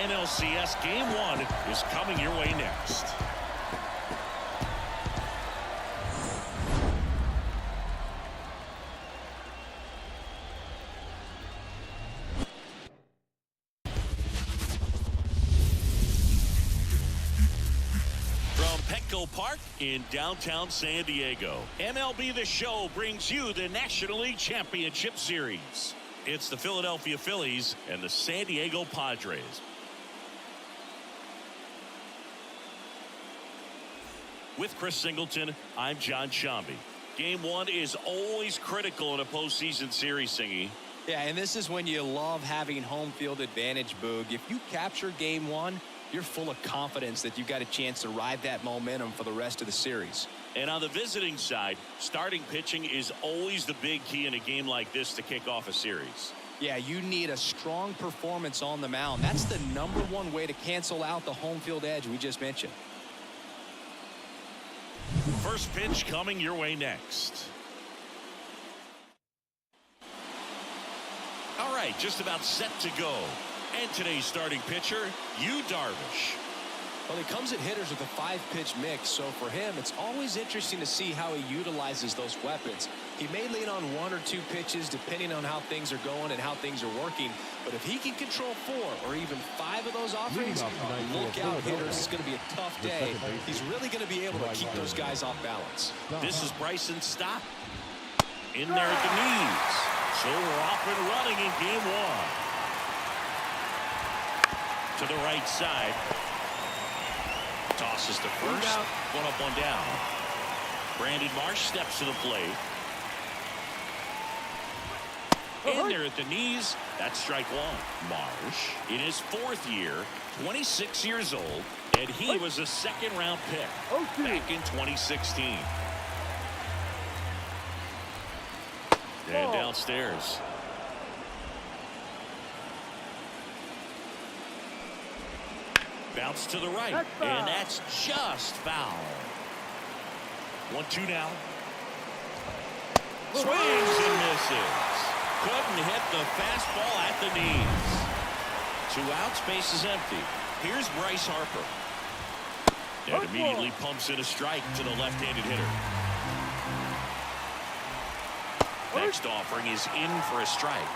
NLCS Game 1 is coming your way next. Park in downtown San Diego. MLB The Show brings you the National League Championship Series. It's the Philadelphia Phillies and the San Diego Padres. With Chris Singleton, I'm John Shambi. Game 1 is always critical in a postseason series, Singy. Yeah, and this is when you love having home field advantage, Boog. If you capture Game 1, you're full of confidence that you've got a chance to ride that momentum for the rest of the series. And on the visiting side, starting pitching is always the big key in a game like this to kick off a series. Yeah, you need a strong performance on the mound. That's the #1 way to cancel out the home field edge we just mentioned. First pitch coming your way next. All right, just about set to go. And today's starting pitcher, Yu Darvish. Well, he comes at hitters with a 5-pitch mix, so for him, it's always interesting to see how he utilizes those weapons. He may lean on 1 or 2 pitches depending on how things are going and how things are working, but if he can control 4 or even 5 of those offerings, look out, hitters. It's going to be a tough day. He's really going to be able to keep those guys off balance. This is Bryson Stott. In there at the knees. So we're off and running in Game 1. To the right side. Tosses to first. 1 up, 1 down. Brandon Marsh steps to the plate. In there at the knees. That's strike 1. Marsh, in his 4th year, 26 years old, and he was a 2nd-round pick back in 2016. And downstairs. Bounce to the right, and that's just foul. 1-2 now. Swings and misses. Couldn't hit the fastball at the knees. 2 outs, base is empty. Here's Bryce Harper. And immediately pumps in a strike to the left-handed hitter. Next offering is in for a strike.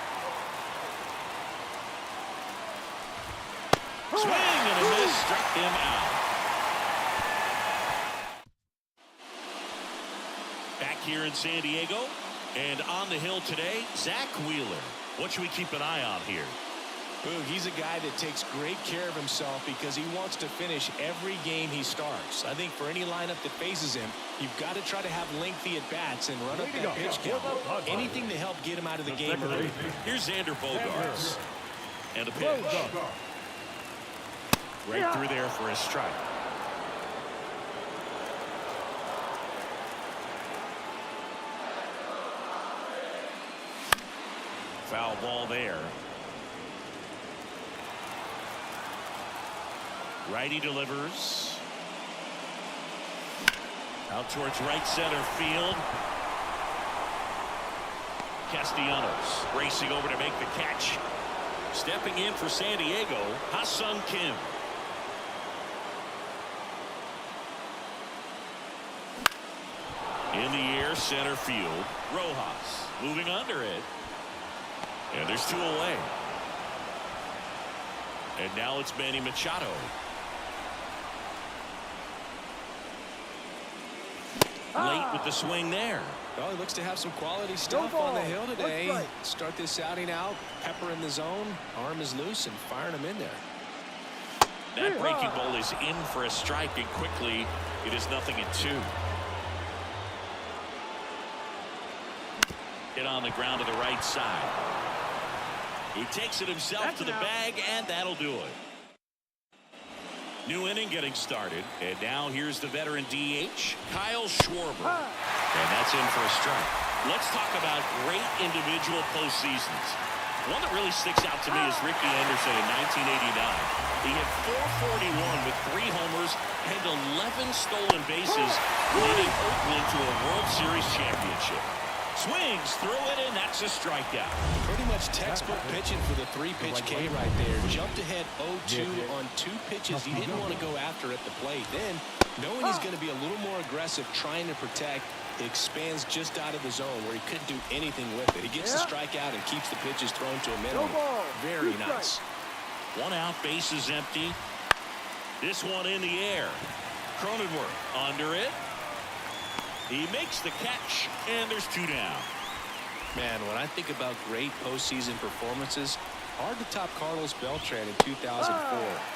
Swing and a miss, struck him out. Back here in San Diego, and on the hill today, Zach Wheeler. What should we keep an eye on here? Boog, he's a guy that takes great care of himself because he wants to finish every game he starts. I think for any lineup that faces him, you've got to try to have lengthy at-bats and run up that pitch count. Anything to help get him out of the game early. Here's Xander Bogaerts. And a pitch. Right through there for a strike. Foul ball there. Righty delivers. Out towards right center field. Castellanos racing over to make the catch. Stepping in for San Diego, Ha-Sung Kim. In the air, center field. Rojas moving under it. And there's 2 away. And now it's Manny Machado. Late with the swing there. Well, he looks to have some quality stuff on the hill today. Start this outing out, pepper in the zone, arm is loose, and firing him in there. That breaking ball is in for a strike, and quickly it is 0-2. Hit on the ground to the right side. He takes it himself to the bag, and that'll do it. New inning getting started, and now here's the veteran DH, Kyle Schwarber. And that's in for a strike. Let's talk about great individual postseasons. One that really sticks out to me is Ricky Anderson in 1989. He hit .441 with 3 homers and 11 stolen bases, leading Oakland to a World Series championship. Swings through it, and that's a strikeout. Pretty much textbook pitching for the 3-pitch K right there. Jumped ahead 0-2 on 2 pitches he didn't want to go after at the plate. Then, knowing he's going to be a little more aggressive trying to protect, he expands just out of the zone where he couldn't do anything with it. He gets the strikeout and keeps the pitches thrown to a minimum. Very nice. 1 out, bases empty. This one in the air. Cronenworth under it. He makes the catch, and there's 2 down. Man, when I think about great postseason performances, hard to top Carlos Beltran in 2004.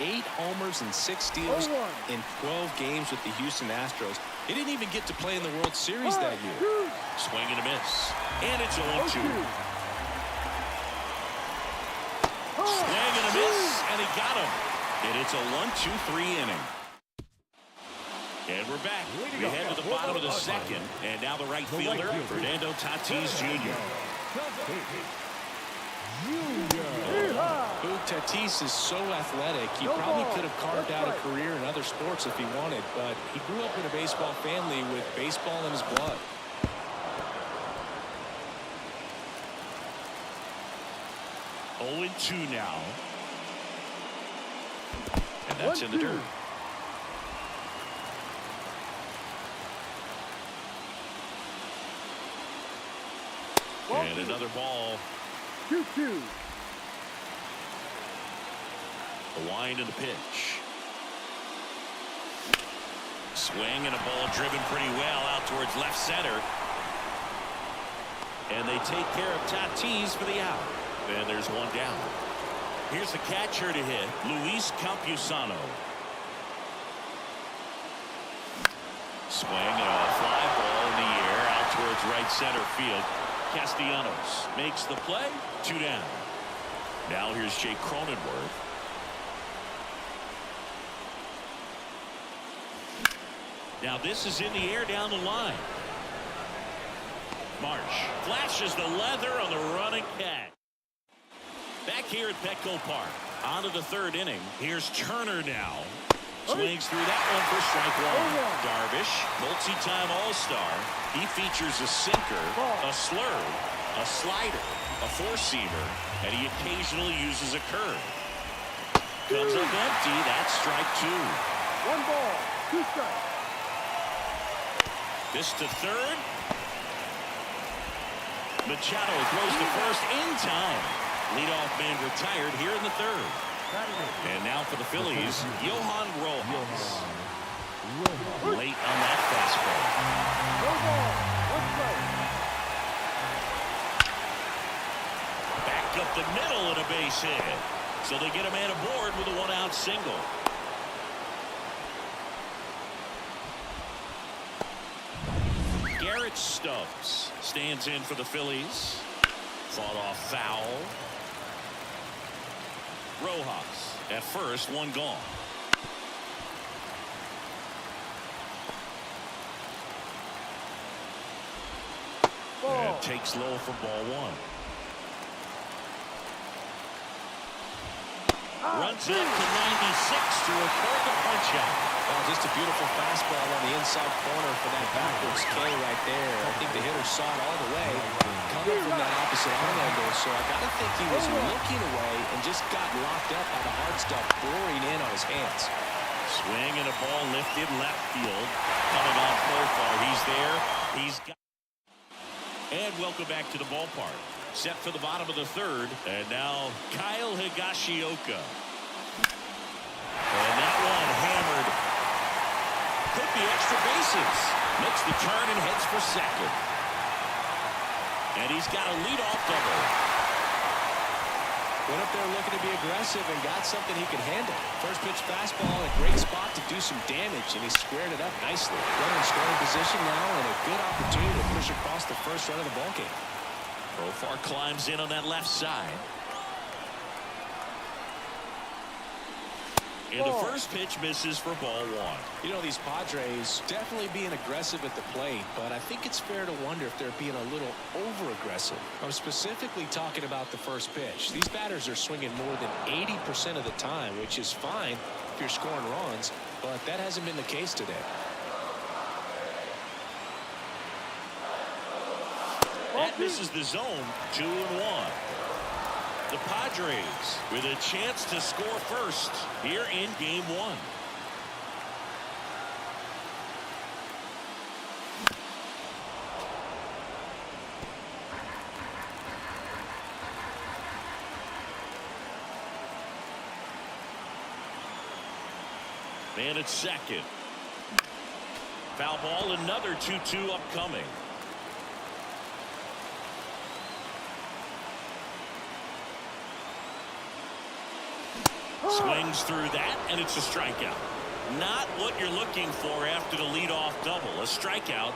8 homers and 6 steals in 12 games with the Houston Astros. He didn't even get to play in the World Series that year. Swing and a miss. And it's 0-2. Swing and a miss, and he got him. And it's a 1-2-3 inning. And we're back. We head to the bottom of the second. And now the right fielder, Fernando Tatis Jr. Tatis is so athletic. He probably could have carved out a career in other sports if he wanted, but he grew up in a baseball family with baseball in his blood. Oh, 2 now. And that's in the dirt. And another ball. 2-2. The wind and the pitch. Swing and a ball driven pretty well out towards left center. And they take care of Tatis for the out. And there's 1 down. Here's the catcher to hit, Luis Campusano. Swing and a fly ball in the air out towards right center field. Castellanos makes the play. 2 down. Now here's Jake Cronenworth. Now this is in the air down the line. Marsh flashes the leather on the running catch. Back here at Petco Park. On to the 3rd inning. Here's Turner now. Swings through that one for strike 1. Darvish, multi-time All-Star. He features a sinker, a slurve, a slider, a 4-seamer, and he occasionally uses a curve. Comes up empty. That's strike 2. 1 ball, 2 strikes. This to 3rd. Machado throws to first in time. Leadoff man retired here in the 3rd. And now for the Phillies, Johan Rojas. Late on that fastball. No ball, 1 strike. Back up the middle and a base hit. So they get a man aboard with a 1-out single. Garrett Stubbs stands in for the Phillies. Fought off foul. Rojas at first, 1 gone. And takes low for ball 1. Runs up to 96 to record the punch out. Well, just a beautiful fastball on the inside corner for that backwards K right there. I think the hitter saw it all the way, coming from that opposite arm angle. So I got to think he was looking away and just got locked up by the hard stuff boring in on his hands. Swing and a ball lifted left field. Coming on profile. He's there. He's got. And welcome back to the ballpark. Set for the bottom of the 3rd. And now Kyle Higashioka. And that one hammered. Could be extra bases. Makes the turn and heads for second. And he's got a leadoff double. Went up there looking to be aggressive and got something he could handle. First pitch fastball in a great spot to do some damage, and he squared it up nicely. Runner in scoring position now and a good opportunity to push across the first run of the ballgame. Profar climbs in on that left side. And the first pitch misses for ball 1. You know, these Padres definitely being aggressive at the plate, but I think it's fair to wonder if they're being a little over-aggressive. I'm specifically talking about the first pitch. These batters are swinging more than 80% of the time, which is fine if you're scoring runs, but that hasn't been the case today. That misses the zone. 2-1. The Padres with a chance to score first here in game one. And it's second. Foul ball, another 2-2 upcoming. Swings through that, and it's a strikeout. Not what you're looking for after the leadoff double. A strikeout,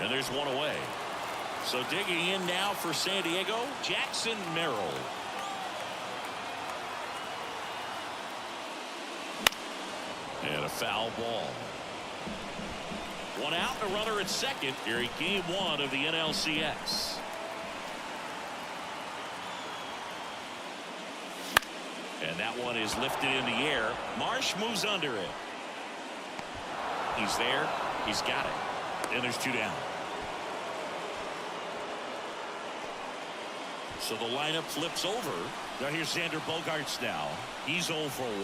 and there's one away. So digging in now for San Diego, Jackson Merrill. And a foul ball. One out, a runner at second here in game one of the NLCS. And that one is lifted in the air. Marsh moves under it. He's there. He's got it. And there's two down. So the lineup flips over. Now here's Xander Bogaerts now. He's 0 for 1.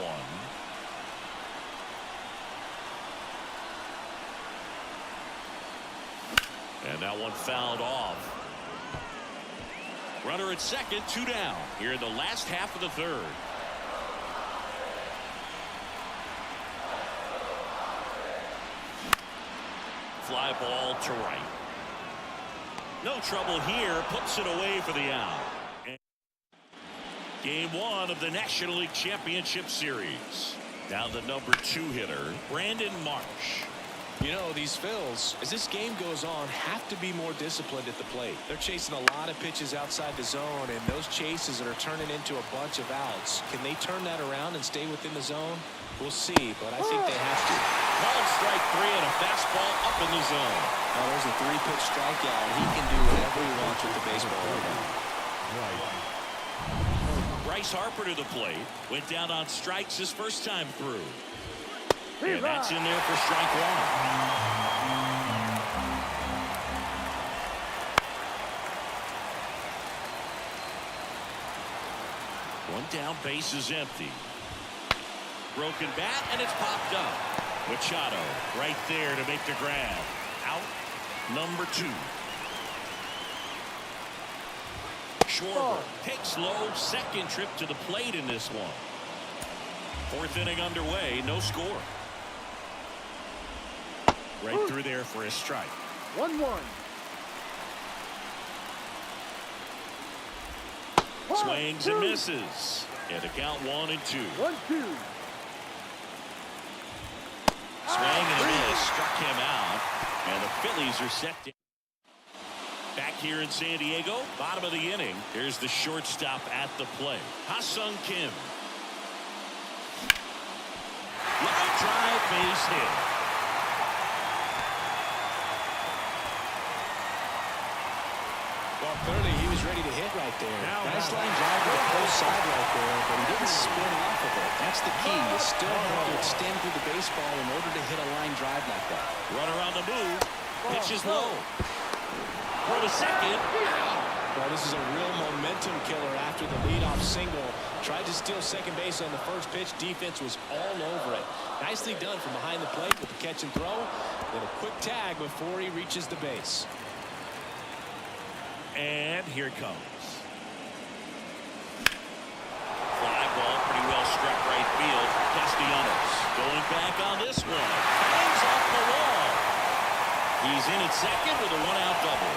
And that one fouled off. Runner at second, 2 down here in the last half of the third. Fly ball to right. No trouble here. Puts it away for the out. Game one of the National League Championship Series. Now the number 2 hitter, Brandon Marsh. You know, these Phils, as this game goes on, have to be more disciplined at the plate. They're chasing a lot of pitches outside the zone, and those chases that are turning into a bunch of outs. Can they turn that around and stay within the zone? We'll see, but I think they have to. Called strike 3 and a fastball up in the zone. Now there's a 3-pitch strikeout. He can do whatever he wants with the baseball right now. Bryce Harper to the plate. Went down on strikes his first time through. And that's in there for strike 1. One down, base is empty. Broken bat, and it's popped up. Machado right there to make the grab. Out number 2. Schwarber takes low, second trip to the plate in this one. 4th inning underway, no score. Right through there for a strike. 1-1. Swings and misses. And the count 1-2. 1-2. Swing and a miss. Struck him out. And the Phillies are set to. Back here in San Diego, bottom of the inning. Here's the shortstop at the plate. Ha-Sung Kim. Line drive, base hit. Well, clearly he was ready to hit right there. Nice line drive to the post side right there, but he didn't spin off of it. That's the key. You still have to extend through the baseball in order to hit a line drive like that. Runner on the move. Pitch is low. For the second. Well, this is a real momentum killer after the leadoff single. Tried to steal second base on the first pitch. Defense was all over it. Nicely done from behind the plate with the catch and throw. Then a quick tag before he reaches the base. And here it comes. Fly ball pretty well struck right field. Castellanos going back on this one. Hangs off the wall. He's in at second with a 1-out double.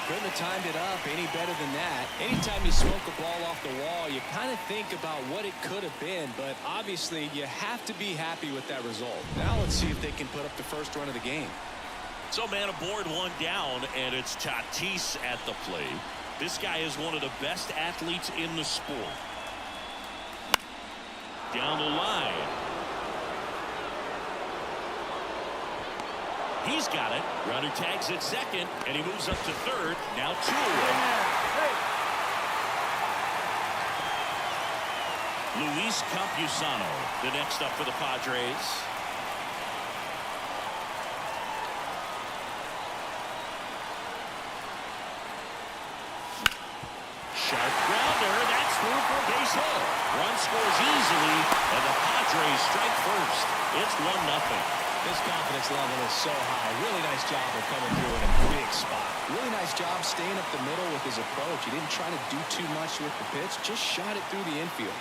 Couldn't have timed it up any better than that. Anytime you smoke a ball off the wall, you kind of think about what it could have been, but obviously you have to be happy with that result. Now let's see if they can put up the first run of the game. So man aboard, 1 down, and it's Tatis at the plate. This guy is one of the best athletes in the sport. Down the line. He's got it. Runner tags at second, and he moves up to third. Now 2 away. Luis Campusano, the next up for the Padres. sharp grounder. That's through for a base hit. Run scores easily, and the Padres strike first. It's 1-0. His confidence level is so high. Really nice job of coming through in a big spot. Really nice job staying up the middle with his approach. He didn't try to do too much with the pitch. Just shot it through the infield.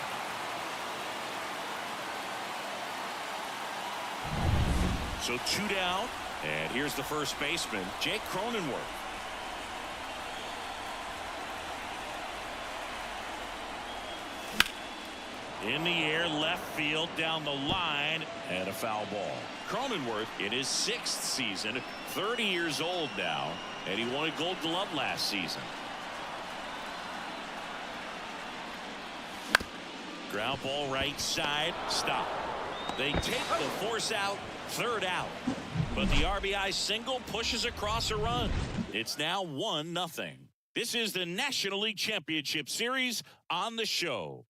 So 2 down, and here's the first baseman, Jake Cronenworth. In the air, left field, down the line, and a foul ball. Cronenworth in his 6th season, 30 years old now, and he won a Gold Glove last season. Ground ball right side, stop. They take the force out, 3rd out. But the RBI single pushes across a run. It's now 1-0. This is the National League Championship Series on the show.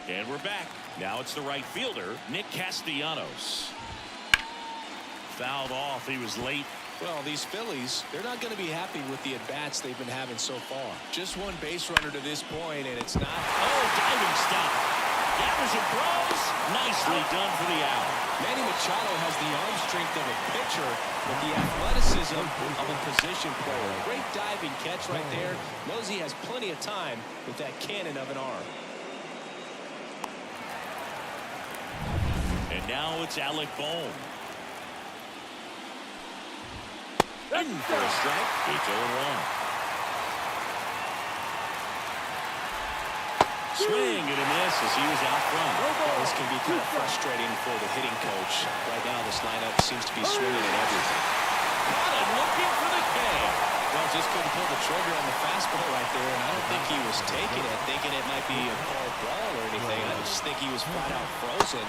And we're back. Now it's the right fielder, Nick Castellanos. Fouled off. He was late. Well, these Phillies, they're not going to be happy with the at-bats they've been having so far. Just one base runner to this point, and it's not. Oh, diving stop. Gathers and throws. Nicely done for the out. Manny Machado has the arm strength of a pitcher with the athleticism of a position player. Great diving catch right there. Knows he has plenty of time with that cannon of an arm. And now it's Alec Bohm. In for a strike. It's 0-1. Swing and a miss as he was out front. This can be kind of frustrating for the hitting coach. Right now, this lineup seems to be swinging at everything. Got it, looking for the K. Well, just couldn't pull the trigger on the fastball right there, and I don't think he was taking it, thinking it might be a called ball or anything. I just think he was flat out frozen.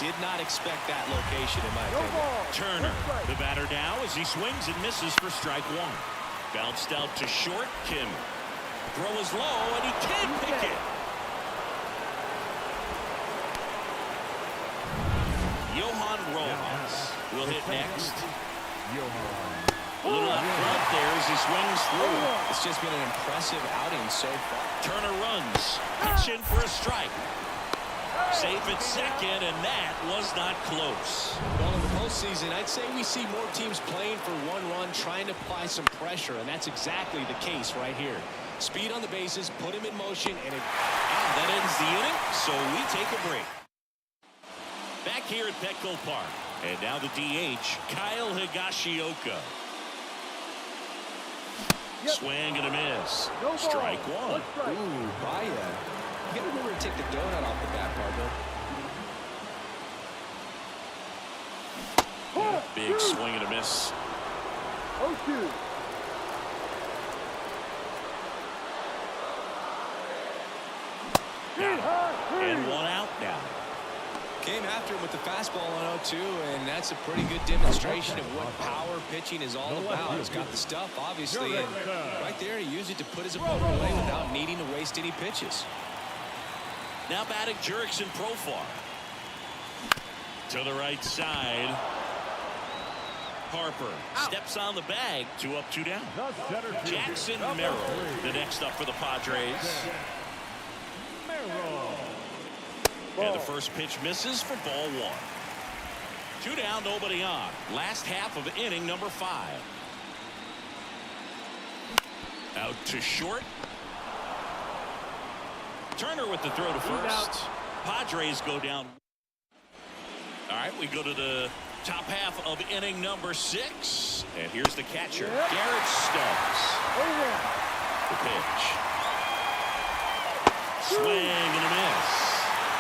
Did not expect that location, in my opinion. Turner, the batter now as he swings and misses for strike 1. Bounced out to short. Kim. Throw is low, and he can't pick it. Johan Rojas will hit next. A little up front there as he swings through. It's just been an impressive outing so far. Turner runs. Pitch in for a strike. Safe at second, and that was not close. Well, in the postseason, I'd say we see more teams playing for one run, trying to apply some pressure, and that's exactly the case right here. Speed on the bases, put him in motion, and that ends the inning, so we take a break. Back here at Petco Park, and now the DH, Kyle Higashioka. Swing and a miss. Strike 1. Ooh, Baya. You gotta remember to take the donut off the bat, partner. Big swing and a miss. 0-2. And 1 out now. Came after him with the fastball on 0-2, and that's a pretty good demonstration of what power pitching is all about. He's got the stuff, obviously, and right there he used it to put his opponent away without needing to waste any pitches. Now batting Jurickson Profar. To the right side. Harper steps on the bag. 2 up, 2 down. Jackson Merrill, the next up for the Padres. And the first pitch misses for ball 1. 2 down, nobody on. Last half of inning number 5. Out to short. Turner with the throw to first. Padres go down. All right, we go to the top half of inning number 6. And here's the catcher, Garrett Stubbs. The pitch. Swing and a miss.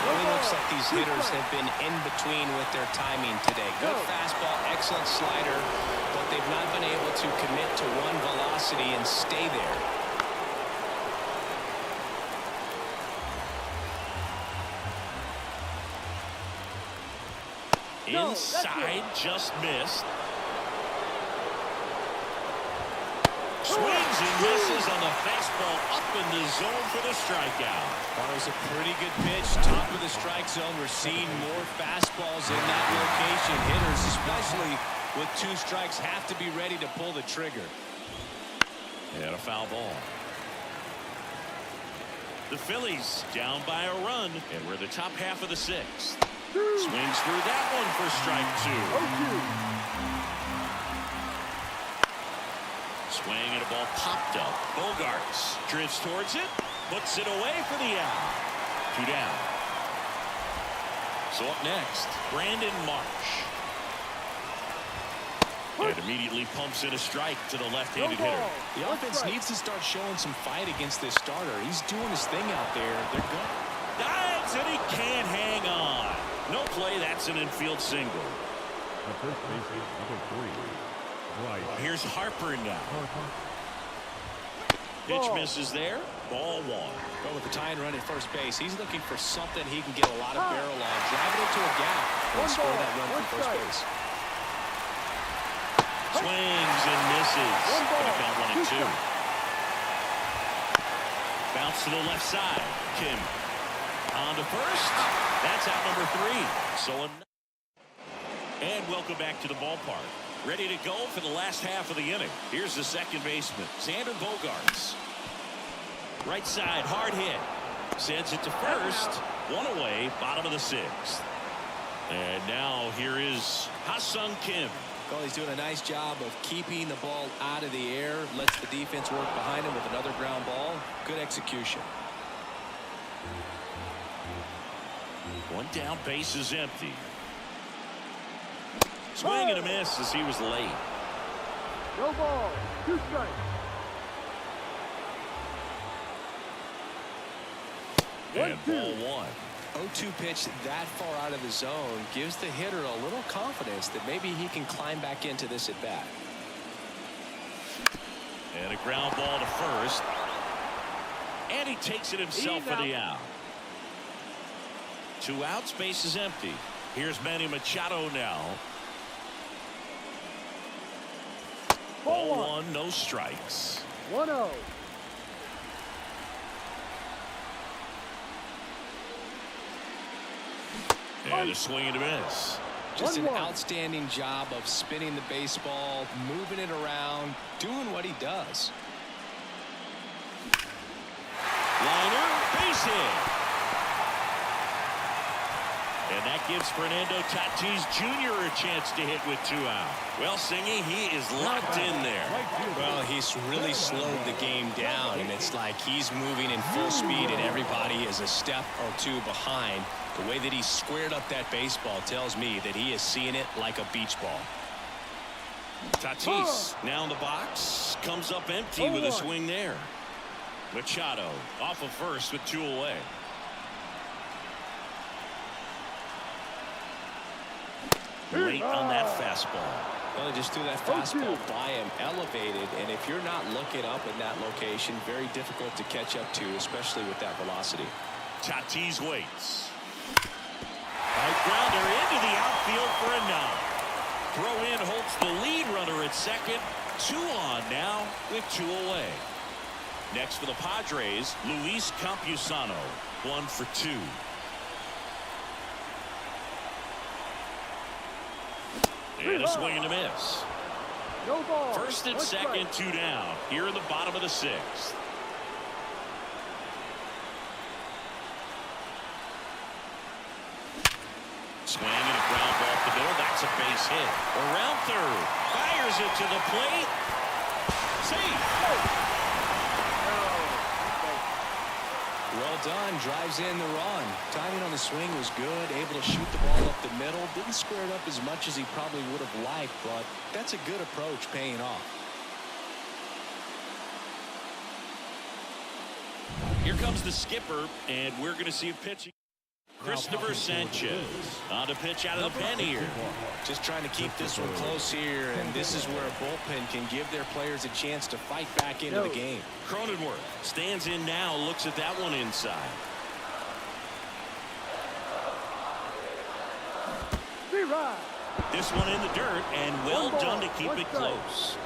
It really looks like these hitters have been in between with their timing today. Good fastball, excellent slider, but they've not been able to commit to one velocity and stay there. Inside, just missed. Swings and misses on the fastball up in the zone for the strikeout. That was a pretty good pitch. Top of the strike zone. We're seeing more fastballs in that location. Hitters, especially with 2 strikes, have to be ready to pull the trigger. And a foul ball. The Phillies down by a run, and we're the top half of the sixth. Swings through that one for strike 2. Swing and a ball popped up. Bogarts drifts towards it, puts it away for the out. 2 down. So up next, Brandon Marsh. And immediately pumps in a strike to the left-handed hitter. The offense needs to start showing some fight against this starter. He's doing his thing out there. They're good. Dives, and he can't hang on. No play. That's an infield single. The first baseman, number 3. Right. Here's Harper now. Pitch misses there. Ball 1. But with the tying run at first base, he's looking for something he can get a lot of barrel on. Drive it into a gap and score that run from first base. Swings and misses. Gonna count 1 and 2. Bounce to the left side. Kim on to first. That's out number 3. And welcome back to the ballpark. Ready to go for the last half of the inning. Here's the second baseman, Xander Bogaerts. Right side, hard hit. Sends it to first. 1 away, bottom of the 6th. And now here is Ha-Sung Kim. Well, he's doing a nice job of keeping the ball out of the air. Lets the defense work behind him with another ground ball. Good execution. 1 down, base is empty. Swing and a miss as he was late. No ball. 2 strikes. And ball 1. 0-2 pitch that far out of the zone gives the hitter a little confidence that maybe he can climb back into this at bat. And a ground ball to first. And he takes it himself for the out. 2 outs, base is empty. Here's Manny Machado now. Ball 1, no strikes. 1-0. And a swing and a miss. Just an outstanding job of spinning the baseball, moving it around, doing what he does. Liner, base hit. And that gives Fernando Tatis Jr. a chance to hit with 2 out. Well, Singy, he is locked in there. Well, he's really slowed the game down, and it's like he's moving in full speed, and everybody is a step or 2 behind. The way that he squared up that baseball tells me that he is seeing it like a beach ball. Tatis now in the box. Comes up empty with a swing there. Machado off of first with 2 away. Late on that fastball. Well, they just threw that fastball by him, elevated, and if you're not looking up in that location, very difficult to catch up to, especially with that velocity. Tatis waits. Right grounder into the outfield for a knock. Throw in holds the lead runner at second. 2 on now with 2 away. Next for the Padres, Luis Campusano. 1 for 2. And a swing and a miss. No ball. First and second, 2 down. Here in the bottom of the 6th. Swing and a ground ball up the middle. That's a base hit. Around third. Fires it to the plate. Safe. Well done. Drives in the run. Timing on the swing was good. Able to shoot the ball up the middle. Didn't square it up as much as he probably would have liked, but that's a good approach paying off. Here comes the skipper, and we're going to see a pitching. Christopher Sanchez on to pitch out of the pen here. Just trying to keep this one close here, and this is where a bullpen can give their players a chance to fight back into the game. Cronenworth stands in now, looks at that one inside. This one in the dirt, and well done to keep it close.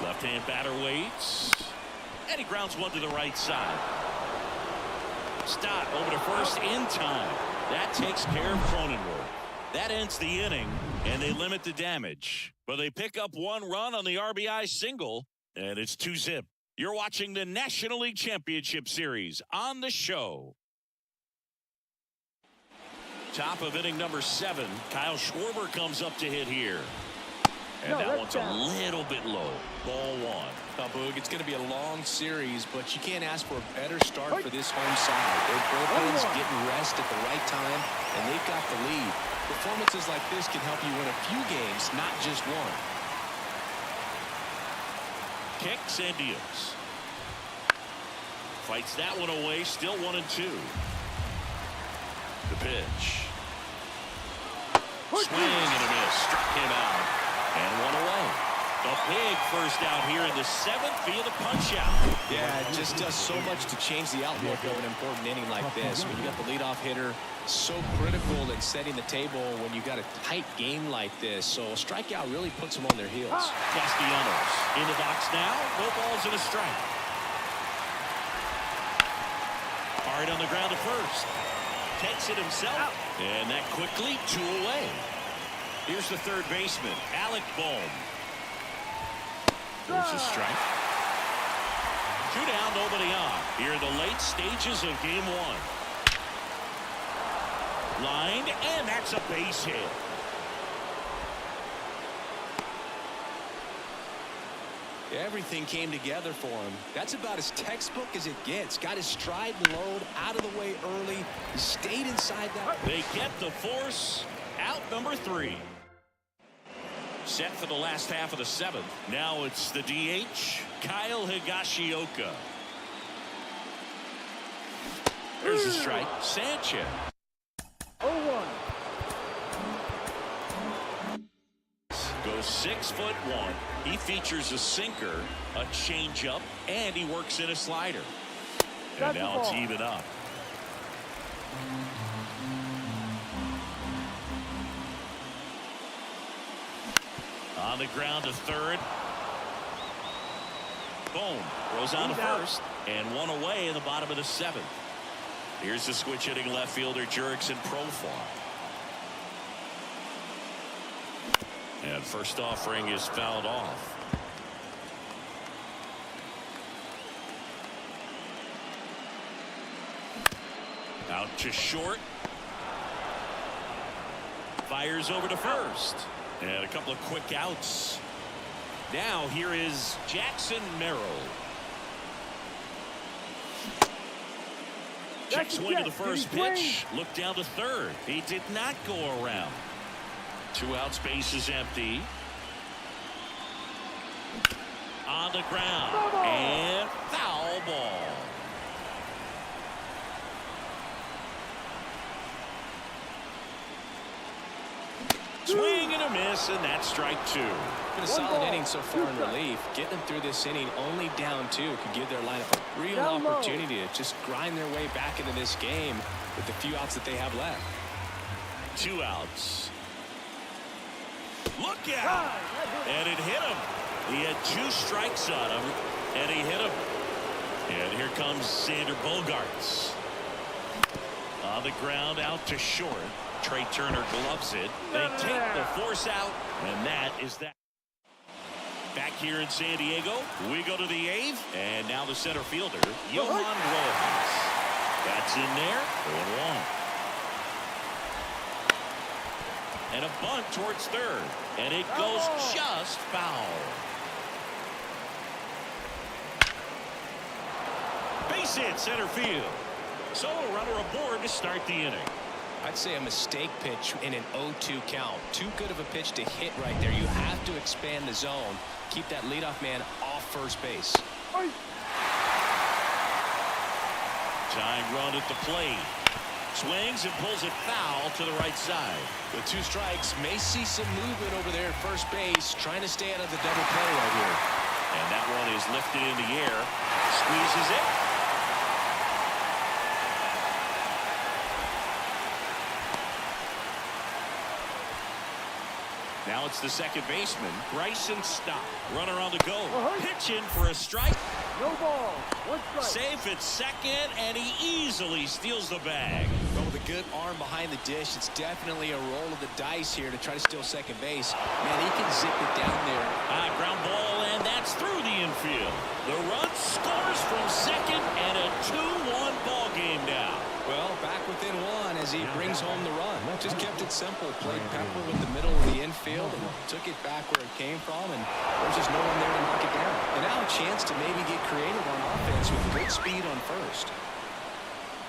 Left-hand batter waits. And he grounds one to the right side. Stott over to first in time. That takes care of Cronenworth. That ends the inning, and they limit the damage. But they pick up one run on the RBI single, and it's 2-zip. You're watching the National League Championship Series on the show. Top of inning number 7. Kyle Schwarber comes up to hit here. And that one's a little bit low. Ball 1. Now, Boog, it's going to be a long series, but you can't ask for a better start for this home side. Their bullpen's getting rest at the right time, and they've got the lead. Performances like this can help you win a few games, not just one. Kicks and deals. Fights that one away. Still 1-2. The pitch. Swing and a miss. Struck him out. And one away. A big first out here in the 7th via the punch out. Yeah, it just does so much to change the outlook of an important inning like this. When you got the leadoff hitter, so critical in setting the table when you got a tight game like this. So a strikeout really puts them on their heels. Castellanos in the box now. No balls and a strike. Hard on the ground to first. Takes it himself. And that quickly 2 away. Here's the third baseman, Alec Bohm. There's a strike. 2 down, nobody on. Here in the late stages of game 1. Lined, and that's a base hit. Everything came together for him. That's about as textbook as it gets. Got his stride and load out of the way early. He stayed inside that. They get the force. Out number 3. Set for the last half of the 7th. Now it's the DH, Kyle Higashioka. There's a strike. Sanchez. 0-1. Goes 6'1". He features a sinker, a changeup, and he works in a slider. And now it's even up. On the ground to third. Boom. Goes on to first. And one away in the bottom of the 7th. Here's the switch hitting left fielder Jurickson Profar. And first offering is fouled off. Out to short. Fires over to first. And a couple of quick outs. Now here is Jackson Merrill. Check swing to the first pitch. Look down to third. He did not go around. 2 outs, base is empty. On the ground. And foul ball. Swing and a miss, and that's strike 2. Been a solid inning so far in relief. Getting them through this inning only down 2 could give their lineup a real opportunity to just grind their way back into this game with the few outs that they have left. 2 outs. Look out! And it hit him. He had 2 strikes on him, and he hit him. And here comes Xander Bogaerts. On the ground, out to short. Trey Turner gloves it. They take the force out, and that is that. Back here in San Diego, we go to the 8th, and now the center fielder, Johan Rojas. That's in there, 0-1. And a bunt towards third, and it goes just foul. Base hit center field. So a runner aboard to start the inning. I'd say a mistake pitch in an 0-2 count. Too good of a pitch to hit right there. You have to expand the zone. Keep that leadoff man off first base. Time run at the plate. Swings and pulls it foul to the right side. With 2 strikes, may see some movement over there at first base. Trying to stay out of the double play right here. And that one is lifted in the air. Squeezes it. Now it's the second baseman, Bryson Stott. Runner on the go. Pitching for a strike. No ball. 1 strike. Safe at second, and he easily steals the bag. With a good arm behind the dish, it's definitely a roll of the dice here to try to steal second base. Man, he can zip it down there. Ground ball, and that's through the infield. The run scores from second, and a 2-1 ball game now. Well, back within one as he brings home the run. Just kept it simple. Played pepper with the middle of the infield and took it back where it came from, and there's just no one there to knock it down. And now a chance to maybe get creative on offense with good speed on first.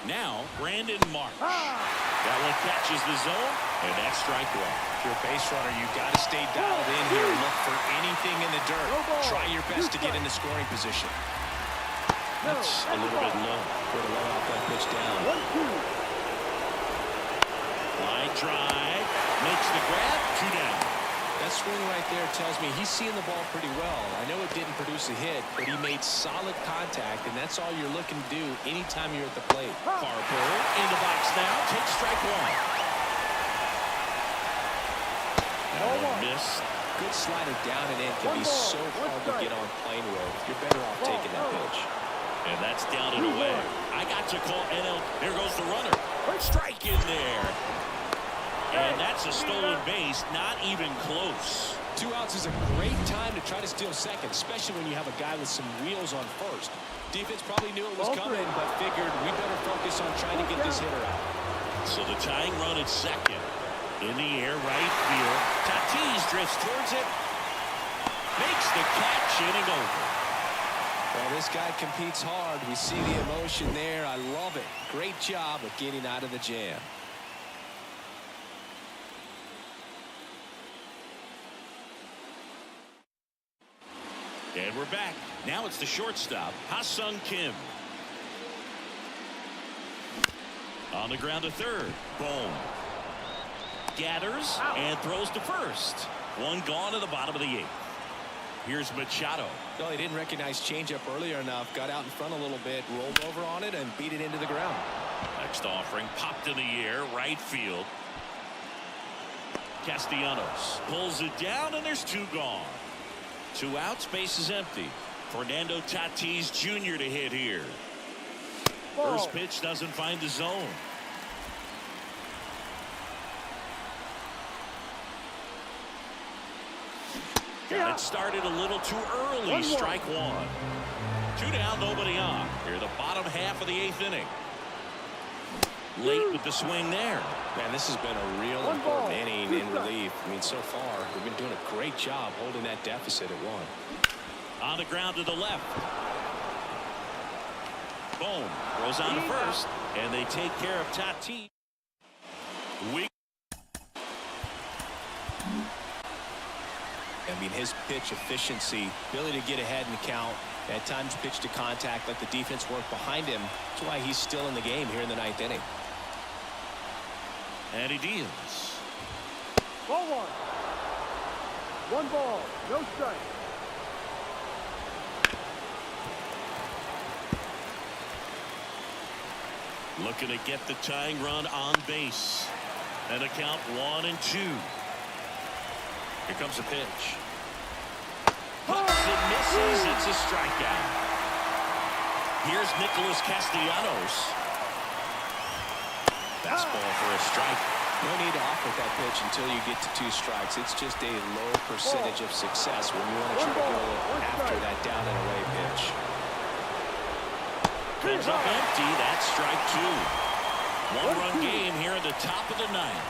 Now, Brandon Marsh. That one catches the zone, and that's strike one. If you're a base runner, you've got to stay dialed in here and look for anything in the dirt. Try your best to get into scoring position. That's a little bit low. Put a low off that pitch down. Line drive. Makes the grab. 2 down. That swing right there tells me he's seeing the ball pretty well. I know it didn't produce a hit, but he made solid contact, and that's all you're looking to do anytime you're at the plate. Harper in the box now. Takes strike one. That one missed. Good slider down and in can be so hard to get on plane with. You're better off taking that pitch. And that's down and away. I got to call NL. There goes the runner. Strike in there. And that's a stolen base. Not even close. 2 outs is a great time to try to steal second, especially when you have a guy with some wheels on first. Defense probably knew it was coming, but figured we better focus on trying to get this hitter out. So the tying run at second. In the air, right field. Tatis drifts towards it. Makes the catch, inning over. Well, this guy competes hard. We see the emotion there. I love it. Great job of getting out of the jam. And we're back. Now it's the shortstop, Ha-Sung Kim. On the ground to third. Boom. Gathers and throws to first. One gone to the bottom of the 8th. Here's Machado. No, he didn't recognize changeup earlier enough. Got out in front a little bit, rolled over on it, and beat it into the ground. Next offering popped in the air, right field. Castellanos pulls it down, and there's 2 gone. 2 outs, base is empty. Fernando Tatis Jr. to hit here. First pitch doesn't find the zone. Got it started a little too early. Strike one. 2 down, nobody on. Here the bottom half of the 8th inning. Late with the swing there. Man, this has been a real important inning in relief. I mean, so far, we've been doing a great job holding that deficit at 1. On the ground to the left. Boom. Goes on to first. And they take care of Tatis. I mean, his pitch efficiency, ability to get ahead in the count, at times pitch to contact, let the defense work behind him. That's why he's still in the game here in the 9th inning. And he deals. Ball 1. 1 ball, no strike. Looking to get the tying run on base. And a count 1-2. Here comes a pitch. Puts and misses. It's a strikeout. Here's Nicholas Castellanos. Fastball for a strike. No need to offer that pitch until you get to 2 strikes. It's just a low percentage of success when you want to try to go after that down and away pitch. Comes up empty. That's strike 2. 1-run game here in the top of the 9th.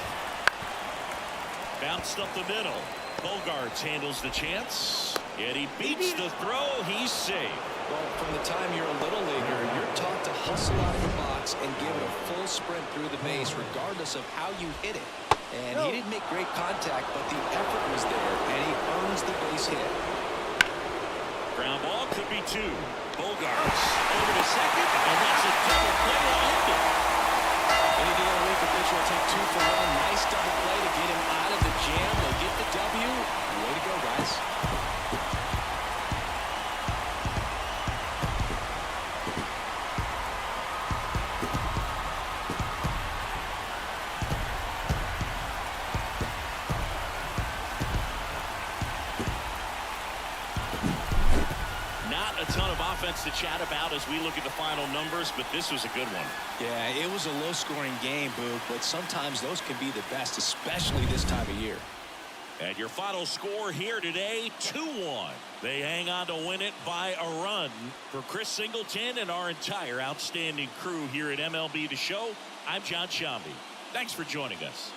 Bounced up the middle. Bogarts handles the chance. And he beats the throw. He's safe. Well, from the time you're a little leaguer, you're taught to hustle out of the box and give it a full sprint through the base, regardless of how you hit it. And he didn't make great contact, but the effort was there, and he earns the base hit. Ground ball could be 2. Bogarts over to second, and that's a double play to end it. Any day of the week, the pitcher will take 2 for 1. Nice double play to get him out of the jam. They'll get the W. Way to go, guys. offense to chat about as we look at the final numbers, but this was a good one. Yeah, it was a low-scoring game, Boog, but sometimes those can be the best, especially this time of year. And your final score here today, 2-1. They hang on to win it by a run. For Chris Singleton and our entire outstanding crew here at MLB The Show, I'm John Shambi. Thanks for joining us.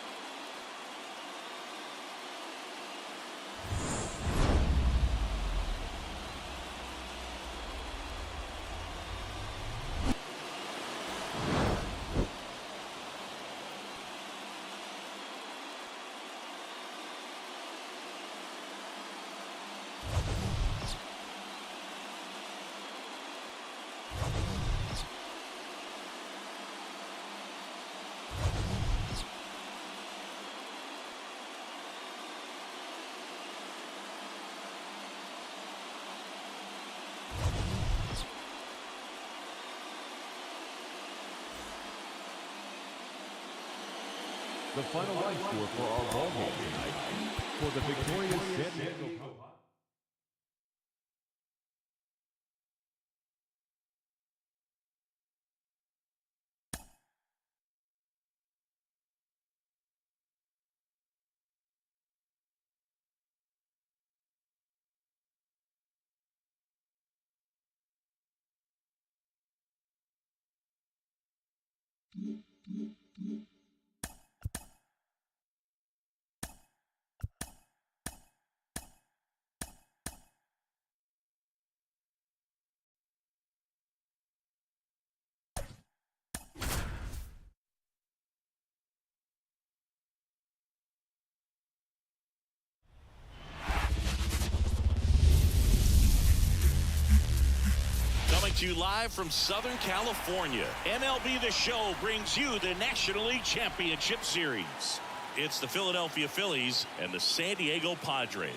The final line score for our ball game tonight for the victorious San Diego Padres. To you live from Southern California, MLB The Show brings you the National League Championship Series. It's the Philadelphia Phillies and the San Diego Padres.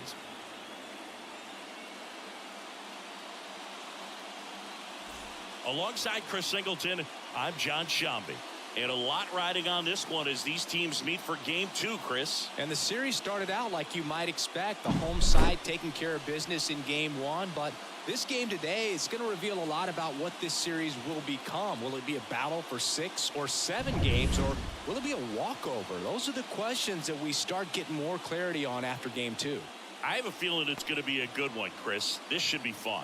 Alongside Chris Singleton, I'm John Shambi. And a lot riding on this one as these teams meet for Game 2, Chris. And the series started out like you might expect, the home side taking care of business in Game 1, but this game today is going to reveal a lot about what this series will become. Will it be a battle for 6 or 7 games, or will it be a walkover? Those are the questions that we start getting more clarity on after Game 2. I have a feeling it's going to be a good one, Chris. This should be fun.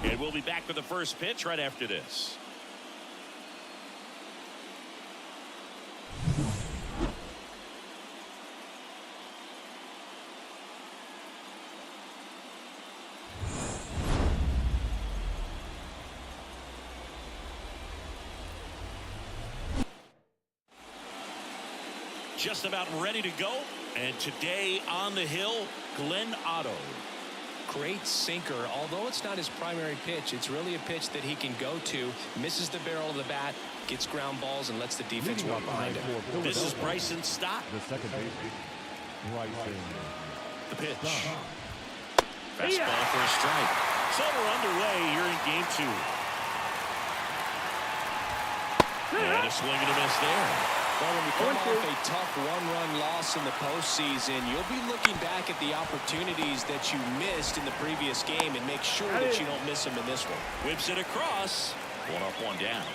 And we'll be back with the first pitch right after this. Just about ready to go. And today on the hill, Glenn Otto. Great sinker. Although it's not his primary pitch, it's really a pitch that he can go to. Misses the barrel of the bat, gets ground balls, and lets the defense walk behind him. This is Bryson Stott. The second baseman, Bryson. The pitch. Fastball for a strike. So we're underway here in Game 2. And a swing and a miss there. Well, when you come off a tough one-run loss in the postseason, you'll be looking back at the opportunities that you missed in the previous game and make sure that you don't miss them in this one. Whips it across. 1 up, 1 down.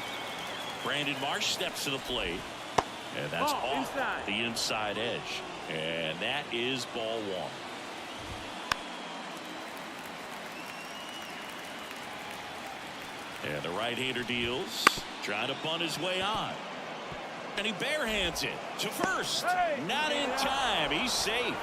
Brandon Marsh steps to the plate. And that's off the inside edge. And that is ball 1. And the right-hander deals. Trying to bunt his way on. And he barehands it to first. Not in time. He's safe.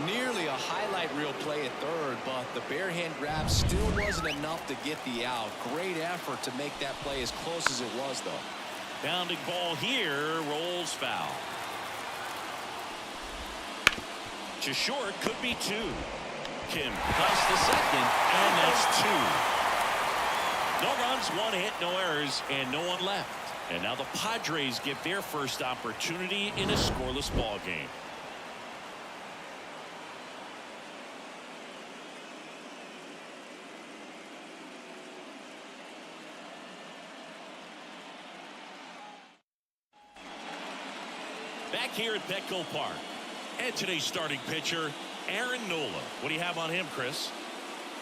Nearly a highlight reel play at third, but the barehand grab still wasn't enough to get the out. Great effort to make that play as close as it was, though. Bounding ball here, rolls foul. To short, could be 2. Kim cuts the second, and that's 2. No runs, 1 hit, no errors, and no one left. And now the Padres get their first opportunity in a scoreless ball game. Back here at Petco Park. And today's starting pitcher, Aaron Nola. What do you have on him, Chris?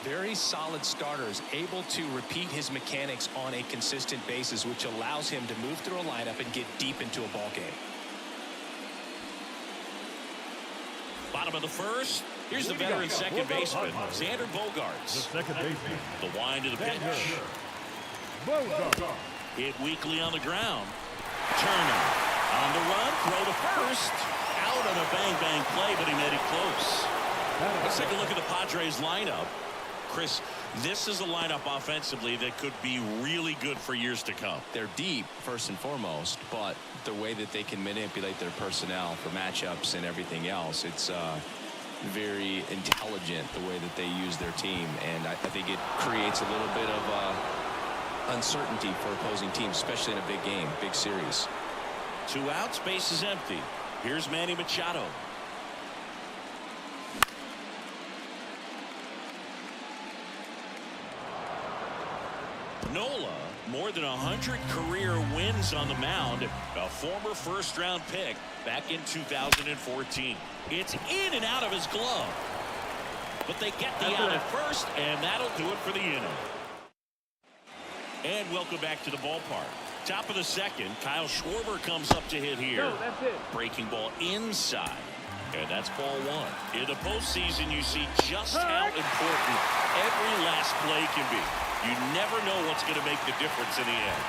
Very solid starters, able to repeat his mechanics on a consistent basis, which allows him to move through a lineup and get deep into a ball game. Bottom of the first. Here's the veteran second baseman, Xander Bogaerts. The second baseman. The wind of the pitch. Hit weakly on the ground. Turner on the run. Throw to first. Out on a bang-bang play, but he made it close. Let's take a look at the Padres lineup. Chris, this is a lineup offensively that could be really good for years to come. They're deep, first and foremost, but the way that they can manipulate their personnel for matchups and everything else, it's very intelligent the way that they use their team, and I think it creates a little bit of uncertainty for opposing teams, especially in a big game, big series. 2 outs, base is empty. Here's Manny Machado. Nola, more than 100 career wins on the mound, a former first-round pick back in 2014. It's in and out of his glove. But they get the out at first, and that'll do it for the inning. And welcome back to the ballpark. Top of the second, Kyle Schwarber comes up to hit here. No, that's it. Breaking ball inside. And that's ball 1. In the postseason, you see just how important every last play can be. You never know what's going to make the difference in the end.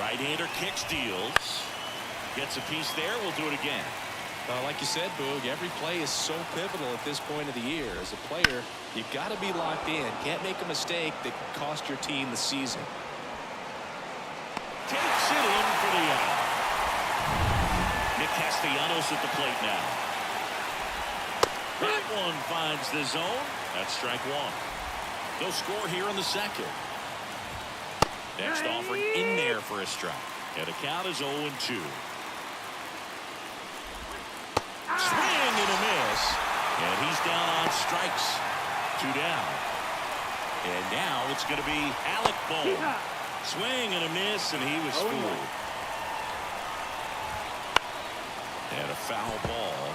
Right-hander kicks, deals. Gets a piece there. We'll do it again. Like you said, Boog, every play is so pivotal at this point of the year. As a player, you've got to be locked in. Can't make a mistake that could cost your team the season. Takes it in for the out. Nick Castellanos at the plate now. That one finds the zone. That's strike 1. They'll score here in the second. Next offering in there for a strike. And the count is 0-2. Swing and a miss. And he's down on strikes. 2 down. And now it's going to be Alec Bohm. Swing and a miss, and he was fooled. And a foul ball.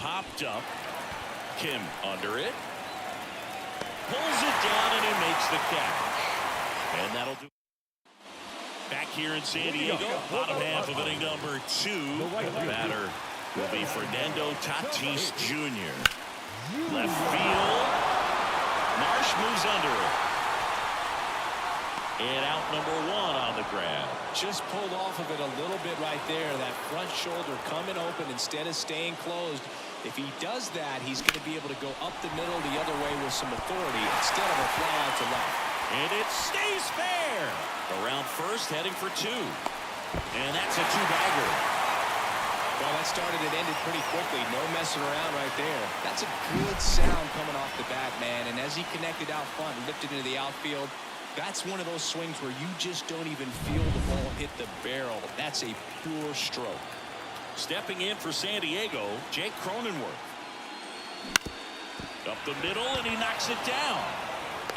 Popped up. Kim under it. Pulls it down, and he makes the catch. And that'll do. Back here in San Diego, bottom half of inning number 2. The batter will be Fernando Tatis Jr. Left field. Marsh moves under it. And out number 1 on the grab. Just pulled off of it a little bit right there. That front shoulder coming open instead of staying closed. If he does that, he's going to be able to go up the middle the other way with some authority instead of a fly out to left. And it stays fair. Around first, heading for 2. And that's a 2-bagger. Well, that started and ended pretty quickly. No messing around right there. That's a good sound coming off the bat, man. And as he connected out front and lifted into the outfield, that's one of those swings where you just don't even feel the ball hit the barrel. That's a pure stroke. Stepping in for San Diego, Jake Cronenworth. Up the middle, and he knocks it down.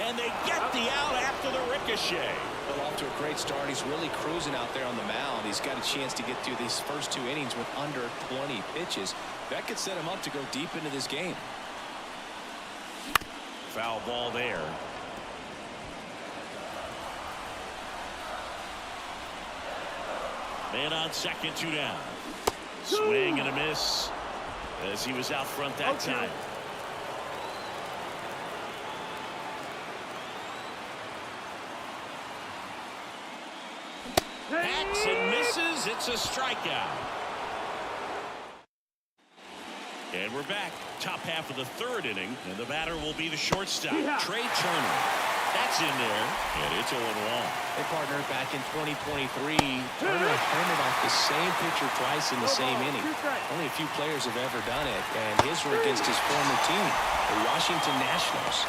And they get the out after the ricochet. Well, off to a great start. He's really cruising out there on the mound. He's got a chance to get through these first 2 innings with under 20 pitches. That could set him up to go deep into this game. Foul ball there. Man on second, 2 down. Swing and a miss as he was out front that time. Hacks and misses. It's a strikeout. And we're back. Top half of the 3rd inning. And the batter will be the shortstop, Trey Turner. That's in there. And it's 0-1. They partnered back in 2023. Turner homered off the same pitcher twice in the same inning. Only a few players have ever done it. And his were against his former team, the Washington Nationals.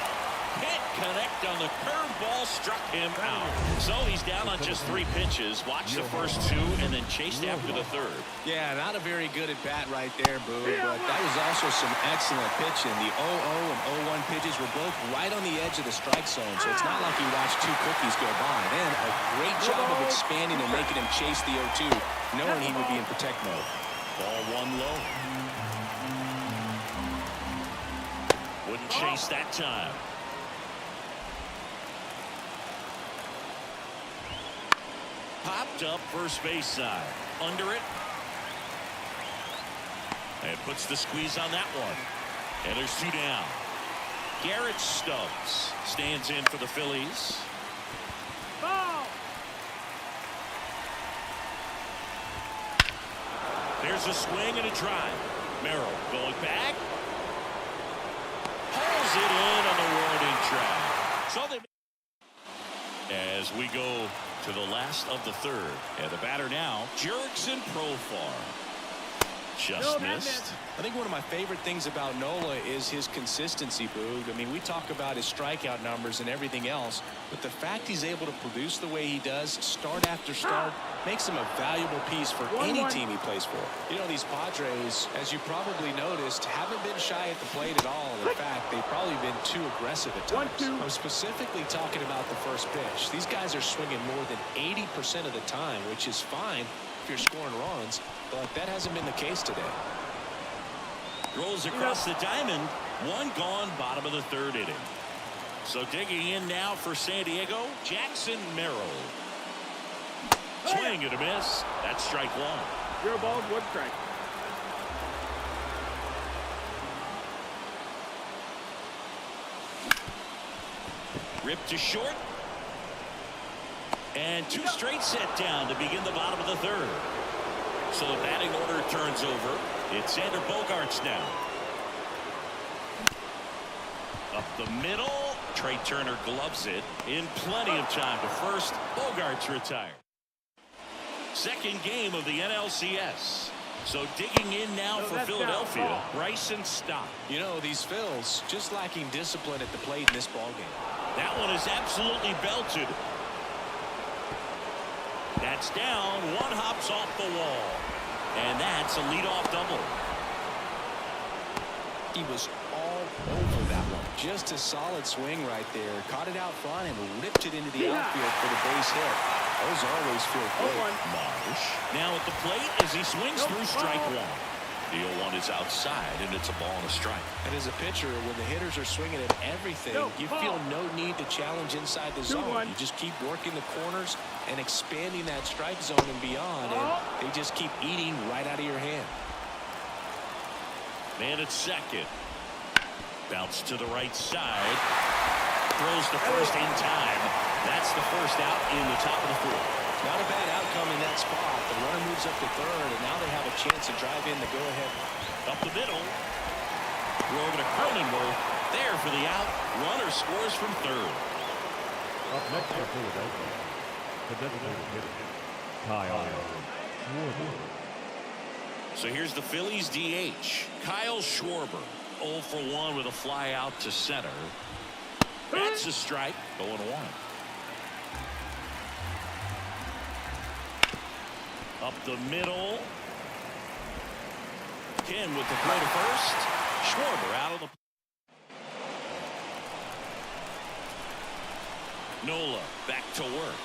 Hit connect on the curveball, struck him out. So he's down on just 3 pitches. Watch the first 2 and then chased after the third. Yeah, not a very good at bat right there, Boo. But that was also some excellent pitching. The 0-0 and 0-1 pitches were both right on the edge of the strike zone. So it's not like he watched 2 cookies go by. Then a great job of expanding and making him chase the 0-2, knowing he would be in protect mode. Ball 1 low. Wouldn't chase that time. Popped up first base side. Under it. And puts the squeeze on that one. And there's 2 down. Garrett Stubbs stands in for the Phillies. Ball. There's a swing and a drive. Merrill going back. Pulls it in on the warning track. So they, as we go to the last of the third, and the batter now, Jurickson Profar. Just missed. I think one of my favorite things about Nola is his consistency, Boog. I mean, we talk about his strikeout numbers and everything else, but the fact he's able to produce the way he does, start after start, makes him a valuable piece for any team he plays for. You know, these Padres, as you probably noticed, haven't been shy at the plate at all. In fact, they've probably been too aggressive at times. I'm specifically talking about the first pitch. These guys are swinging more than 80% of the time, which is fine if you're scoring runs, but that hasn't been the case today. Rolls across the diamond. 1 gone, bottom of the 3rd inning. So digging in now for San Diego, Jackson Merrill. Swing and a miss. That's strike 1. 0 balls, 1 strike. Ripped to short. And 2 straight set down to begin the bottom of the 3rd. So the batting order turns over. It's Xander Bogaerts now. Up the middle. Trey Turner gloves it in plenty of time to first. Bogaerts retired. Second game of the NLCS. So digging in now for Philadelphia, Bryson Stott. You know, these Phils just lacking discipline at the plate in this ballgame. That one is absolutely belted. That's down. 1 hops off the wall. And that's a leadoff double. He was all over that one. Just a solid swing right there. Caught it out front and ripped it into the outfield for the base hit. Those always feel good. Marsh now at the plate as he swings through strike 1. The 0-1 is outside, and it's a ball and a strike. And as a pitcher, when the hitters are swinging at everything, you feel no need to challenge inside the zone. You just keep working the corners and expanding that strike zone and beyond, and they just keep eating right out of your hand. Man at second. Bounce to the right side. Throws to first in time. That's the first out in the top of the 4th. Not a bad outcome in that spot. The runner moves up to 3rd, and now they have a chance to drive in the go-ahead. Up the middle. We're over to Cronenworth. There for the out. Runner scores from 3rd. Up next for Philadelphia, the designated hitter, Kyle Schwarber. So here's the Phillies DH, Kyle Schwarber. 0 for 1 with a fly out to center. That's a strike. 0-1. Up the middle. Ken with the throw to first. Schwarber out of the. Nola back to work.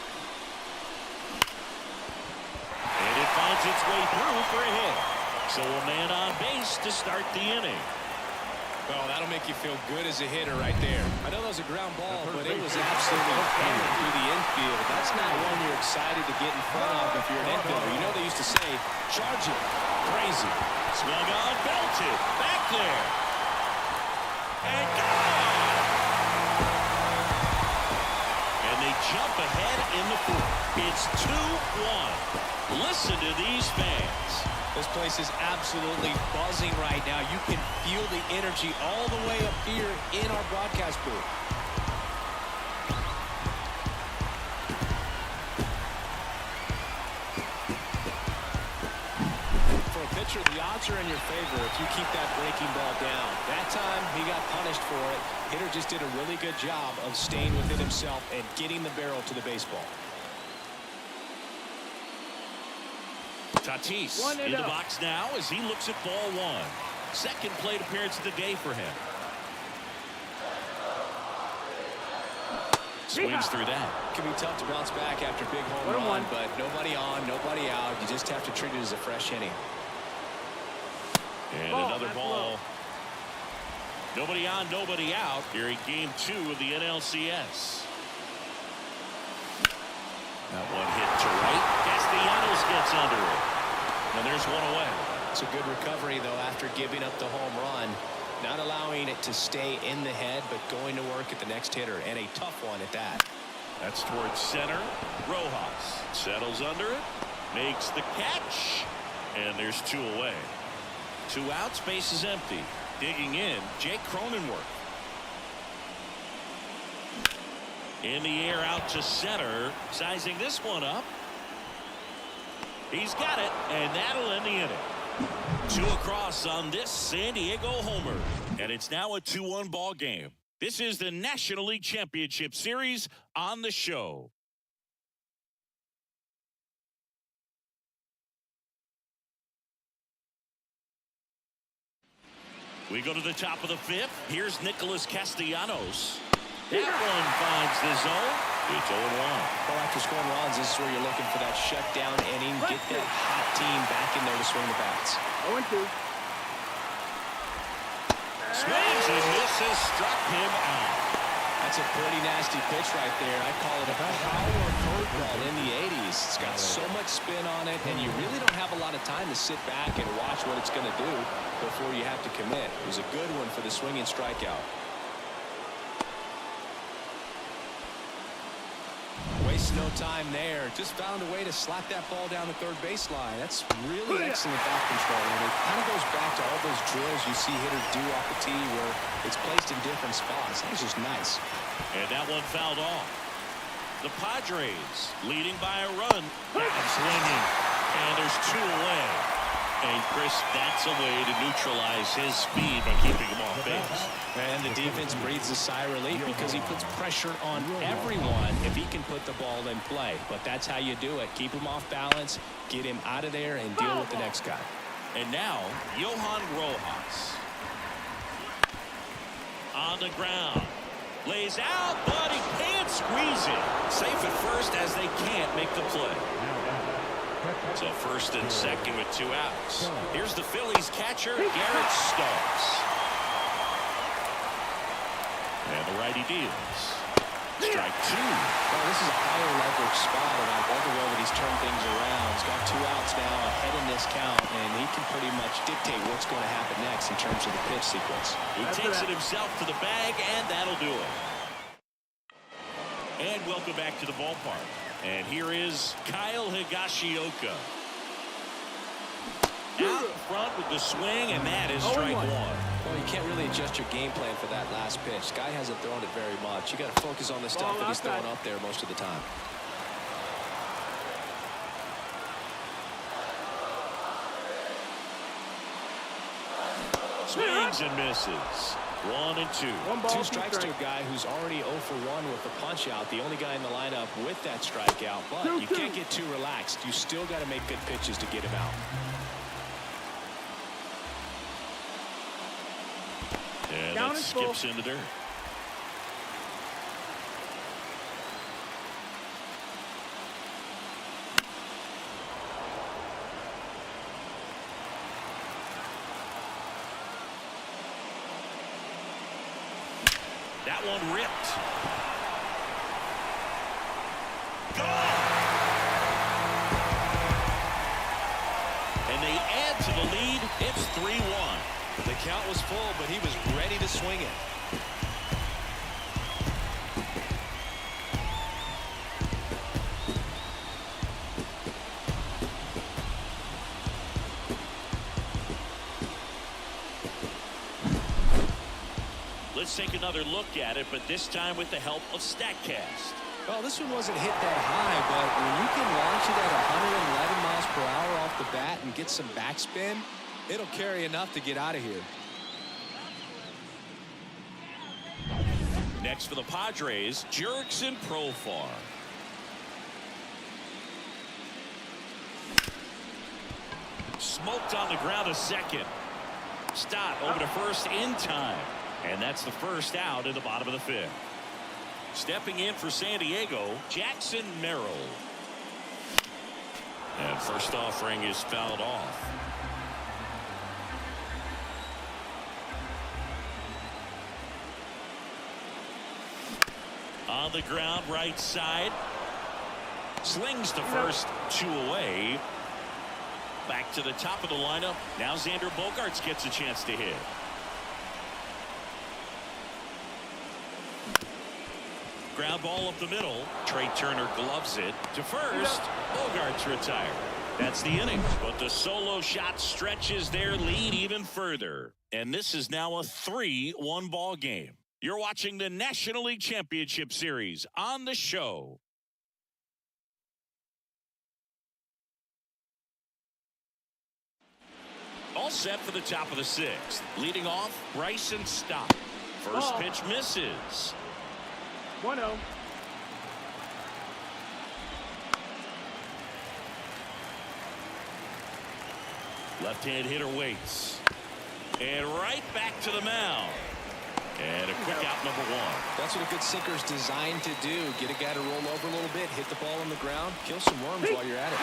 And it finds its way through for a hit. So a man on base to start the inning. Well, that'll make you feel good as a hitter right there. I know that was a ground ball, but it was absolutely hammered through the infield. That's not one you're excited to get in front of if you're an infielder. You know they used to say, charge it. Crazy. Swung on, belted. Back there. And gone. And they jump ahead in the 4th. It's 2-1. Listen to these fans. This place is absolutely buzzing right now. You can feel the energy all the way up here in our broadcast booth. For a pitcher pitcher, the odds are in your favor if you keep that breaking ball down. That time, he got punished for it. Hitter just did a really good job of staying within himself and getting the barrel to the baseball. Tatis in the box now as he looks at ball one. Second plate appearance of the day for him. Swings through that. It can be tough to bounce back after a big home run, but nobody on, nobody out. You just have to treat it as a fresh inning. And another ball. Nobody on, nobody out here in game 2 of the NLCS. That one hit to right. Castellanos gets under it. And there's one away. It's a good recovery, though, after giving up the home run. Not allowing it to stay in the head, but going to work at the next hitter, and a tough one at that. That's towards center. Rojas settles under it, makes the catch, and there's 2 away. 2 outs, base is empty. Digging in, Jake Cronenworth. In the air out to center, sizing this one up. He's got it, and that'll end the inning. 2 across on this San Diego homer. And it's now a 2-1 ball game. This is the National League Championship Series on the show. We go to the top of the 5th. Here's Nicholas Castellanos. That one finds the zone. It's 0-1. Well, after scoring runs, this is where you're looking for that shutdown inning. Get that hot team back in there to swing the bats. 0-2. Swings and misses, struck him out. That's a pretty nasty pitch right there. I call it a power curveball in the 80s. It's got so much spin on it, and you really don't have a lot of time to sit back and watch what it's going to do before you have to commit. It was a good one for the swinging strikeout. Wasting no time there. Just found a way to slap that ball down the third baseline. That's really excellent bat control. And it kind of goes back to all those drills you see hitters do off the tee where it's placed in different spots. That's just nice. And that one fouled off. The Padres leading by a run. Swinging. And there's 2 away. And Chris, that's a way to neutralize his speed by keeping him off base. And the defense breathes a sigh of relief because he puts pressure on everyone if he can put the ball in play. But that's how you do it. Keep him off balance, get him out of there, and deal with the next guy. And now, Johan Rojas. On the ground. Lays out, but he can't squeeze it. Safe at first as they can't make the play. So first and second with 2 outs. Here's the Phillies catcher, Garrett Stokes. And the righty deals. Strike 2. Well, this is a higher leverage spot, and I love the way that he's turned things around. He's got 2 outs now ahead in this count, and he can pretty much dictate what's going to happen next in terms of the pitch sequence. He takes it himself to the bag, and that'll do it. And welcome back to the ballpark. And here is Kyle Higashioka. Out front with the swing, and that is strike 1. Well, you can't really adjust your game plan for that last pitch. Guy hasn't thrown it very much. You got to focus on the stuff that he's throwing up there most of the time. Swings and misses. 1 and 2. 2 strikes to a guy who's already 0 for 1 with the punch out. The only guy in the lineup with that strikeout. But you can't get too relaxed. You still got to make good pitches to get him out. And that skips in the dirt. That one ripped. Gone. And they add to the lead. It's 3-1. The count was full, but he was ready to swing it. Let's take another look at it, but this time with the help of StatCast. Well, this one wasn't hit that high, but when you can launch it at 111 miles per hour off the bat and get some backspin, it'll carry enough to get out of here. Next for the Padres, Jurickson Profar. Smoked on the ground a second. Stott over to first in time. And that's the first out in the bottom of the fifth. Stepping in for San Diego, Jackson Merrill. And first offering is fouled off. On the ground, right side. Slings to first, 2 away. Back to the top of the lineup. Now Xander Bogaerts gets a chance to hit. Ground ball up the middle. Trey Turner gloves it to first. Bogaerts retired. That's the inning. But the solo shot stretches their lead even further. And this is now a 3-1 ball game. You're watching the National League Championship Series on the show. All set for the top of the sixth. Leading off, Bryson Stott. First pitch misses. 1-0. Left-hand hitter waits. And right back to the mound. And a quick out, number 1. That's what a good sinker's designed to do. Get a guy to roll over a little bit, hit the ball on the ground, kill some worms while you're at it.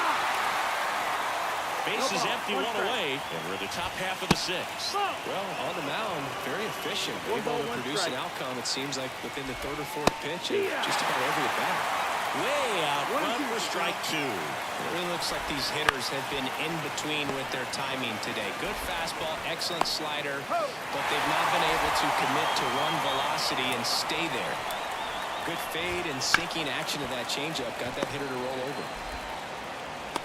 Base is empty, 1 away, and we're in the top half of the sixth. Well, on the mound, very efficient. Able to produce an outcome, it seems like, within the third or fourth pitch and just about every at bat. Way out front for strike 2. It really looks like these hitters have been in between with their timing today. Good fastball, excellent slider, but they've not been able to commit to one velocity and stay there. Good fade and sinking action of that changeup got that hitter to roll over.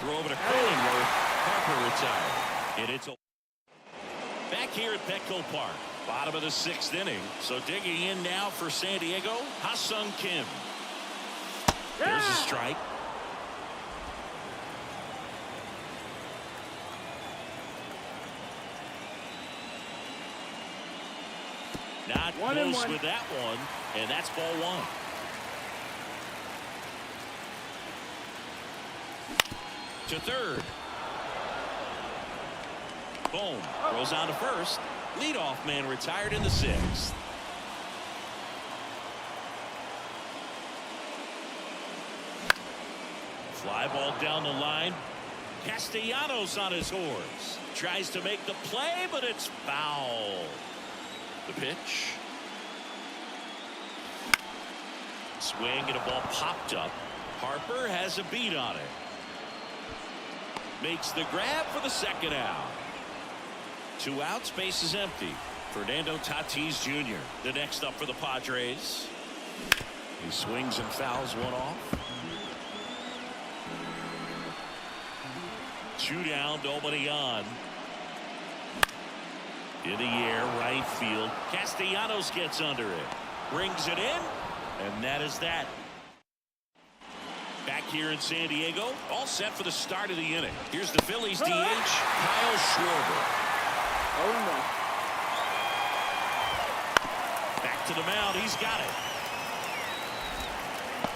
Throw over to Cronenworth. Harper retired. And it's back here at Petco Park. Bottom of the 6th inning. So digging in now for San Diego, Ha-Sung Kim. There's a strike. Not close with that one, and that's ball 1. To third. Boom. Throws on to first. Leadoff man retired in the 6th. Fly ball down the line. Castellanos on his horse. Tries to make the play, but it's foul. The pitch. Swing and a ball popped up. Harper has a beat on it. Makes the grab for the second out. 2 outs, base is empty. Fernando Tatis Jr. the next up for the Padres. He swings and fouls one off. 2 down, nobody on. In the air, right field. Castellanos gets under it. Brings it in, and that is that. Back here in San Diego, all set for the start of the inning. Here's the Phillies DH, Kyle Schwarber. Oh, no. Back to the mound, he's got it.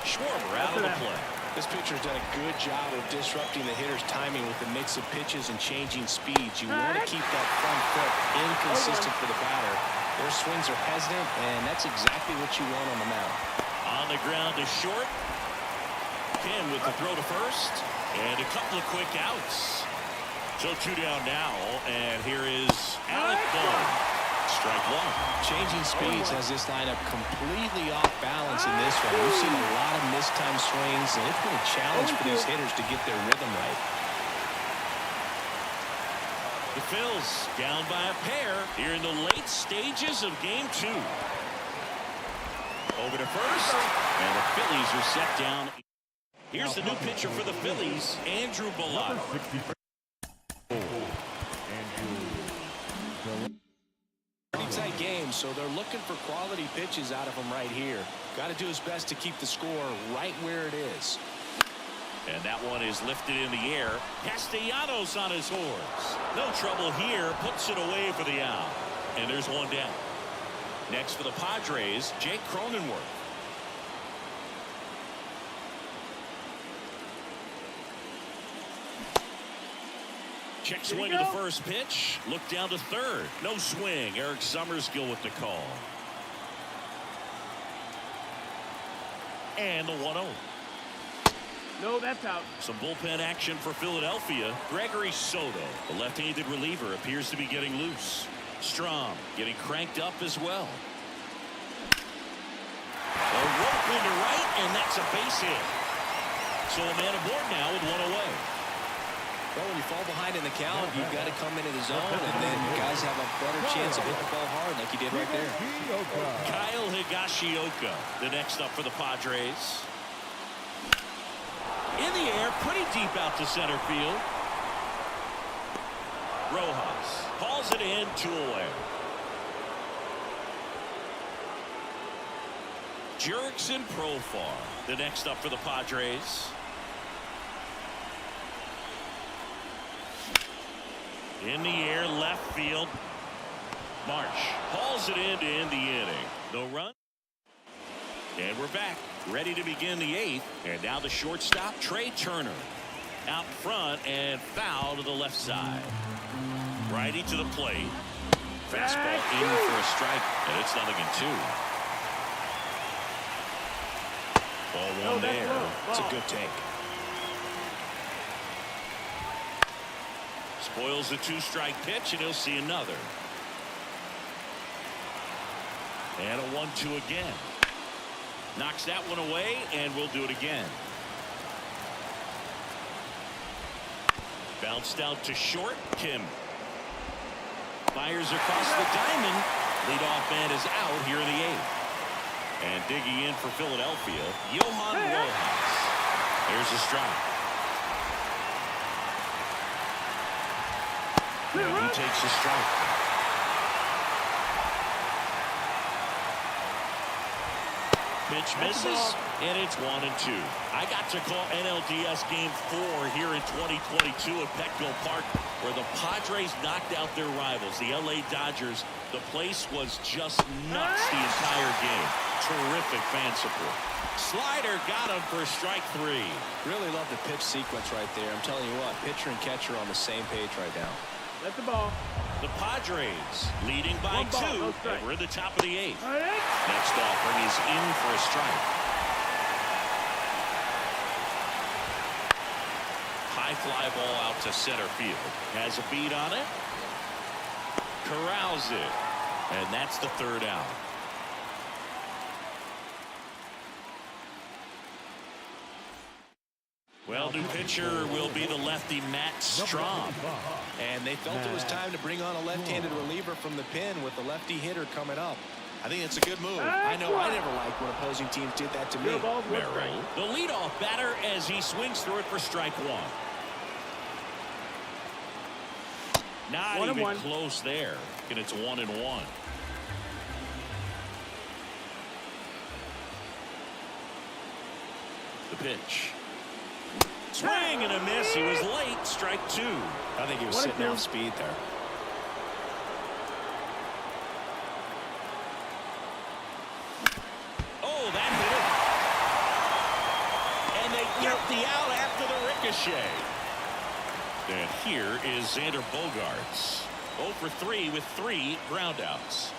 Schwarber out of the play. This pitcher's done a good job of disrupting the hitter's timing with a mix of pitches and changing speeds. You want to keep that front foot inconsistent for the batter. Their swings are hesitant, and that's exactly what you want on the mound. On the ground to short. Ken with the throw to first, and a couple of quick outs. So 2 down now, and here is Alec Bohm. Strike 1. Changing speeds has this lineup completely off balance in this one. We've seen a lot of mistimed swings, and it's been a challenge for these hitters to get their rhythm right. The Phils down by a pair here in the late stages of game 2. Over to first, and the Phillies are set down. Here's the new pitcher for the Phillies, Andrew Bellotto. Pretty tight game. room, so they're looking for quality pitches out of him right here. Got to do his best to keep the score right where it is. And that one is lifted in the air. Castellanos on his horse. No trouble here. Puts it away for the out. And there's one down. Next for the Padres, Jake Cronenworth. Check swing of the first pitch. Look down to third. No swing. Eric Summerskill with the call. And the 1-0. No, that's out. Some bullpen action for Philadelphia. Gregory Soto, the left-handed reliever, appears to be getting loose. Strom getting cranked up as well. A rope into right, and that's a base hit. So a man aboard now with one away. Well, when you fall behind in the count, you've got to come into the zone, and then guys have a better chance of hitting the ball hard like you did right there. Kyle Higashioka, the next up for the Padres. In the air, pretty deep out to center field. Rojas calls it in, 2 away. Jurickson Profar, the next up for the Padres. In the air, left field. Marsh hauls it in to end the inning. No run. And we're back, ready to begin the 8th. And now the shortstop, Trey Turner. Out front and foul to the left side. Righty to the plate. Fastball in for a strike, and it's 0-2. Ball one there. It's a good take. Spoils the 2-strike pitch, and he'll see another. And a 1-2 again. Knocks that one away, and we'll do it again. Bounced out to short. Kim fires across the diamond. Leadoff man is out here in the 8th. And digging in for Philadelphia, Johan Rojas. There's a strike. And he takes a strike. Pitch misses, and it's 1-2. I got to call NLCS Game 4 here in 2022 at Petco Park, where the Padres knocked out their rivals, the LA Dodgers. The place was just nuts the entire game. Terrific fan support. Slider got him for strike 3. Really love the pitch sequence right there. I'm telling you what, pitcher and catcher are on the same page right now. Let the ball. The Padres leading by 2, and we're at the top of the 8th. Next offering is in for a strike. High fly ball out to center field. Has a beat on it. Corrals it. And that's the 3rd out. Well, new pitcher will be the lefty Matt Strom. And they felt it was time to bring on a left-handed reliever from the pen with the lefty hitter coming up. I think it's a good move. I know I never liked when opposing teams did that to me. Merrill, the leadoff batter, as he swings through it for strike 1. Not even close there. And it's 1-1. The pitch. Swing and a miss. He was late. Strike 2. I think he was sitting off speed there. Oh, that hit it. And they get the out after the ricochet. And here is Xander Bogaerts. 0 for 3 with 3 groundouts.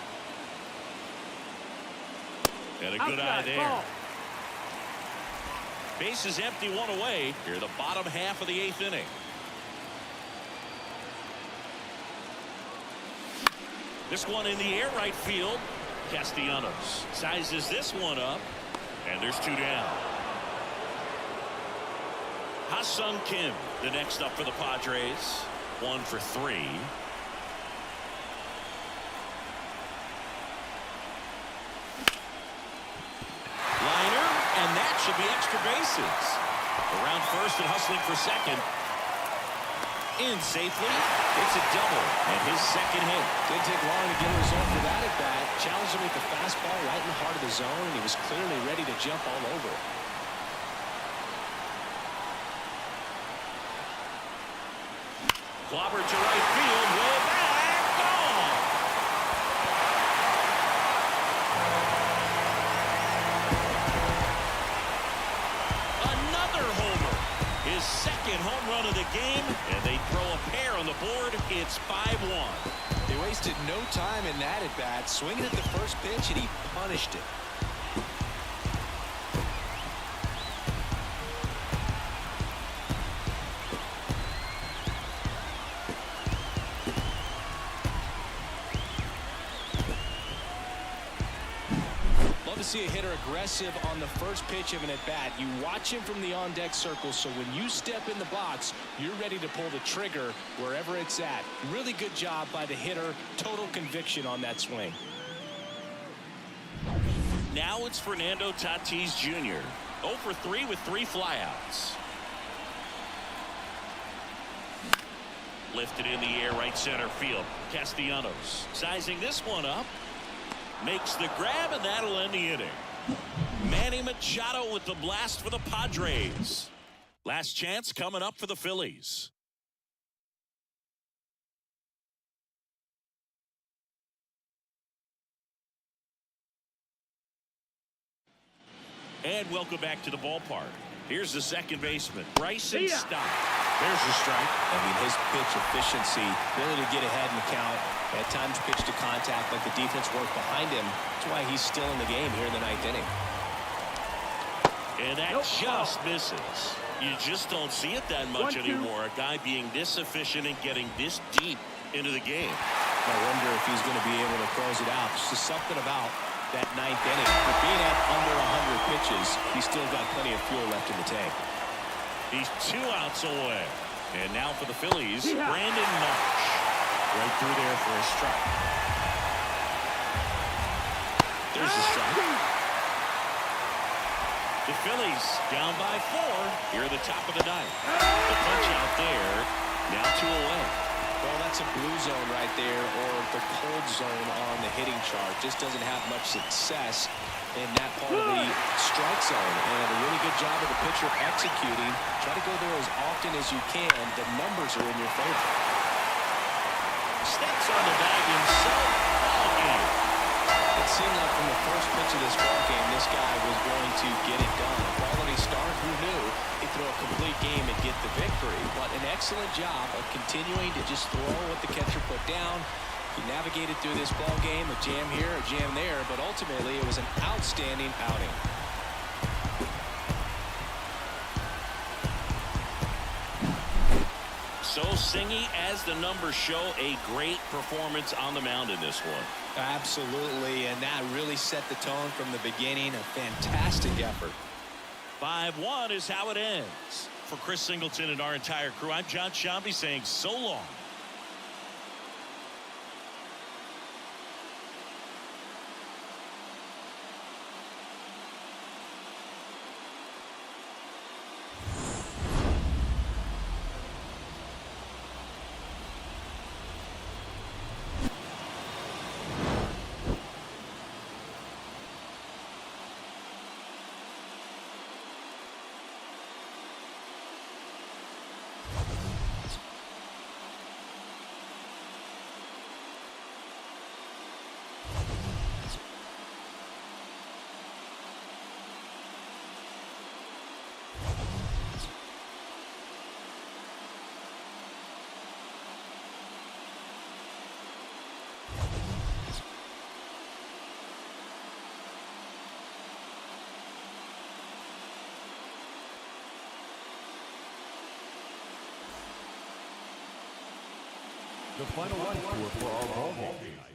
And a good eye there. Ball. Base is empty, 1 away. Here the bottom half of the 8th inning. This one in the air, right field. Castellanos sizes this one up. And there's 2 down. Ha-Sung Kim, the next up for the Padres. 1 for 3. And that should be extra bases. Around first and hustling for second. In safely. It's a double. And his second hit. Didn't take long to get a result for that at bat. challenged him with the fastball right in the heart of the zone, and he was clearly ready to jump all over it. Clobbered to right field, way back, gone. Another homer. His second home run of the game, and they throw a pair on the board. It's 5-1. They wasted no time in that at bat, swinging at the first pitch, and he punished it. Love to see a hitter aggressive on the first pitch of an at-bat. You watch him from the on-deck circle, so when you step in the box, you're ready to pull the trigger wherever it's at. Really good job by the hitter. Total conviction on that swing. Now it's Fernando Tatis Jr. 0 for 3 with 3 flyouts. Lifted in the air, right center field. Castellanos sizing this one up. Makes the grab, and that'll end the inning. Manny Machado with the blast for the Padres. Last chance coming up for the Phillies. And welcome back to the ballpark. Here's the second baseman, Bryson Stott. There's the strike. I mean, his pitch efficiency, ability to get ahead in the count, at times pitch to contact, like the defense worked behind him. That's why he's still in the game here in the ninth inning. And that just misses. You just don't see it that much anymore. A guy being this efficient and getting this deep into the game. I wonder if he's going to be able to close it out. There's just something about that ninth inning. For being at under 100 pitches, he's still got plenty of fuel left in the tank. He's 2 outs away. And now for the Phillies, Brandon Marsh. Right through there for a strike. There's the strike. The Phillies down by 4 here at the top of the ninth. The punch out there. Now 2 away. Well, that's a blue zone right there, or the cold zone on the hitting chart. Just doesn't have much success in that part of the strike zone. And a really good job of the pitcher executing. Try to go there as often as you can. The numbers are in your favor. Steps on the bag himself. Ball game. It seemed like from the first pitch of this ball game, this guy was going to get it done. A quality start, who knew? He'd throw a complete game and get the victory. But an excellent job of continuing to just throw what the catcher put down. He navigated through this ball game, a jam here, a jam there, but ultimately it was an outstanding outing. So singy as the numbers show, a great performance on the mound in this one. Absolutely, and that really set the tone from the beginning. A fantastic effort. 5-1 is how it ends. For Chris Singleton and our entire crew, I'm John Shambi saying so long. The final line score for our ball game tonight.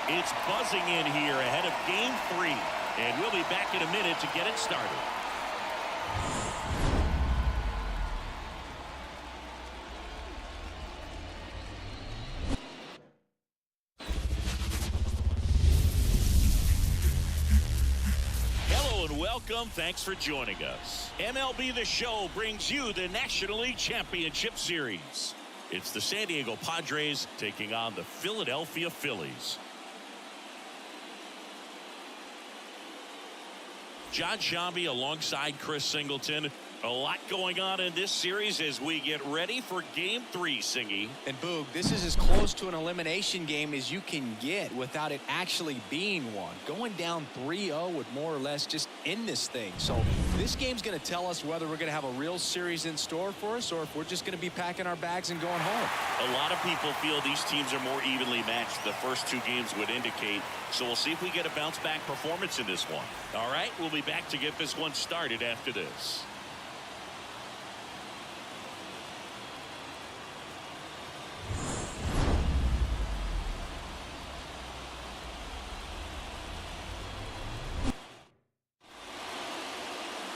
It's buzzing in here ahead of Game 3. And we'll be back in a minute to get it started. Hello and welcome. Thanks for joining us. MLB The Show brings you the National League Championship Series. It's the San Diego Padres taking on the Philadelphia Phillies. John Shambi alongside Chris Singleton. A lot going on in this series as we get ready for Game 3, Singy. And Boog, this is as close to an elimination game as you can get without it actually being one. Going down 3-0 would more or less just end this thing. So this game's going to tell us whether we're going to have a real series in store for us or if we're just going to be packing our bags and going home. A lot of people feel these teams are more evenly matched. The first two games would indicate. So we'll see if we get a bounce-back performance in this one. All right, we'll be back to get this one started after this.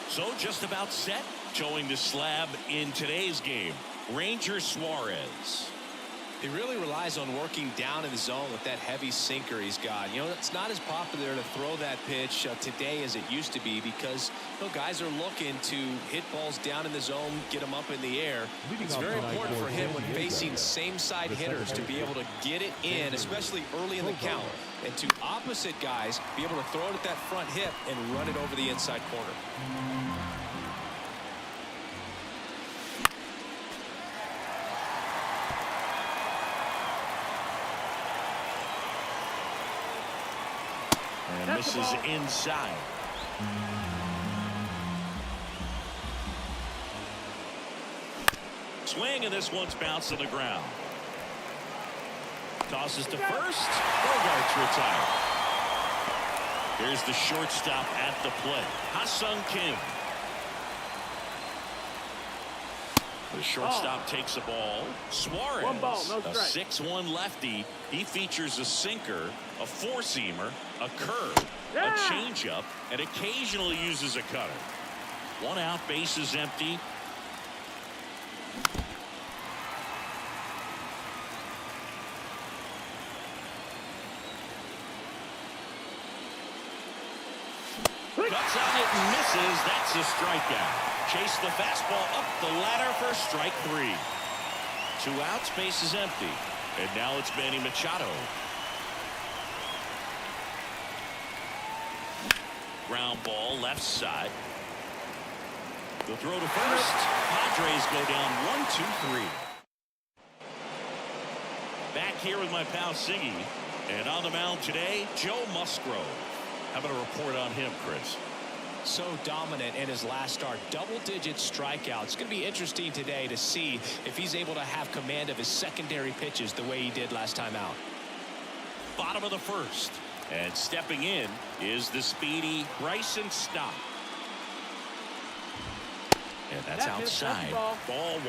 So just about set. Showing the slab in today's game. Ranger Suarez. He really relies on working down in the zone with that heavy sinker he's got. You know, it's not as popular to throw that pitch today as it used to be because, you know, guys are looking to hit balls down in the zone, get them up in the air. It's very important for him when facing same-side hitters to be able to get it in, especially early in the count, and to opposite guys be able to throw it at that front hip and run it over the inside corner. And this is inside. Swing, and this one's bounced on the ground. Tosses to first. Bogart's retired. Here's the shortstop at the plate. Ha-Sung Kim. The shortstop takes the ball. Suarez, One ball, no a strike. 6'1 lefty. He features a sinker, a four-seamer, a curve, a changeup, and occasionally uses a cutter. One out, base is empty. Cuts on it and misses. That's a strikeout. Chase the fastball up the ladder for strike 3. 2 outs, base is empty. And now it's Manny Machado. Ground ball left side. The throw to first. Padres go down 1-2-3. Back here with my pal Siggy. And on the mound today, Joe Musgrove. How about a report on him, Chris? So dominant in his last start. Double-digit strikeouts. It's going to be interesting today to see if he's able to have command of his secondary pitches the way he did last time out. Bottom of the first. And stepping in is the speedy Bryson Stott. And that's outside. Ball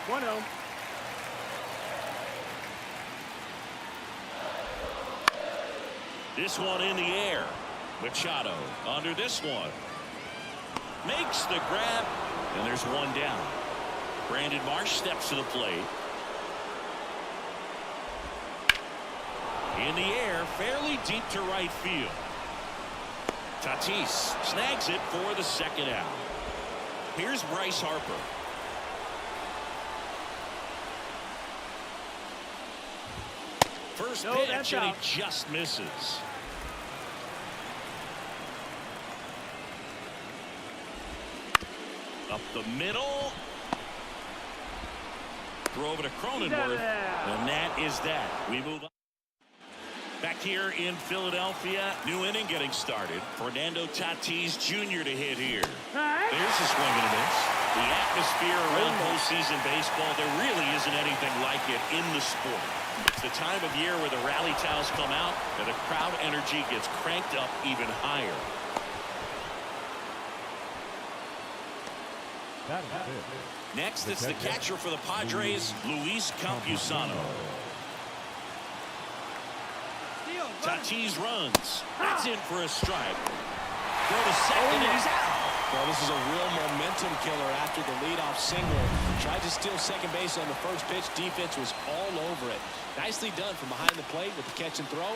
1. 1-0. This one in the air. Machado under this one. Makes the grab. And there's one down. Brandon Marsh steps to the plate. In the air, fairly deep to right field. Tatis snags it for the second out. Here's Bryce Harper. First pitch, and he just misses. Up the middle. Throw over to Cronenworth. And that is that. We move on. Back here in Philadelphia, new inning getting started. Fernando Tatis Jr. to hit here. There's a swing and a miss. The atmosphere around postseason baseball, there really isn't anything like it in the sport. It's the time of year where the rally towels come out and the crowd energy gets cranked up even higher. Next, it's the catcher for the Padres, Luis Campusano. Tatis runs. That's in for a strike. Throw to second, and he's out. Well, this is a real momentum killer after the leadoff single. Tried to steal second base on the first pitch. Defense was all over it. Nicely done from behind the plate with the catch and throw.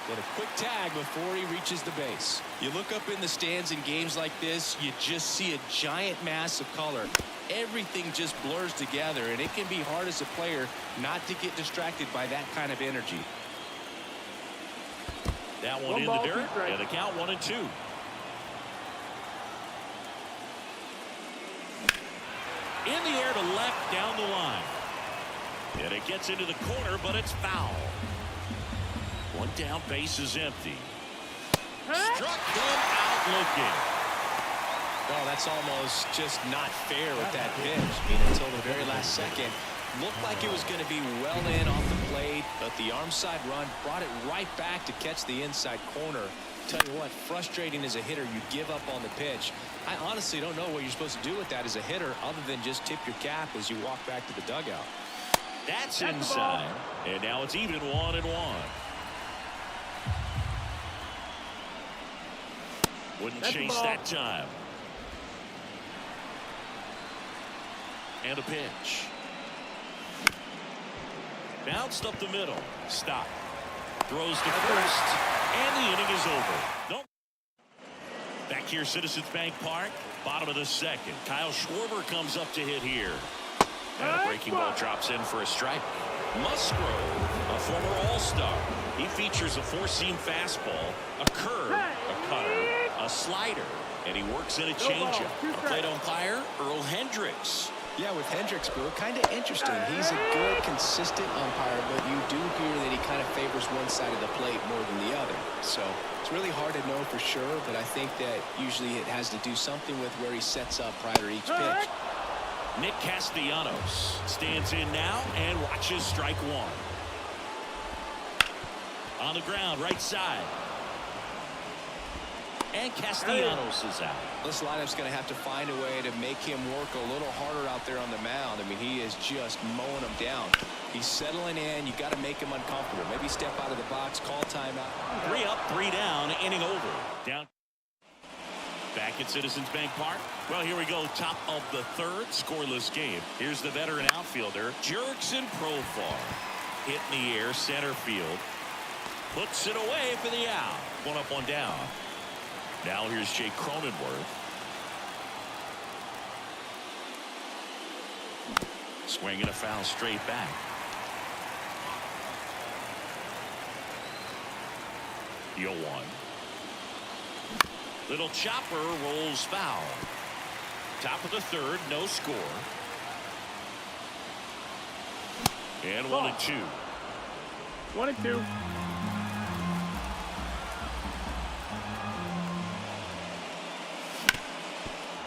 Get a quick tag before he reaches the base. You look up in the stands in games like this, you just see a giant mass of color. Everything just blurs together, and it can be hard as a player not to get distracted by that kind of energy. That one in the dirt, and the count 1-2. In the air to left down the line. And it gets into the corner, but it's foul. One down, base is empty. Struck him out looking. Oh, that's almost just not fair with that pitch. I mean, until the very last second. Looked like it was going to be well in off the plate, but the arm side run brought it right back to catch the inside corner. Tell you what, frustrating as a hitter, you give up on the pitch. I honestly don't know what you're supposed to do with that as a hitter other than just tip your cap as you walk back to the dugout. That's inside, and now it's even 1-1. Wouldn't chase that time. And a pitch. Bounced up the middle. Stop. Throws to first. And the inning is over. Nope. Back here, Citizens Bank Park. Bottom of the second. Kyle Schwarber comes up to hit here. And a breaking ball drops in for a strike. Musgrove, a former All-Star. He features a four-seam fastball, a curve, a cutter, a slider, and he works in a changeup. A plate umpire, Earl Hendricks. Yeah, with Hendricks, Boo, kind of interesting. He's a good, consistent umpire, but you do hear that he kind of favors one side of the plate more than the other. So it's really hard to know for sure, but I think that usually it has to do something with where he sets up prior to each pitch. Nick Castellanos stands in now and watches strike one. On the ground, right side. And Castellanos is out. This lineup's going to have to find a way to make him work a little harder out there on the mound. I mean, he is just mowing them down. He's settling in. You got to make him uncomfortable. Maybe step out of the box, call timeout. 3 up, 3 down, inning over. Down. Back at Citizens Bank Park. Well, here we go. Top of the third, scoreless game. Here's the veteran outfielder, Jurickson Profar. Hit in the air, center field. Puts it away for the out. 1 up, 1 down. Now here's Jake Cronenworth. Swinging a foul straight back. The 0-1. Little chopper rolls foul. Top of the third, no score. And 1-2. 1-2.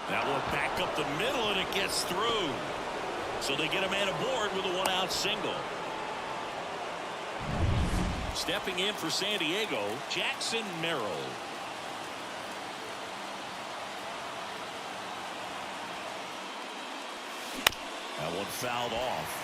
That one back up the middle, and it gets through. So they get a man aboard with a 1-out single. Stepping in for San Diego, Jackson Merrill. That one fouled off.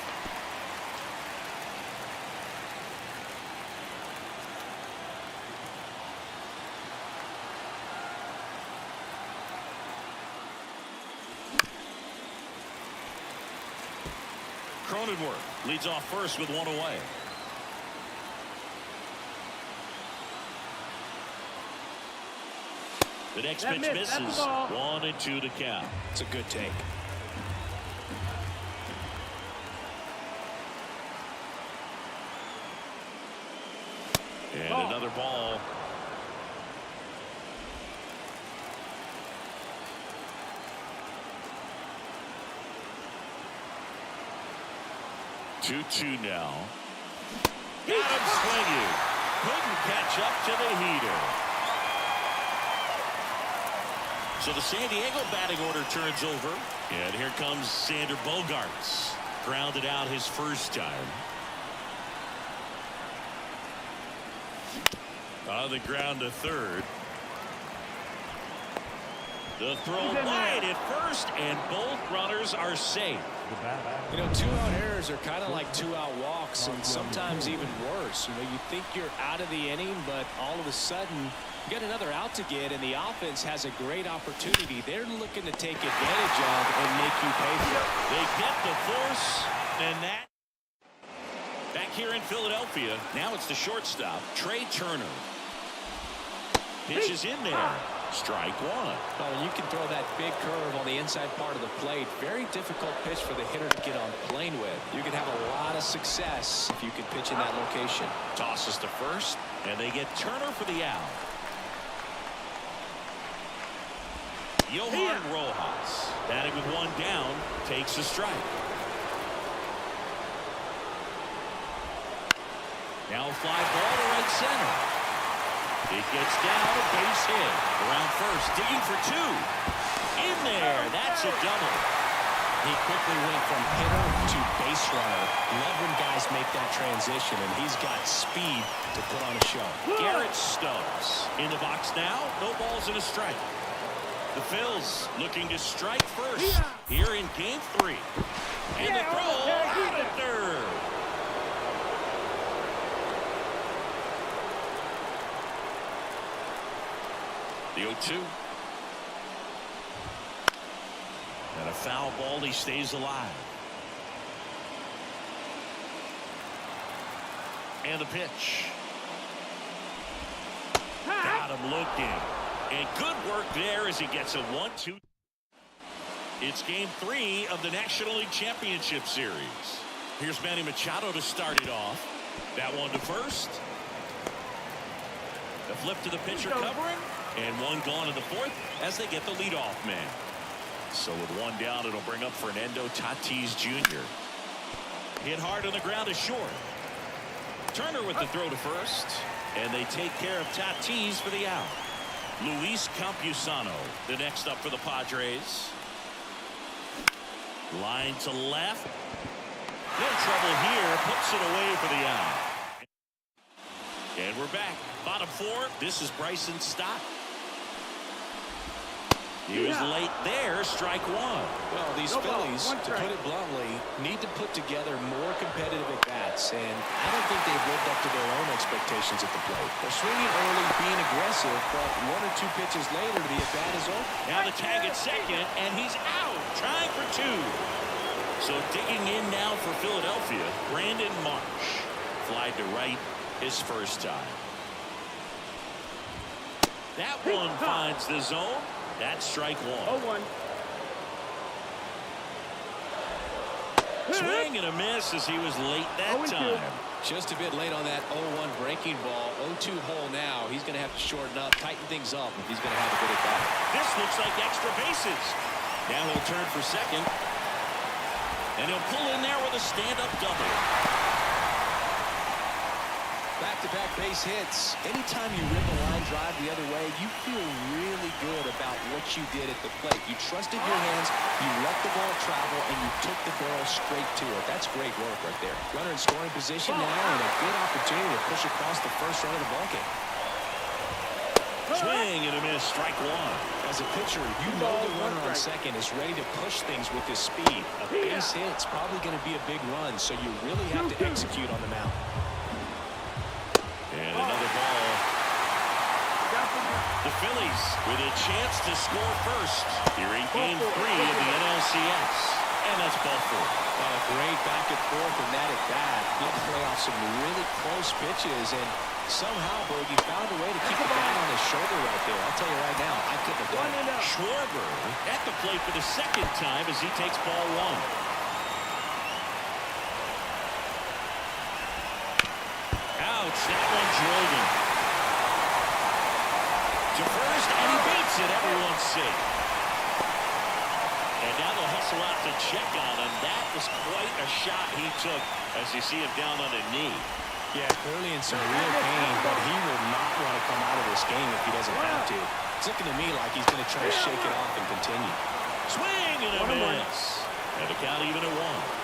Cronenworth leads off first with 1 away. The next pitch misses. 1-2 to count. It's a good take. And another ball. Two now. Got him swinging. Couldn't catch up to the heater. So the San Diego batting order turns over. And here comes Sander Bogaerts. Grounded out his first time. On the ground to third. The throw wide at first, and both runners are safe. the batter. You know, two-out errors are kind of like two-out walks, and sometimes even worse. You know, you think you're out of the inning, but all of a sudden, you get another out to get, and the offense has a great opportunity. They're looking to take advantage of and make you pay for it. They get the force, and that. Back here in Philadelphia, now it's the shortstop, Trey Turner. Pitches in there. Strike one. Well, you can throw that big curve on the inside part of the plate. Very difficult pitch for the hitter to get on plane with. You can have a lot of success if you can pitch in that location. Tosses to first, and they get Turner for the out. Johan Rojas, batting with one down, takes a strike. Now a fly ball to right center. It gets down, a base hit. Around first, digging for two. In there, that's a double. He quickly went from hitter to base runner. Love when guys make that transition, and he's got speed to put on a show. Garrett Stubbs in the box now. No balls and a strike. The Phillies looking to strike first here in game 3. And the throw out at third. The 0-2. And a foul ball. He stays alive. And the pitch. Got him looking. And good work there as he gets a 1-2. It's game 3 of the National League Championship Series. Here's Manny Machado to start it off. That one to first. The flip to the pitcher covering. And one gone in the fourth as they get the leadoff man. So with one down, it'll bring up Fernando Tatis Jr. Hit hard on the ground is short. Turner with the throw to first. And they take care of Tatis for the out. Luis Campusano, the next up for the Padres. Line to left. No trouble here. Puts it away for the out. And we're back. Bottom 4. This is Bryson Stott. He was late there. Strike one. Well, these Phillies, to put it bluntly, need to put together more competitive at-bats, and I don't think they've lived up to their own expectations at the plate. They're swinging early, being aggressive, but 1 or 2 pitches later, the at-bat is over. Now the tag at second, and he's out, trying for 2. So digging in now for Philadelphia, Brandon Marsh. Flied to right his first time. That one finds the zone. That's strike one. 0-1. Swing and a miss as he was late that time. Just a bit late on that 0-1 breaking ball. 0-2 hole now. He's going to have to shorten up, tighten things up if he's going to have a good at bat. This looks like extra bases. Now he'll turn for second. And he'll pull in there with a stand-up double. Back-to-back base hits. Anytime you rip a line drive the other way, you feel really good about what you did at the plate. You trusted your hands, you let the ball travel, and you took the barrel straight to it. That's great work right there. Runner in scoring position now, and a good opportunity to push across the first run of the ballgame. Swing and a miss. Strike one. As a pitcher, you know the runner on second is ready to push things with his speed. A base hit's probably going to be a big run, so you really have to execute on the mound. And another ball. The Phillies with a chance to score first here in game 3 of the NLCS. And that's ball 4. Well, a great back and forth in that at bat. He had to play off some really close pitches, and somehow Bogey found a way to keep the bat on his shoulder right there. I'll tell you right now, I couldn't have done it. Schwarber at the plate for the second time as he takes ball 1. Ouch, that one drove him. To first, and he beats it. Everyone's safe. And now they'll hustle out to check on him. That was quite a shot he took as you see him down on a knee. Yeah, clearly in some real pain, but he will not want to come out of this game if he doesn't have to. It's looking to me like he's going to try to shake it off and continue. Swing and a miss. And the count even at 1.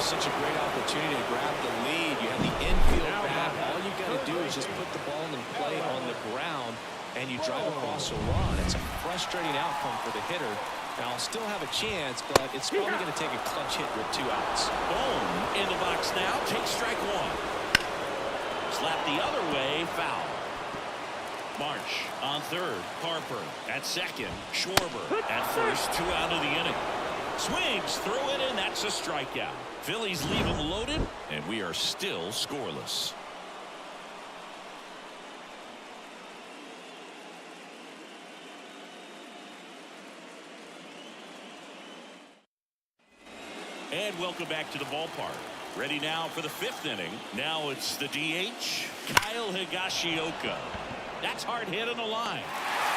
such a great opportunity to grab the lead. You have the infield bat. All you got to do is just put the ball in play on the ground, and you drive across a run. It's a frustrating outcome for the hitter. Now, I'll still have a chance, but it's probably going to take a clutch hit with 2 outs. Bohm in the box now. Take strike 1. Slap the other way. Foul. March on third. Harper at second. Schwarber at first. 2 out of the inning. Swings through it, and that's a strikeout. Phillies leave them loaded, and we are still scoreless. And welcome back to the ballpark. Ready now for the 5th inning. Now it's the DH, Kyle Higashioka. That's hard hit on the line.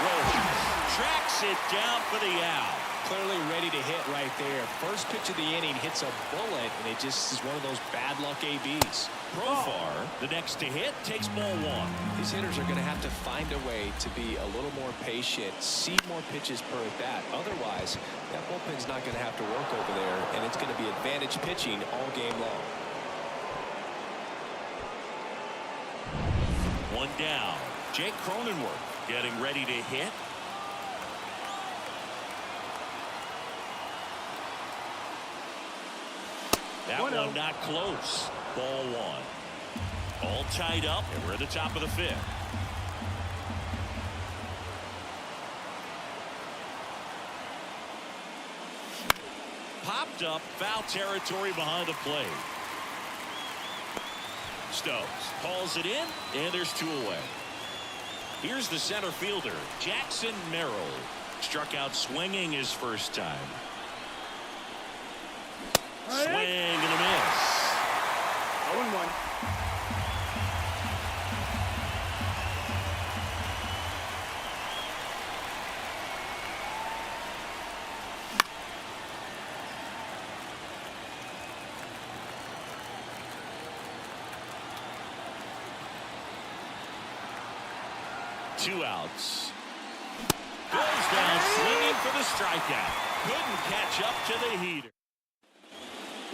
Rojas tracks it down for the out. Clearly ready to hit right there. First pitch of the inning hits a bullet, and it just is one of those bad luck ABs. Profar, the next to hit, takes ball 1. These hitters are going to have to find a way to be a little more patient, see more pitches per at bat. Otherwise, that bullpen's not going to have to work over there, and it's going to be advantage pitching all game long. 1 down. Jake Cronenworth getting ready to hit. That one not close. Ball 1. All tied up, and we're at the top of the 5th. Popped up, foul territory behind the plate. Stokes calls it in, and there's 2 away. Here's the center fielder, Jackson Merrill. Struck out swinging his first time. Swing and a miss. 0-1. Two outs. Goes down swinging for the strikeout. Couldn't catch up to the heater.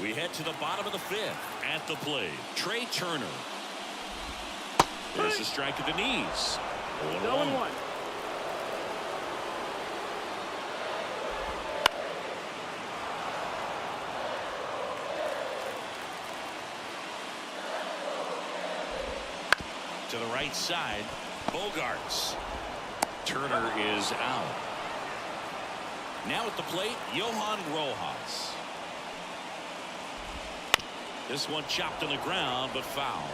We head to the bottom of the 5th. At the plate, Trey Turner. There's a strike at the knees. 0-1. To the right side, Bogarts. Turner is out. Now at the plate, Johan Rojas. This one chopped on the ground, but foul.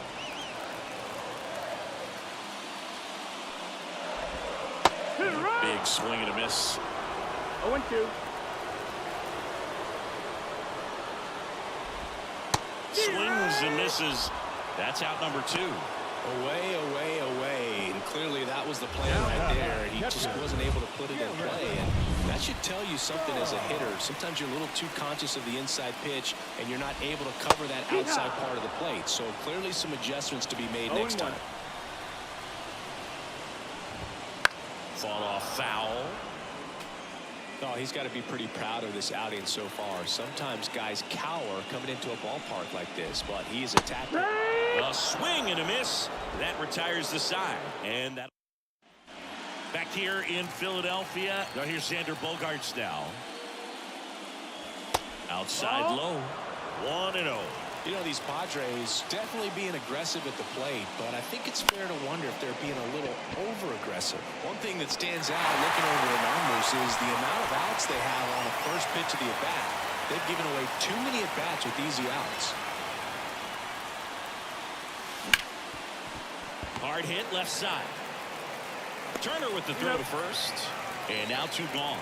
Big swing and a miss. 0-2. Swings and misses. That's out number 2. Away, away, away. And clearly that was the plan right there. He just wasn't able to put it in play. And that should tell you something as a hitter. Sometimes you're a little too conscious of the inside pitch, and you're not able to cover that outside part of the plate. So clearly some adjustments to be made next time. Fall off foul. Oh, he's got to be pretty proud of this outing so far. Sometimes guys cower coming into a ballpark like this, but he's attacking. A swing and a miss. That retires the side. And that back here in Philadelphia. Now here's Xander Bogaerts now. Outside low. 1-0. You know, these Padres definitely being aggressive at the plate, but I think it's fair to wonder if they're being a little over-aggressive. One thing that stands out looking over the numbers is the amount of outs they have on the first pitch of the at-bat. They've given away too many at-bats with easy outs. Hard hit left side. Turner with the throw to first. And now 2 gone.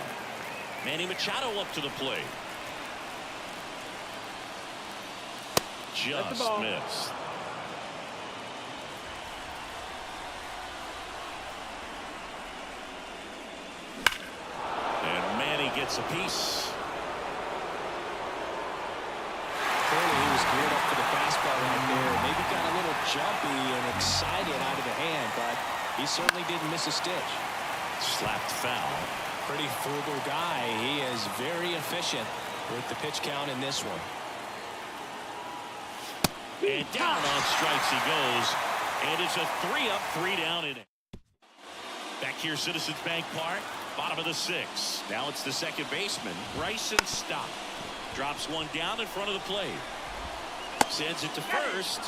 Manny Machado up to the plate. Just missed. And Manny gets a piece. Clearly he was geared up for the fastball right there. Maybe got a little jumpy and excited out of the hand, but he certainly didn't miss a stitch. Slapped foul. Pretty frugal guy. He is very efficient with the pitch count in this one. And down on strikes he goes. And it's a 3-up, 3-down inning. Back here, Citizens Bank Park, bottom of the 6th. Now it's the second baseman, Bryson Stott. Drops one down in front of the plate. Sends it to first.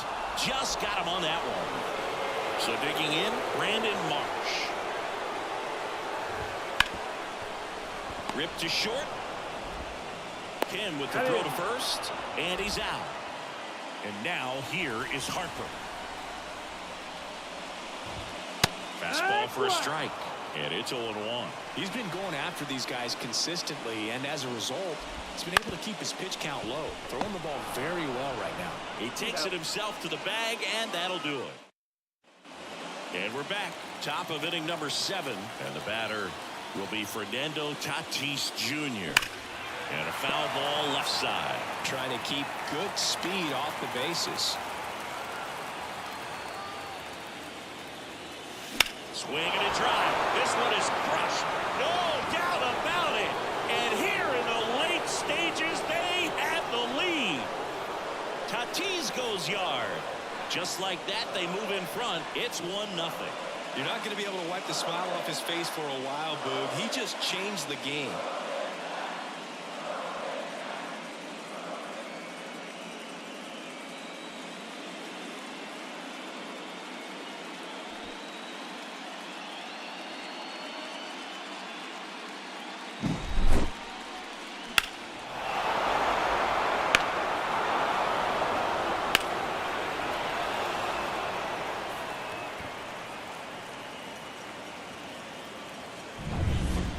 Just got him on that one. So digging in, Brandon Marsh. Ripped to short. Kim with the throw to first. And he's out. And now here is Harper. Fastball for a strike. And it's 0-1. He's been going after these guys consistently, and as a result, he's been able to keep his pitch count low. Throwing the ball very well right now. He takes it himself to the bag, and that'll do it. And we're back. Top of inning number 7. And the batter will be Fernando Tatis Jr. And a foul ball left side. Trying to keep good speed off the bases. Swing and a drive. This one is crushed. No doubt about it. And here in the late stages, they have the lead. Tatis goes yard. Just like that, they move in front. It's 1-0. You're not going to be able to wipe the smile off his face for a while, Boog. He just changed the game.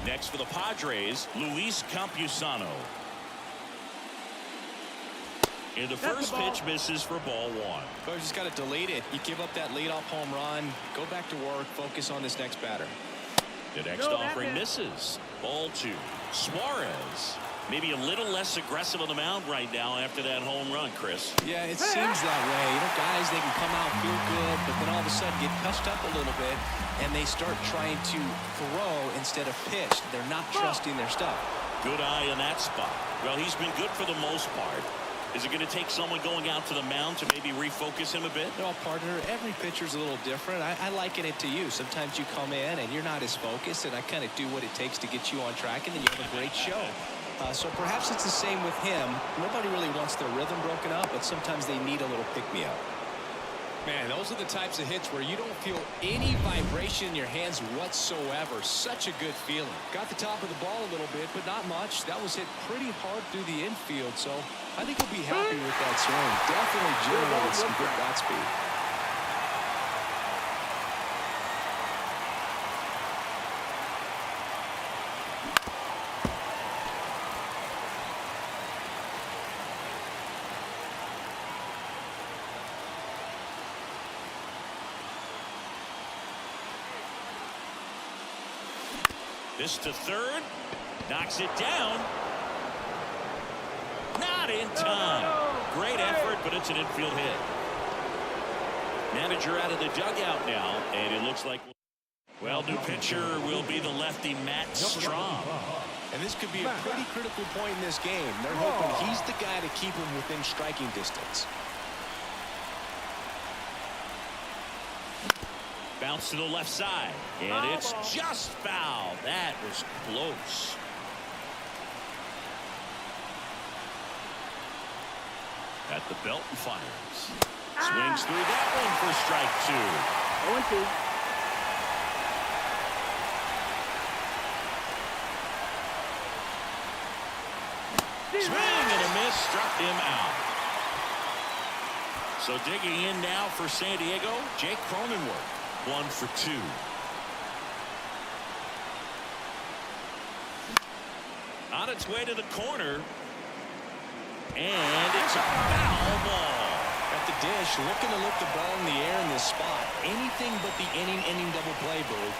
Next for the Padres, Luis Campusano. And the first pitch misses for ball 1. But you just got to delete it. You give up that leadoff home run, go back to work, focus on this next batter. The next offering misses. Ball 2. Suarez. Maybe a little less aggressive on the mound right now after that home run, Chris. Yeah, it seems that way. You know, guys, they can come out, feel good, but then all of a sudden get touched up a little bit, and they start trying to throw instead of pitch. They're not trusting their stuff. Good eye in that spot. Well, he's been good for the most part. Is it going to take someone going out to the mound to maybe refocus him a bit? No, partner, every pitcher's a little different. I liken it to you. Sometimes you come in and you're not as focused, and I kind of do what it takes to get you on track, and then you have a great show. So perhaps it's the same with him. Nobody really wants their rhythm broken up, but sometimes they need a little pick-me-up. Man, those are the types of hits where you don't feel any vibration in your hands whatsoever. Such a good feeling. Got the top of the ball a little bit, but not much. That was hit pretty hard through the infield, so I think he'll be happy with that swing. Definitely generated some good bat speed. This to third. Knocks it down. Not in time. Great effort, but it's an infield hit. Manager out of the dugout now, and it looks like, well, new pitcher will be the lefty Matt Strahm. And this could be a pretty critical point in this game. They're hoping he's the guy to keep him within striking distance. Bounce to the left side, and it's just foul. That was close. At the belt and fires. Swings through that one for strike 2. 0-2. Swing and a miss, struck him out. So digging in now for San Diego, Jake Cronenworth. 1 for 2. On its way to the corner. And it's a foul ball. At the dish, looking to lift the ball in the air in this spot. Anything but the inning double play, Boo.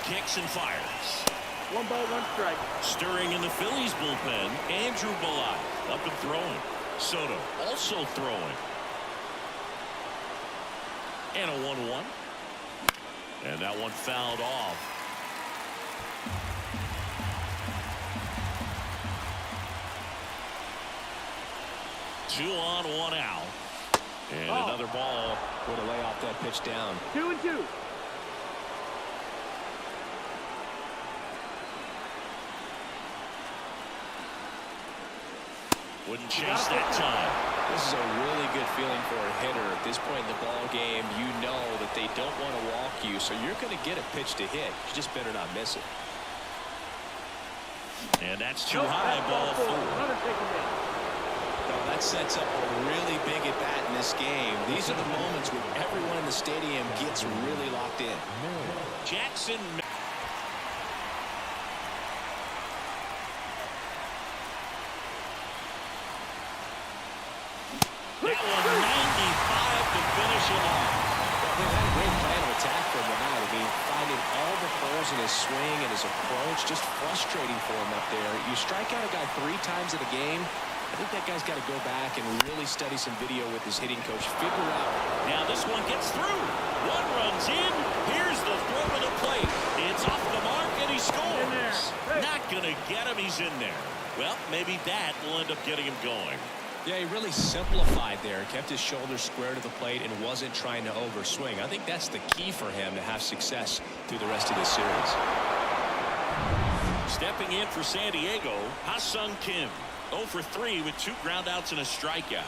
Kicks and fires. 1 ball, 1 strike. Stirring in the Phillies bullpen, Andrew Bellot up and throwing. Soto also throwing. And a 1-1. And that one fouled off. Two on, 1 out. And another ball. Way to lay off that pitch down. 2-2. Wouldn't chase that time. This is a really good feeling for a hitter at this point in the ball game. You know that they don't want to walk you, so you're going to get a pitch to hit. You just better not miss it. And that's too high, ball 4. Another taken base. Well, that sets up a really big at bat in this game. These are the moments when everyone in the stadium gets really locked in. Jackson. That one 95 to finish him off. Well, they've had a great plan of attack for him tonight. I mean, finding all the holes in his swing and his approach, just frustrating for him up there. You strike out a guy 3 times in a game, I think that guy's got to go back and really study some video with his hitting coach. Figure out. Now this one gets through. One runs in. Here's the throw to the plate. It's off the mark and he scores. Not going to get him. He's in there. Well, maybe that will end up getting him going. Yeah, he really simplified there. Kept his shoulders square to the plate and wasn't trying to overswing. I think that's the key for him to have success through the rest of this series. Stepping in for San Diego, Ha-Sung Kim. 0 for 3 with 2 groundouts and a strikeout.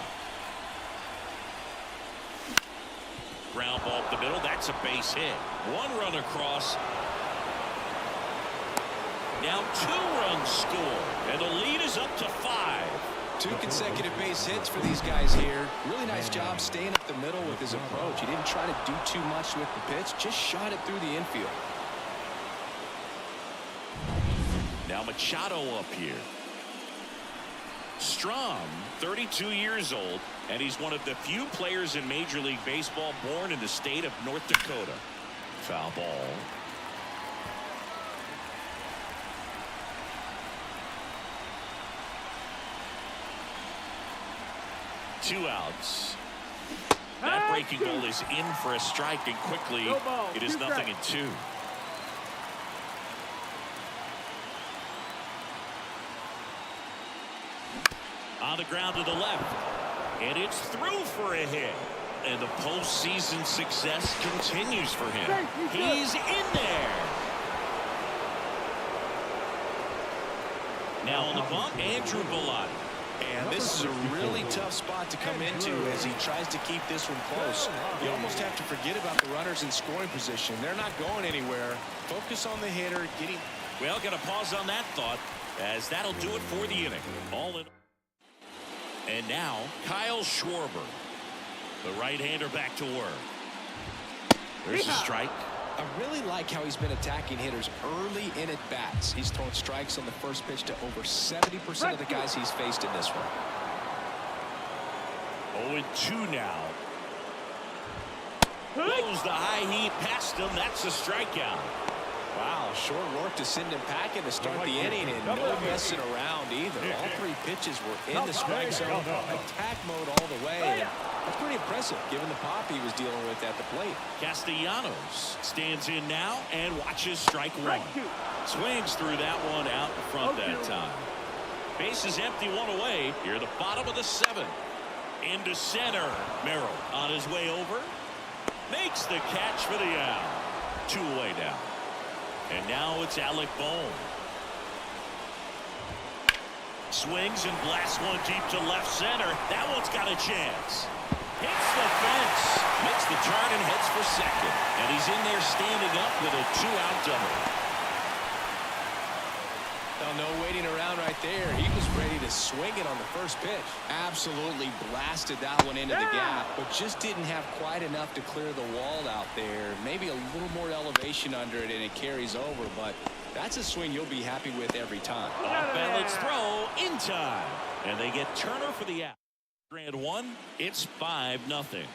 Ground ball up the middle. That's a base hit. 1 run across. Now 2 runs score. And the lead is up to 5. 2 consecutive base hits for these guys here. Really nice job staying up the middle with his approach. He didn't try to do too much with the pitch. Just shot it through the infield. Now Machado up here. Strom, 32 years old, and he's one of the few players in Major League Baseball born in the state of North Dakota. Foul ball. Two outs. That breaking ball is in for a strike, and quickly it is 0-2. On the ground to the left, and it's through for a hit. And the postseason success continues for him. He's in there. Now on the bump, Andrew Bellotti. And this is a really tough spot to come into as he tries to keep this one close. You almost have to forget about the runners in scoring position. They're not going anywhere. Focus on the hitter. Getting. Well, got to pause on that thought, as that'll do it for the inning. All in. And now Kyle Schwarber, the right-hander, back to work. There's a strike. I really like how he's been attacking hitters early in at bats. He's thrown strikes on the first pitch to over 70% of the guys he's faced in this one. 0-2 now. Blows the high heat past him. That's a strikeout. Wow, short work to send him packing to start the inning, and no messing around either. All 3 pitches were in the strike zone, attack mode all the way. That's pretty impressive, given the pop he was dealing with at the plate. Castellanos stands in now and watches strike 1. Swings through that one out in front that time. Base is empty, 1 away. Here the bottom of the 7th. Into center. Merrill on his way over. Makes the catch for the out. 2 away now. And now it's Alec Bohm. Swings and blasts one deep to left center. That one's got a chance. Hits the fence. Makes the turn and heads for second. And he's in there standing up with a 2-out double. Well, no waiting around right there. He was ready to swing it on the first pitch. Absolutely blasted that one into the gap, but just didn't have quite enough to clear the wall out there. Maybe a little more elevation under it and it carries over, but that's a swing you'll be happy with every time. Off balance throw in time. And they get Turner for the out. Grand 1, it's 5-0.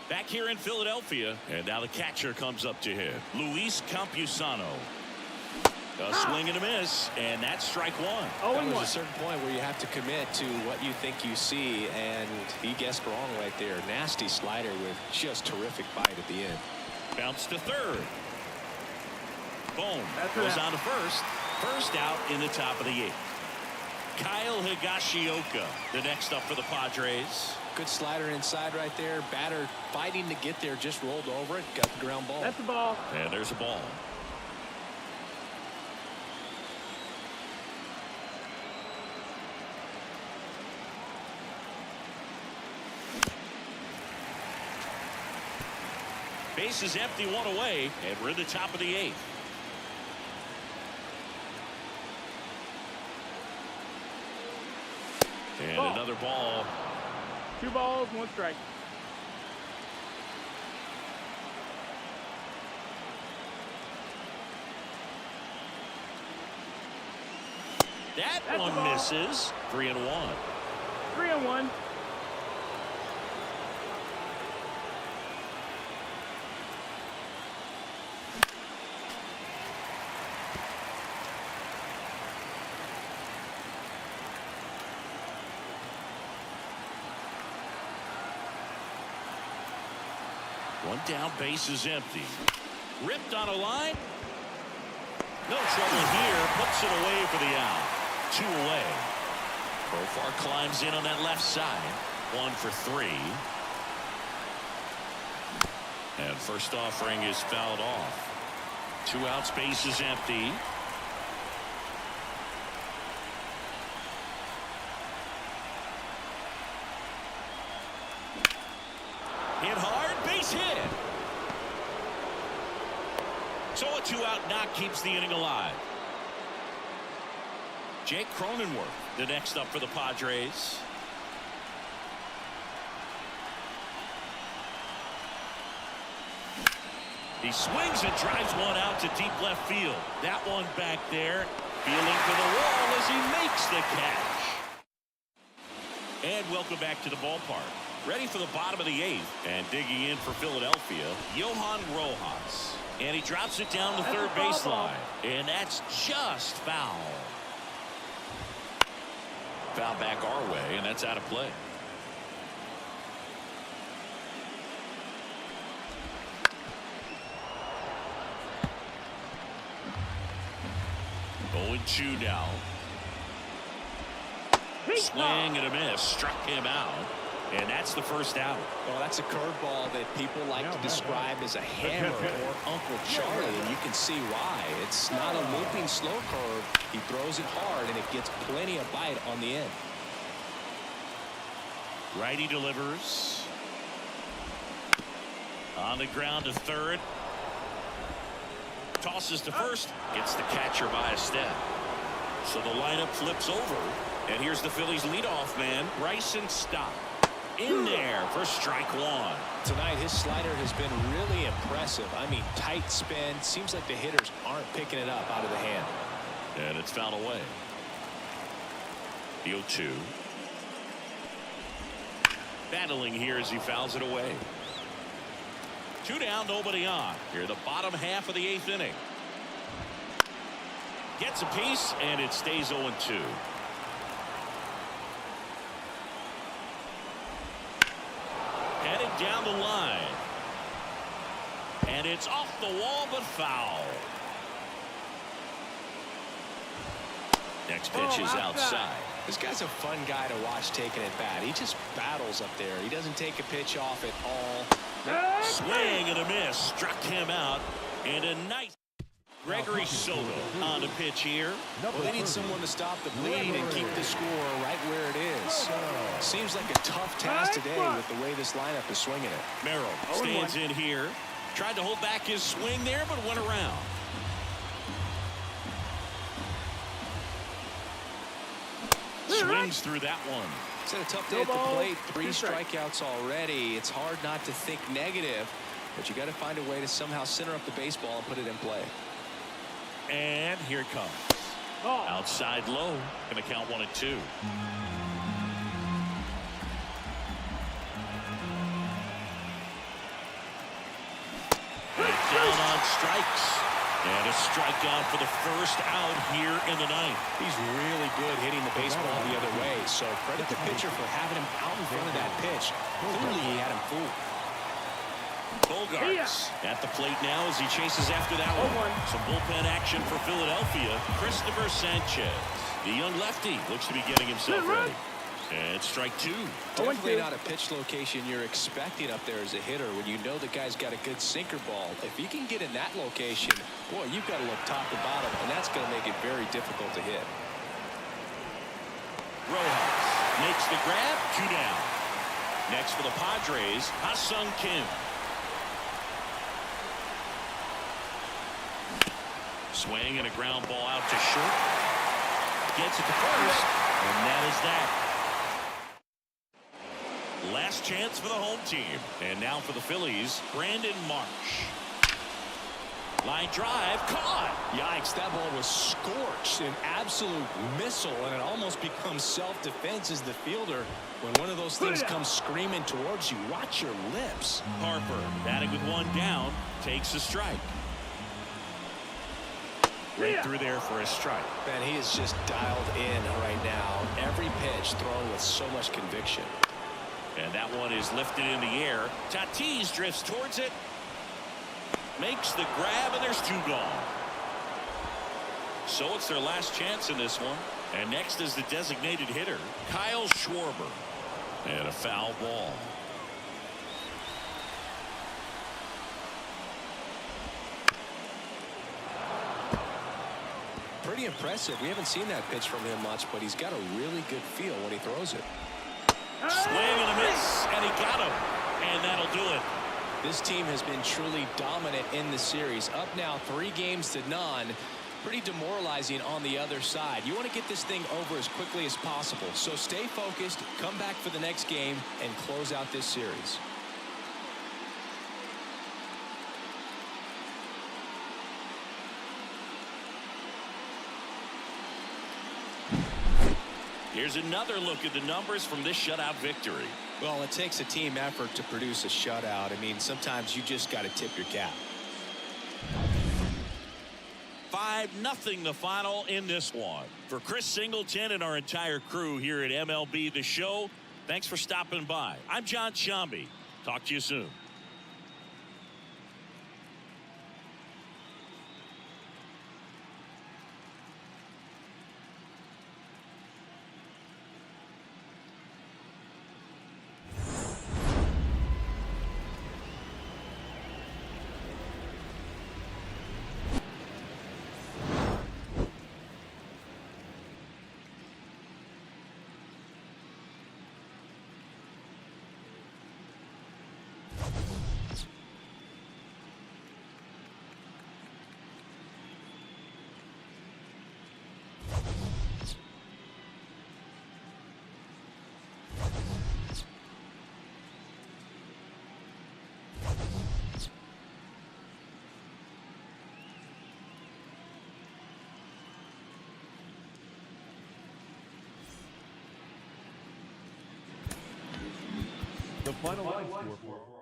Back here in Philadelphia, and now the catcher comes up to hit. Luis Campusano. A swing and a miss, and that's strike 1. There's a certain point where you have to commit to what you think you see, and he guessed wrong right there. Nasty slider with just terrific bite at the end. Bounce to third. Boom. Goes on to first. First out in the top of the 8th. Kyle Higashioka, the next up for the Padres. Good slider inside right there. Batter fighting to get there, just rolled over it, got the ground ball. That's the ball. And there's a ball. Base is empty, one away, and we're in the top of the 8th. And Ball. another ball. 2 balls, 1 strike. That That's one the ball. misses. 3-1. 3-1. One down, base is empty. Ripped on a line. No trouble here. Puts it away for the out. 2 away. Profar climbs in on that left side. 1 for 3. And first offering is fouled off. 2 outs, base is empty. Hit hard, base hit. So a 2-out knock keeps the inning alive. Jake Cronenworth, the next up for the Padres. He swings and drives one out to deep left field. That one back there, feeling for the wall as he makes the catch. And welcome back to the ballpark. Ready for the bottom of the 8th, and digging in for Philadelphia, Johan Rojas. And he drops it down the third baseline. And that's just foul. Foul back our way, and that's out of play. Going 2 now. Swing and a miss. Struck him out. And that's the first out. Well, that's a curveball that people like to describe as a hammer or Uncle Charlie, and you can see why. It's not a looping slow curve. He throws it hard, and it gets plenty of bite on the end. Righty delivers. On the ground to third. Tosses to first. Gets the catcher by a step. So the lineup flips over. And here's the Phillies leadoff man, Bryson Stott. In there for strike 1. Tonight, his slider has been really impressive. I mean, tight spin. Seems like the hitters aren't picking it up out of the hand. And it's fouled away. The 0-2. Battling here as he fouls it away. 2 down, nobody on. Here, the bottom half of the 8th inning. Gets a piece, and it stays 0-2. Headed down the line. And it's off the wall, but foul. Next pitch is outside. This guy's a fun guy to watch taking at bat. He just battles up there. He doesn't take a pitch off at all. Swing and a miss. Struck him out. And a nice Gregory Soto on the pitch here. Well, they need someone to stop the bleed and keep the score right where it is. Seems like a tough task today with the way this lineup is swinging it. Merrill stands in here. Tried to hold back his swing there, but went around. Swings through that one. It's had a tough day at the plate. 3 strikeouts already. It's hard not to think negative, but you got to find a way to somehow center up the baseball and put it in play. And here it comes. Outside low. Going to count 1-2. Down on strikes. And a strikeout for the first out here in the 9th. He's really good hitting the baseball the other way, so credit the pitcher for having him out in front of that pitch. Clearly he had him fooled. Bogarts at the plate now as he chases after that one. Some bullpen action for Philadelphia. Christopher Sanchez. The young lefty looks to be getting himself ready. And strike two. Definitely not a pitch location you're expecting up there as a hitter when you know the guy's got a good sinker ball. If he can get in that location, boy, you've got to look top to bottom, and that's going to make it very difficult to hit. Rojas makes the grab. 2 down. Next for the Padres, Ha-Sung Kim. Swing and a ground ball out to short. Gets it to first, and that is that. Last chance for the home team. And now for the Phillies, Brandon Marsh. Line drive, caught. Yikes, that ball was scorched, an absolute missile, and it almost becomes self-defense as the fielder when one of those things comes screaming towards you. Watch your lips. Harper, batting with 1 down, takes a strike. Right through there for a strike. Man, he is just dialed in right now. Every pitch thrown with so much conviction. And that one is lifted in the air. Tatis drifts towards it. Makes the grab, and there's 2 gone. So it's their last chance in this one. And next is the designated hitter, Kyle Schwarber. And a foul ball. Pretty impressive. We haven't seen that pitch from him much, but he's got a really good feel when he throws it. Swing and a miss, and he got him. And that'll do it. This team has been truly dominant in the series. Up now 3-0. Pretty demoralizing on the other side. You want to get this thing over as quickly as possible. So stay focused, come back for the next game, and close out this series. Here's another look at the numbers from this shutout victory. Well, it takes a team effort to produce a shutout. I mean, sometimes you just got to tip your cap. 5-0 the final in this one. For Chris Singleton and our entire crew here at MLB The Show, thanks for stopping by. I'm John Shambi. Talk to you soon. The final line score for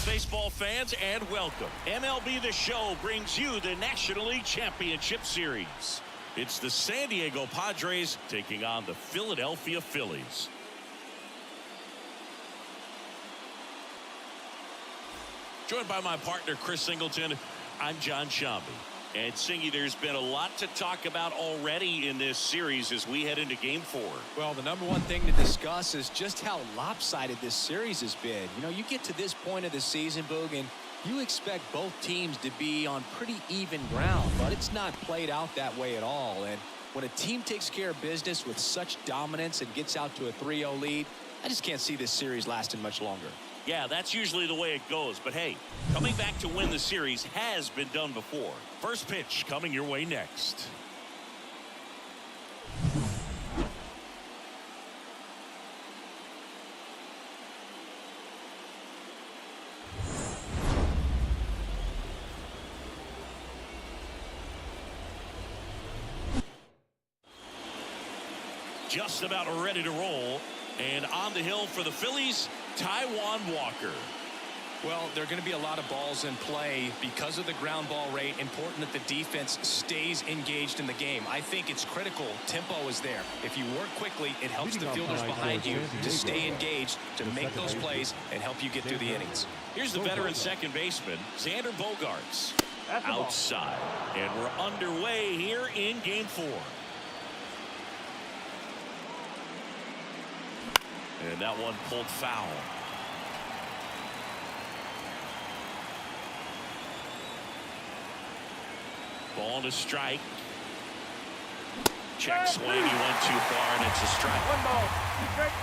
baseball fans, and welcome. MLB The Show brings you the National League Championship Series. It's the San Diego Padres taking on the Philadelphia Phillies. Joined by my partner, Chris Singleton, I'm John Shambi. And Singy, there's been a lot to talk about already in this series as we head into Game 4. Well, the number one thing to discuss is just how lopsided this series has been. You know, you get to this point of the season, Boog, and you expect both teams to be on pretty even ground, but it's not played out that way at all. And when a team takes care of business with such dominance and gets out to a 3-0 lead, I just can't see this series lasting much longer. Yeah, that's usually the way it goes. But hey, coming back to win the series has been done before. First pitch coming your way next. Just about ready to roll. And on the hill for the Phillies, Taijuan Walker. Well, there are going to be a lot of balls in play because of the ground ball rate. Important that the defense stays engaged in the game. I think it's critical. Tempo is there. If you work quickly, it helps the fielders behind you to stay engaged, to make those plays, and help you get through the innings. Here's the veteran second baseman, Xander Bogaerts, outside. And we're underway here in Game 4. And that one pulled foul. Ball to strike. Check swing. He went too far, and it's a strike. 1 ball. 2 strikes.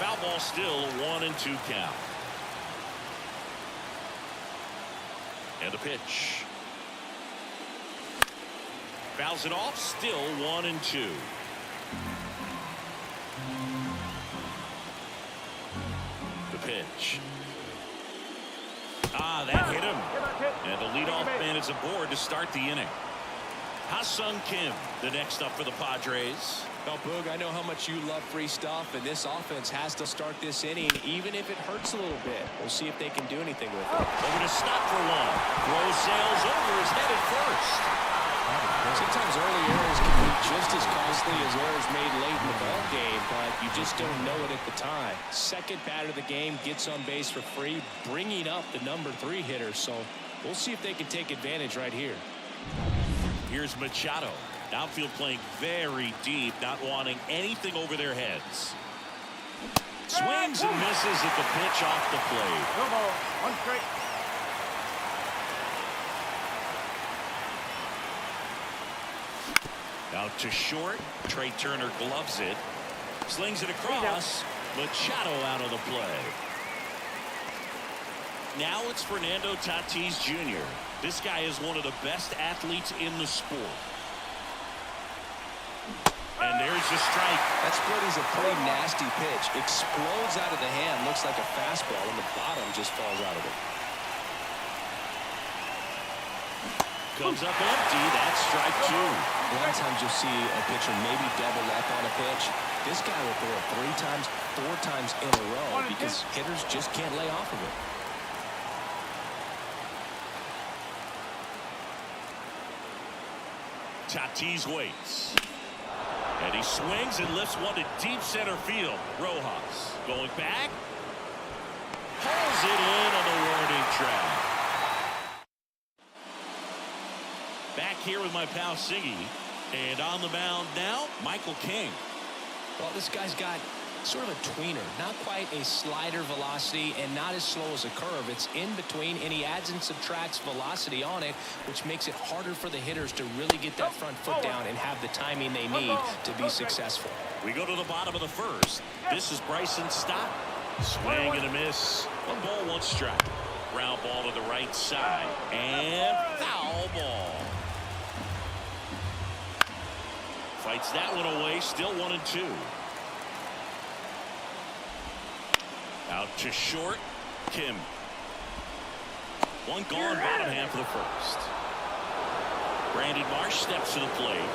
Foul ball still 1-2 count. And the pitch. Fouls it off, still 1-2. The pitch. That hit him. And the leadoff man is aboard to start the inning. Ha-Sung Kim, the next up for the Padres. Well, Boog, I know how much you love free stuff, and this offense has to start this inning, even if it hurts a little bit. We'll see if they can do anything with it. Over to stop for one. Throw sails over his head at first. Sometimes early errors can be just as costly as errors made late in the ball game, but you just don't know it at the time. Second batter of the game gets on base for free, bringing up the number 3 hitter. So we'll see if they can take advantage right here. Here's Machado. Outfield playing very deep, not wanting anything over their heads. Swings and misses at the pitch off the plate. 1 ball. 1 strike. Out to short. Trey Turner gloves it. Slings it across. Machado out of the play. Now it's Fernando Tatis Jr. This guy is one of the best athletes in the sport. And there's the strike. That split is a pretty nasty pitch. Explodes out of the hand. Looks like a fastball, and the bottom just falls out of it. Comes up empty. That's strike 2. A lot of times you'll see a pitcher maybe double up on a pitch. This guy will throw it 3 times, 4 times in a row because hitters just can't lay off of it. Tatis waits. And he swings and lifts one to deep center field. Rojas going back. Pulls it in on the warning track. Back here with my pal Siggy. And on the mound now, Michael King. Well, this guy's got sort of a tweener. Not quite a slider velocity and not as slow as a curve. It's in between, and he adds and subtracts velocity on it, which makes it harder for the hitters to really get that front foot down and have the timing they need to be successful. We go to the bottom of the first. This is Bryson Stott. Swing and a miss. 1 ball, 1 strike. Ground ball to the right side. And foul ball. Fights that one away. Still 1-2. Out to short. Kim. One gone, bottom half of the first. Brandon Marsh steps to the plate.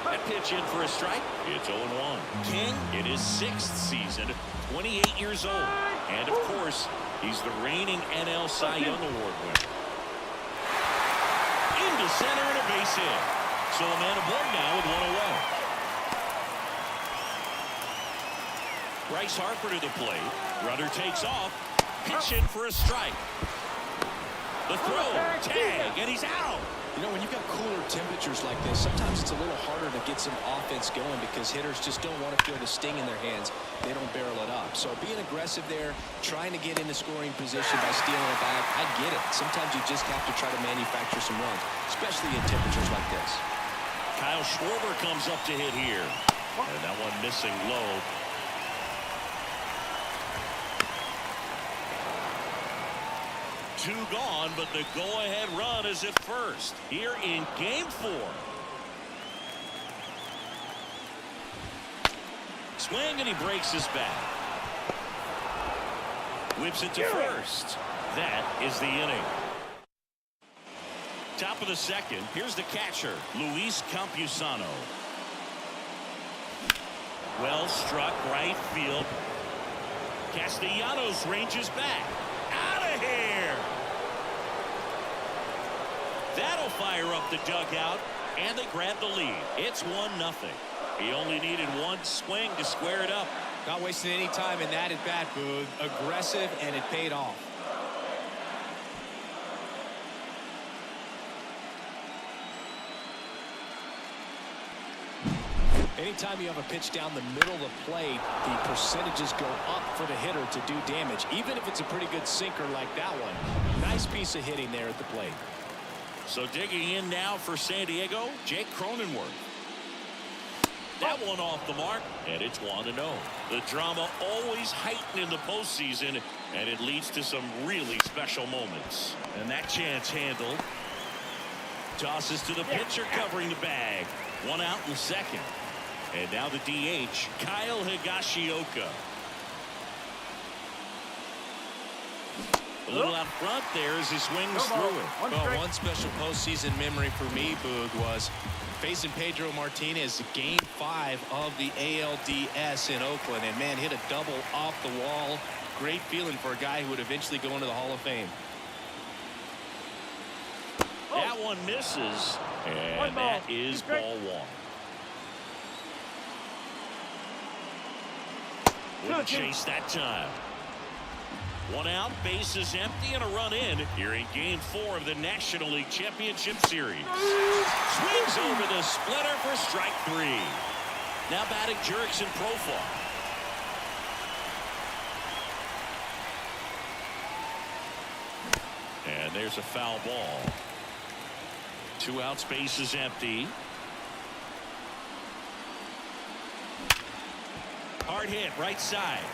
And pitch in for a strike. It's 0-1. King in his 6th season, 28 years old. And, of course, he's the reigning NL Cy Young Award winner. Into center and a base hit. So a man aboard now with 1 away. Bryce Harper to the plate. Runner takes off. Pitch in for a strike. The throw, tag, and he's out. You know, when you've got cooler temperatures like this, sometimes it's a little harder to get some offense going because hitters just don't want to feel the sting in their hands. They don't barrel it up. So being aggressive there, trying to get into scoring position by stealing a bag, I get it. Sometimes you just have to try to manufacture some runs, especially in temperatures like this. Kyle Schwarber comes up to hit here. And that one missing low. Two gone, but the go-ahead run is at first here in Game 4. Swing, and he breaks his bat. Whips it to first. That is the inning. Top of the 2nd. Here's the catcher, Luis Campusano. Well struck right field. Castellanos ranges back. Out of here. That'll fire up the dugout, and they grab the lead. It's 1-0. He only needed one swing to square it up. Not wasting any time in that at bat, Boog. Aggressive, and it paid off. Anytime you have a pitch down the middle of the plate, the percentages go up for the hitter to do damage, even if it's a pretty good sinker like that one. Nice piece of hitting there at the plate. So digging in now for San Diego, Jake Cronenworth. That one off the mark, and it's 1-0. The drama always heightened in the postseason, and it leads to some really special moments. And that chance handled. Tosses to the pitcher covering the bag. 1 out in the 2nd. And now the DH, Kyle Higashioka. A little out front there as he swings through it. Well, one special postseason memory for me, Boog, was facing Pedro Martinez, Game 5 of the ALDS in Oakland. And, man, hit a double off the wall. Great feeling for a guy who would eventually go into the Hall of Fame. That one misses, and that is ball 1. Wouldn't chase that time. 1 out, bases empty, and a run in here in Game 4 of the National League Championship Series. Swings over the splitter for strike 3. Now batting Jurickson Profar. And there's a foul ball. 2 outs, bases empty. Hard hit, right side.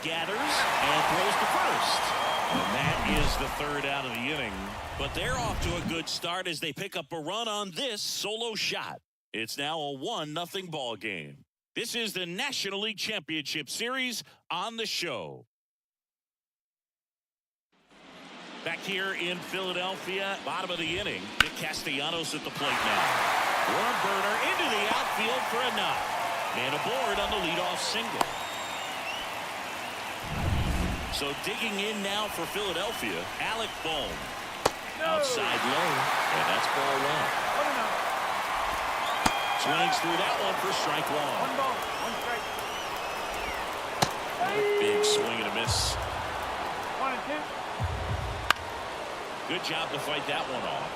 Gathers and throws to first. And that is the 3rd out of the inning. But they're off to a good start as they pick up a run on this solo shot. It's now a 1-0 ball game. This is the National League Championship Series on the show. Back here in Philadelphia, bottom of the inning. Nick Castellanos at the plate now. Warren Burner into the outfield for a knock. And aboard on the leadoff single. So digging in now for Philadelphia, Alec Bohm. Outside low, and that's ball 1. Swings through that one for strike 1. 1 ball, 1 strike. Big swing and a miss. 1 and 2. Good job to fight that one off.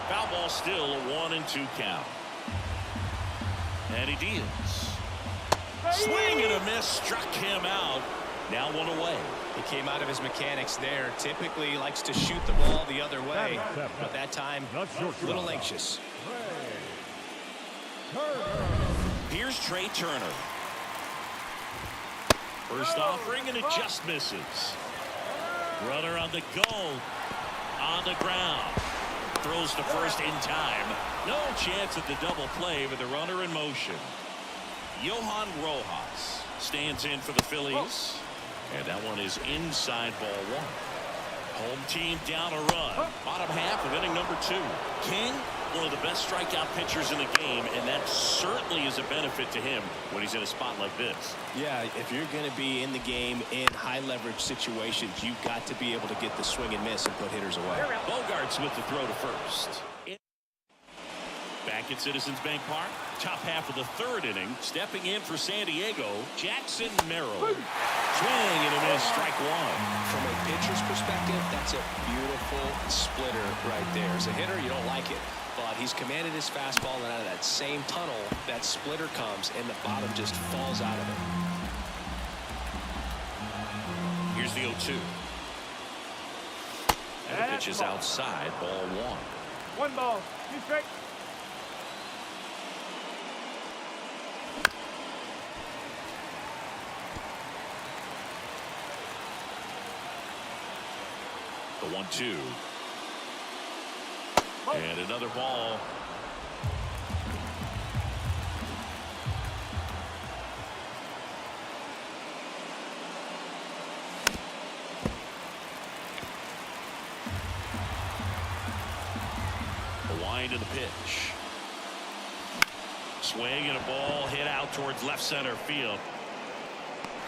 Foul ball still a 1-2 count. And he deals. Swing and a miss, struck him out. Now 1 away. He came out of his mechanics there. Typically likes to shoot the ball the other way, but that time a little anxious. Here's Trey Turner. First offering, and it just misses. Runner on the go. On the ground. Throws to first in time. No chance at the double play with the runner in motion. Johan Rojas stands in for the Phillies. And that one is inside ball 1. Home team down a run. Bottom half of inning number 2. King, one of the best strikeout pitchers in the game, and that certainly is a benefit to him when he's in a spot like this. Yeah, if you're going to be in the game in high leverage situations, you've got to be able to get the swing and miss and put hitters away. Bogarts with the throw to first. Back at Citizens Bank Park, top half of the 3rd inning, stepping in for San Diego, Jackson Merrill. Swing and a miss, strike 1. From a pitcher's perspective, that's a beautiful splitter right there. As a hitter, you don't like it, but he's commanded his fastball, and out of that same tunnel, that splitter comes, and the bottom just falls out of it. Here's the 0-2. And the pitch is outside, ball 1. 1 ball, 2 strikes. The 1-2. And another ball. The wind of the pitch. Swing and a ball hit out towards left center field.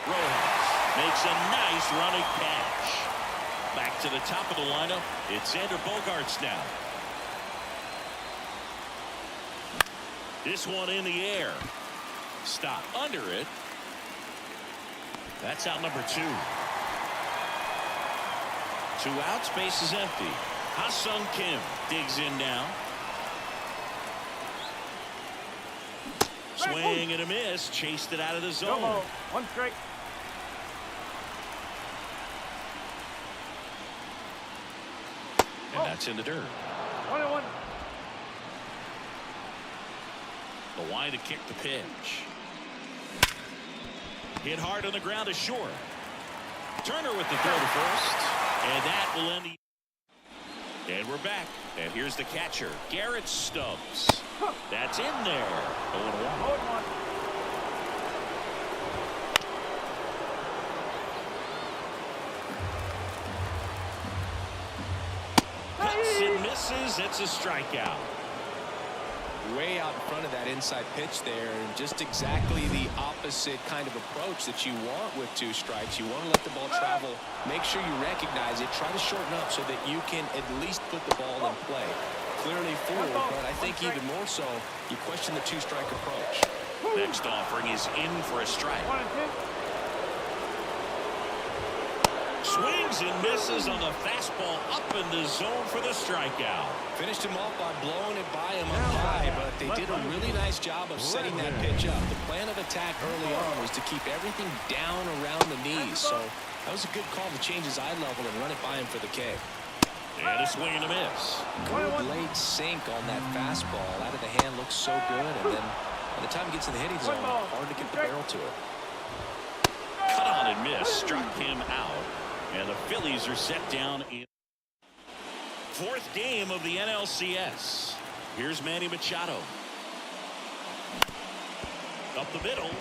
Rojas makes a nice running catch. Back to the top of the lineup, it's Xander Bogaerts now. This one in the air. Stop under it. That's out number 2. 2 outs, base is empty. Ha-Sung Kim digs in now. Swing and a miss, chased it out of the zone. 1 strike. And that's in the dirt. 1-1. The wind to kick the pitch. Hit hard on the ground to short. Turner with the throw to first. And that will end the... And we're back. And here's the catcher, Garrett Stubbs. That's in there. 0-1. 0-1. Cuts and misses. It's a strikeout. Way out in front of that inside pitch there, and just exactly the opposite kind of approach that you want with 2 strikes. You want to let the ball travel, make sure you recognize it, try to shorten up so that you can at least put the ball in play. Clearly fooled, but I think even more so, you question the 2-strike approach. Next offering is in for a strike. 1 and 2. Swings and misses on the fastball up in the zone for the strikeout. Finished him off by blowing it by him up high, but they did a really nice job of setting that pitch up. The plan of attack early on was to keep everything down around the knees, so that was a good call to change his eye level and run it by him for the K. And a swing and a miss. Good late sink on that fastball. Out of the hand looks so good, and then by the time he gets in the hitting zone, hard to get the barrel to it. Cut on and miss, struck him out. And the Phillies are set down in 4th game of the NLCS. Here's Manny Machado. Up the middle.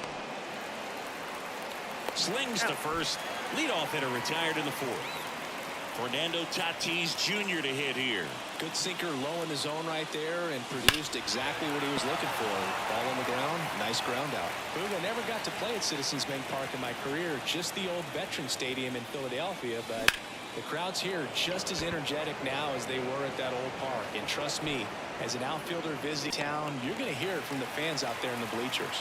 Slings to first. Leadoff hitter retired in the 4th. Fernando Tatis Jr. to hit here. Good sinker low in the zone right there and produced exactly what he was looking for. Ball on the ground, nice ground out. Boog, I never got to play at Citizens Bank Park in my career, just the old Veterans Stadium in Philadelphia, but the crowds here are just as energetic now as they were at that old park. And trust me, as an outfielder visiting town, you're going to hear it from the fans out there in the bleachers.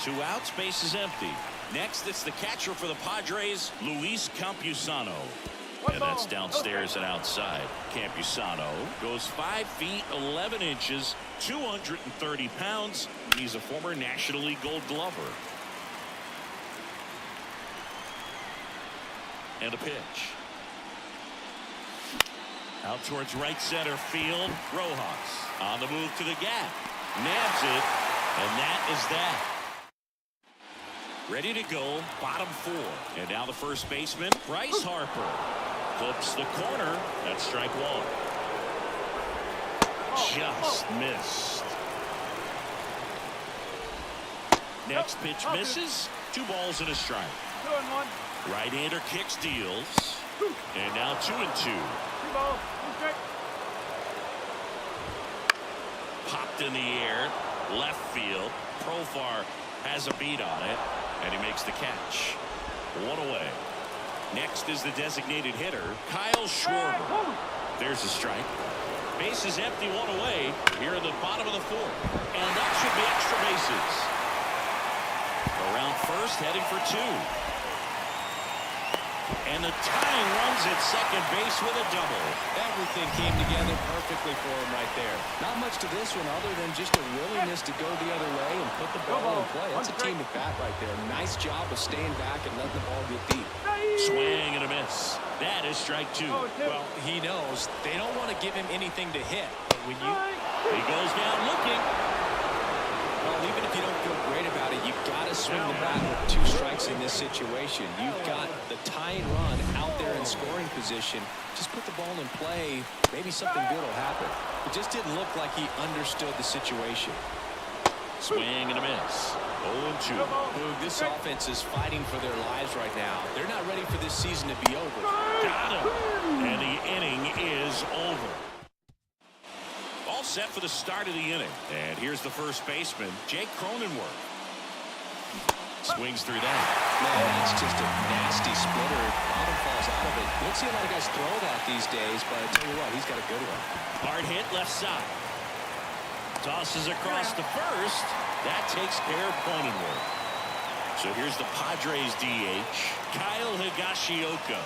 2 outs, base is empty. Next, it's the catcher for the Padres, Luis Campusano. And that's downstairs and outside. Campusano goes 5 feet 11 inches, 230 pounds. He's a former National League Gold Glover. And a pitch. Out towards right center field. Rojas on the move to the gap. Nabs it. And that is that. Ready to go, bottom 4. And now the first baseman, Bryce Harper. Clips the corner. That's strike 1. Just missed. Next pitch misses. 2 balls and a strike. 2-1. Right-hander kicks, deals. And now 2-2. 2 balls, 2 strikes. Popped in the air, left field. Profar has a beat on it, and he makes the catch. 1 away. Next is the designated hitter, Kyle Schwarber. There's a strike. Base is empty, 1 away here in the bottom of the 4th. And that should be extra bases. Around first, heading for 2. And the tying runs at second base with a double. Everything came together perfectly for him right there. Not much to this one other than just a willingness to go the other way and put the ball in play. That's a team at bat right there. Nice job of staying back and letting the ball get deep. Swing and a miss. That is strike 2. Well, he knows they don't want to give him anything to hit. But when He goes down looking. well, even if you don't feel great about it, you've got to swing the bat with 2 strikes in this situation. You've got the tying run out there in scoring position. Just put the ball in play. Maybe something good will happen. It just didn't look like he understood the situation. Swing and a miss. 0-2. Boog, this offense is fighting for their lives right now. They're not ready for this season to be over. Got him. And the inning is over. All set for the start of the inning. And here's the first baseman, Jake Cronenworth. Swings through that. Man, that's just a nasty splitter. Bottom falls out of it. You don't see a lot of guys throw that these days, but I tell you what, he's got a good one. Hard hit left side. Tosses across the first. That takes care of Cronenworth. So here's the Padres DH, Kyle Higashioka.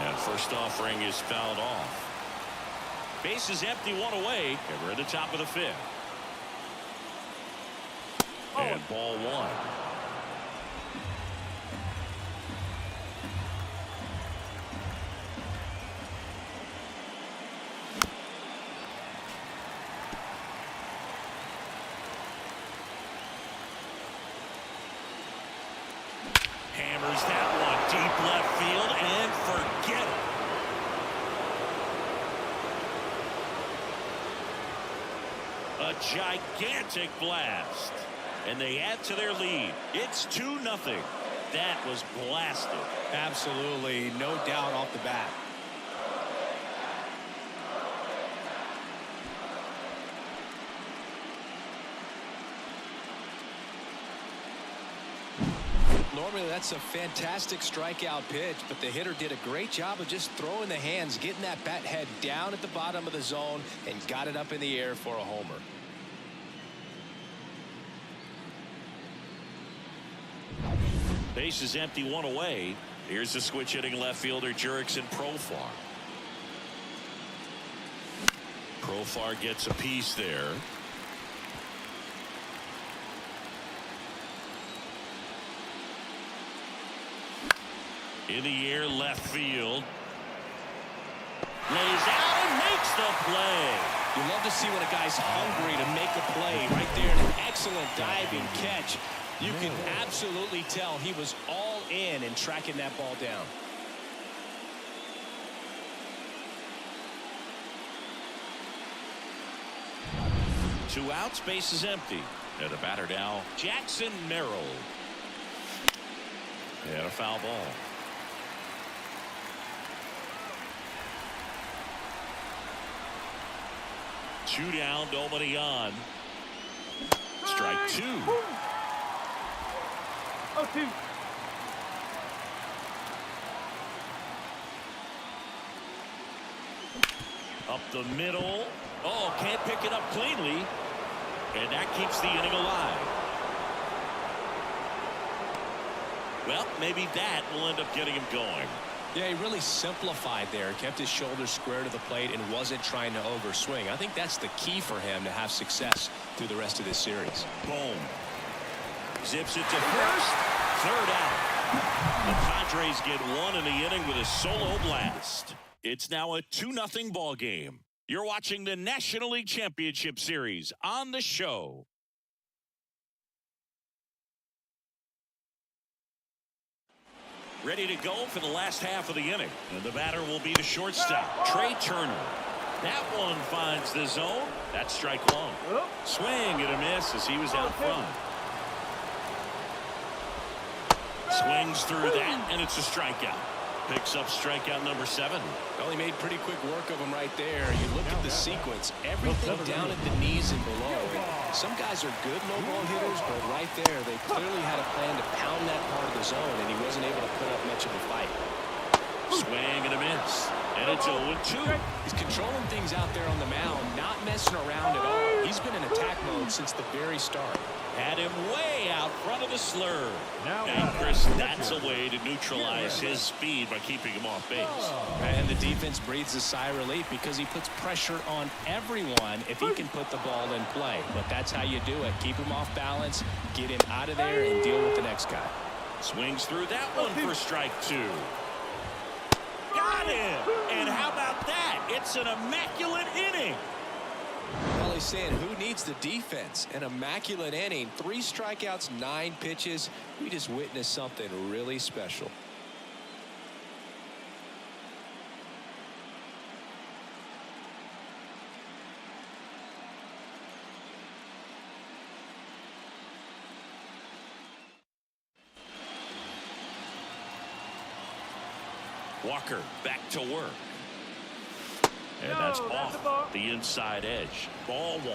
And first offering is fouled off. Base is empty, 1 away, and we're at the top of the 5th. And ball 1. Hammers that one deep left field and forget it. A gigantic blast. And they add to their lead. It's 2-0. That was blasted. Absolutely, no doubt off the bat. Normally, that's a fantastic strikeout pitch, but the hitter did a great job of just throwing the hands, getting that bat head down at the bottom of the zone, and got it up in the air for a homer. Base is empty, 1 away. Here's the switch hitting left fielder Jurickson Profar. Profar gets a piece there. In the air left field. Lays out and makes the play. You love to see when a guy's hungry to make a play. Right there, an excellent diving catch. You can absolutely tell he was all in tracking that ball down. Two outs, base is empty. And the batter now, Jackson Merrill. And a foul ball. Two down, nobody on. Strike 2. 0-2. Up the middle. Oh, can't pick it up cleanly. And that keeps the inning alive. Well, maybe that will end up getting him going. Yeah, he really simplified there, kept his shoulders square to the plate and wasn't trying to overswing. I think that's the key for him to have success through the rest of this series. Boom. Zips it to first. Third out. The Padres get one in the inning with a solo blast. It's now a 2-0 ball game. You're watching the National League Championship Series on the show. Ready to go for the last half of the inning. And the batter will be the shortstop, Trey Turner. That one finds the zone. That's strike 1. Swing and a miss as he was out front. Swings through that, and it's a strikeout. Picks up strikeout number 7. Well, he made pretty quick work of him right there. You look at the sequence, everything down at the knees and below. Some guys are good low ball hitters, but right there, they clearly had a plan to pound that part of the zone, and he wasn't able to put up much of a fight. Swing and a miss. And it's 0-2. He's controlling things out there on the mound, not messing around at all. He's been in attack mode since the very start. Had him way out front of the slur. And Chris, that's a way to neutralize his speed by keeping him off base. And the defense breathes a sigh of relief because he puts pressure on everyone if he can put the ball in play. But that's how you do it. Keep him off balance, get him out of there, and deal with the next guy. Swings through that one for strike 2. Got him! And how about that? It's an immaculate inning. Well, he's saying who needs the defense? An immaculate inning. 3 strikeouts, 9 pitches. We just witnessed something really special. Walker back to work. And that's off the inside edge. Ball 1.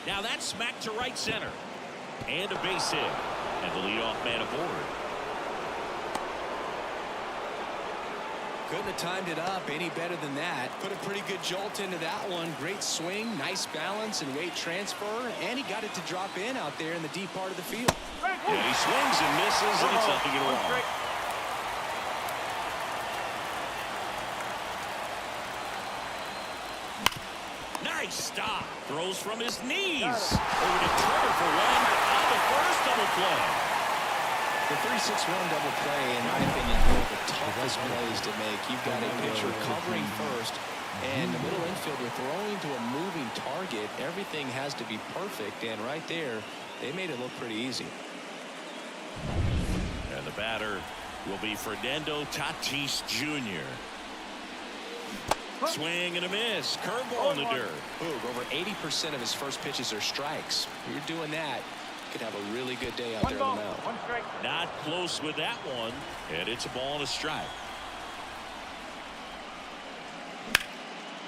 Now that's smacked to right center. And a base hit. And the leadoff man aboard. Couldn't have timed it up any better than that. Put a pretty good jolt into that one. Great swing, nice balance and weight transfer. And he got it to drop in out there in the deep part of the field. Yeah, he swings and misses, and it's nothing at all. Nice stop. Throws from his knees. Over to Turner for 1. On the first double play. The 3-6-1 double play, in my opinion, one of the toughest plays to make. You've got a pitcher covering first, and the middle infielder throwing to a moving target. Everything has to be perfect, and right there, they made it look pretty easy. And the batter will be Fernando Tatis Jr. Swing and a miss. Curveball in the dirt. Boog, over 80% of his first pitches are strikes. If you're doing that, you could have a really good day out there on the mound. Not close with that one. And it's a ball and a strike.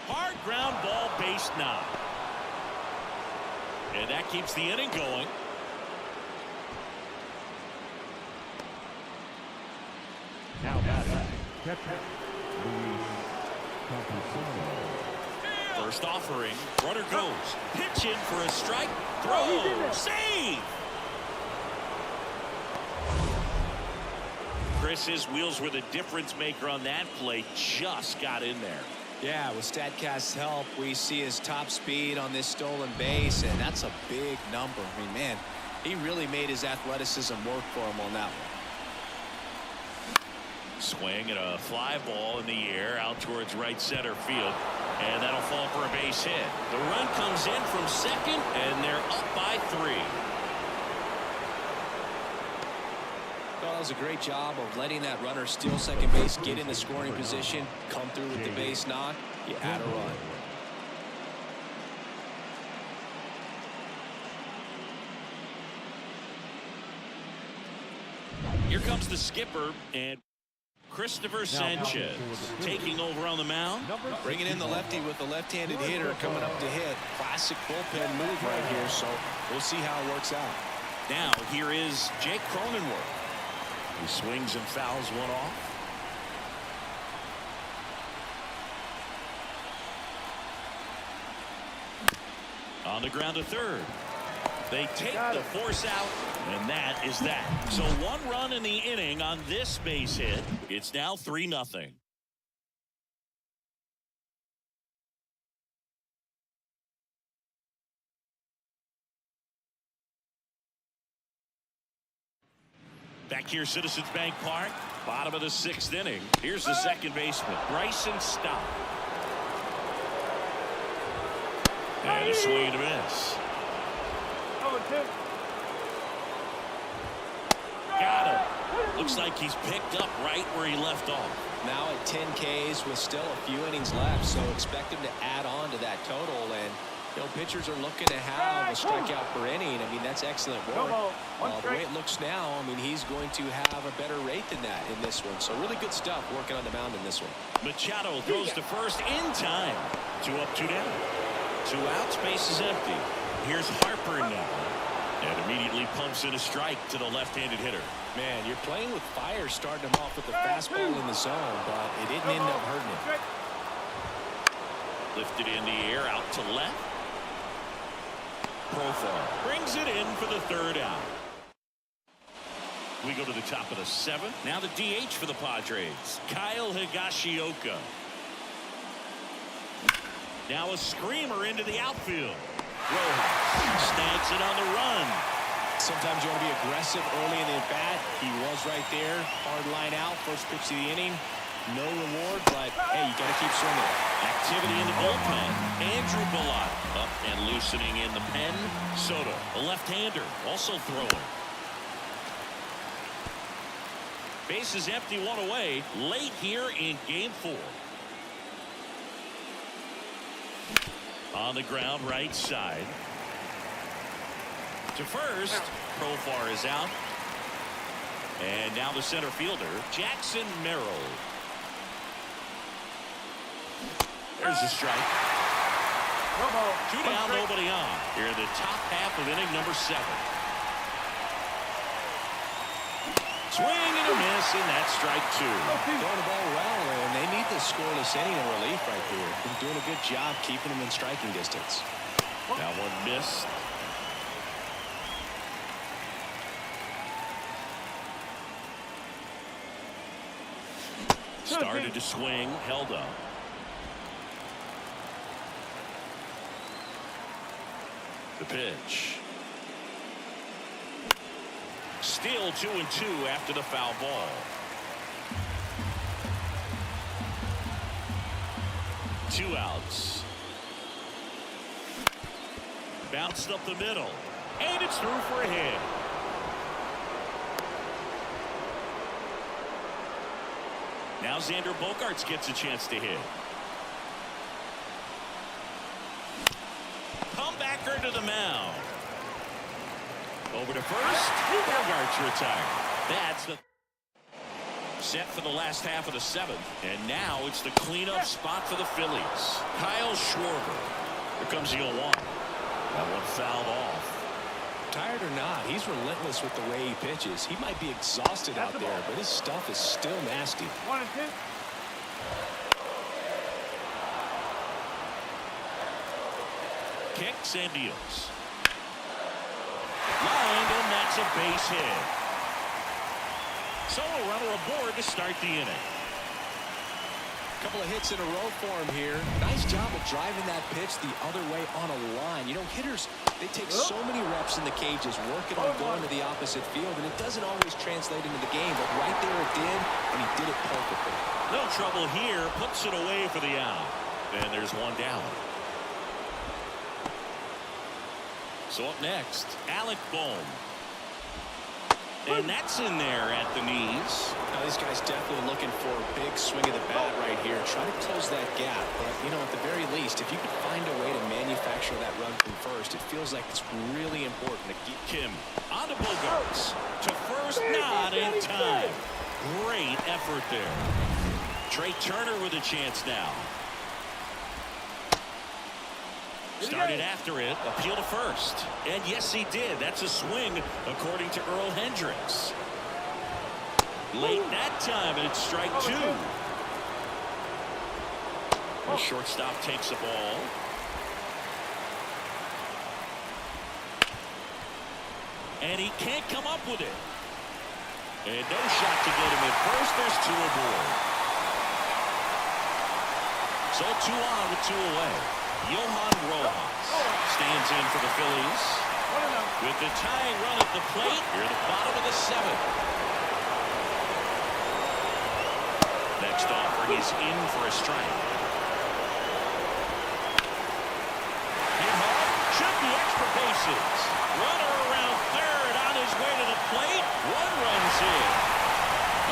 Hard ground ball, base knock. And that keeps the inning going. Now catcher Luis Campusano. First offering. Runner goes. Pitch in for a strike. Throw. Save. Chris, his wheels were the difference maker on that play. Just got in there. Yeah, with StatCast's help, we see his top speed on this stolen base, and that's a big number. I mean, man, he really made his athleticism work for him on that one. Swing and a fly ball in the air out towards right center field. And that'll fall for a base hit. The run comes in from second, and they're up by 3. Well, that was a great job of letting that runner steal second base, get in the scoring position, come through with the base knock. You add a run. Here comes the skipper, and Christopher Sanchez taking over on the mound. Bringing in the lefty with the left-handed hitter coming up to hit. Classic bullpen move right here, so we'll see how it works out. Now here is Jake Cronenworth. He swings and fouls one off. On the ground to third. They take the force out, and that is that. So 1 run in the inning on this base hit. It's now 3-0. Back here, Citizens Bank Park, bottom of the 6th inning. Here's the second baseman, Bryson Stott. And a swing and a miss. 0-2. Got him. Looks like he's picked up right where he left off. Now at 10 Ks with still a few innings left, so expect him to add on to that total. And you know, pitchers are looking to have a strikeout per inning. I mean, that's excellent work. The way it looks now, I mean, he's going to have a better rate than that in this one. So really good stuff working on the mound in this one. Machado throws to first in time. 2 up, 2 down. 2 outs, base is empty. Here's Harper now. And immediately pumps in a strike to the left-handed hitter. Man, you're playing with fire, starting him off with the fastball in the zone, but it didn't end up hurting him. Lifted in the air, out to left. Profar brings it in for the 3rd out. We go to the top of the 7th. Now the DH for the Padres, Kyle Higashioka. Now a screamer into the outfield. Rojas snags it on the run. Sometimes you want to be aggressive early in the at-bat. He was right there. Hard line out. First pitch to the inning. No reward, but hey, you got to keep swinging. Activity in the bullpen. Andrew Bellot up and loosening in the pen. Soto, a left-hander, also throwing. Base is empty, 1 away. Late here in Game 4. On the ground, right side. To first. Profar is out. And now the center fielder, Jackson Merrill. There's a strike. 2 down, nobody on. Here in the top half of inning number 7. Swing and a miss, and that's strike 2. Throwing the ball well, and they need the scoreless inning in relief right there. Been doing a good job keeping them in striking distance. That one missed. Started to swing, held up. The pitch. Still 2-2 after the foul ball. 2 outs. Bounced up the middle. And it's through for a hit. Now Xander Bogaerts gets a chance to hit. Comebacker to the mound. Over to first. Bogaerts retired. That's the set for the last half of the 7th. And now it's the cleanup spot for the Phillies. Kyle Schwarber. Here comes the 0-1. That one fouled off. Tired or not, he's relentless with the way he pitches. He might be exhausted out there, but his stuff is still nasty. 1-2. Kicks and deals. Lined, and that's a base hit. So a runner aboard to start the inning. Couple of hits in a row for him here. Nice job of driving that pitch the other way on a line. You know, hitters, they take so many reps in the cages working on going to the opposite field, and it doesn't always translate into the game, but right there it did, and he did it perfectly. No trouble here. Puts it away for the out. And there's 1 down. So up next, Alec Bohm. And that's in there at the knees. Now this guy's definitely looking for a big swing of the bat right here. Try to close that gap. But, you know, at the very least, if you could find a way to manufacture that run from first, it feels like it's really important to keep Kim on to Bogaerts. To first, not in time. Great effort there. Trey Turner with a chance now. Started after it, appeal to first. And yes, he did. That's a swing, according to Earl Hendricks. Late that time, and it's strike 2. The shortstop takes the ball. And he can't come up with it. And no shot to get him at first. There's 2 aboard. So 2 on with 2 away. Johan Rojas stands in for the Phillies. With the tying run at the plate, here at the bottom of the 7th. Next offering is in for a strike. He extra bases. Runner around third on his way to the plate. One runs in.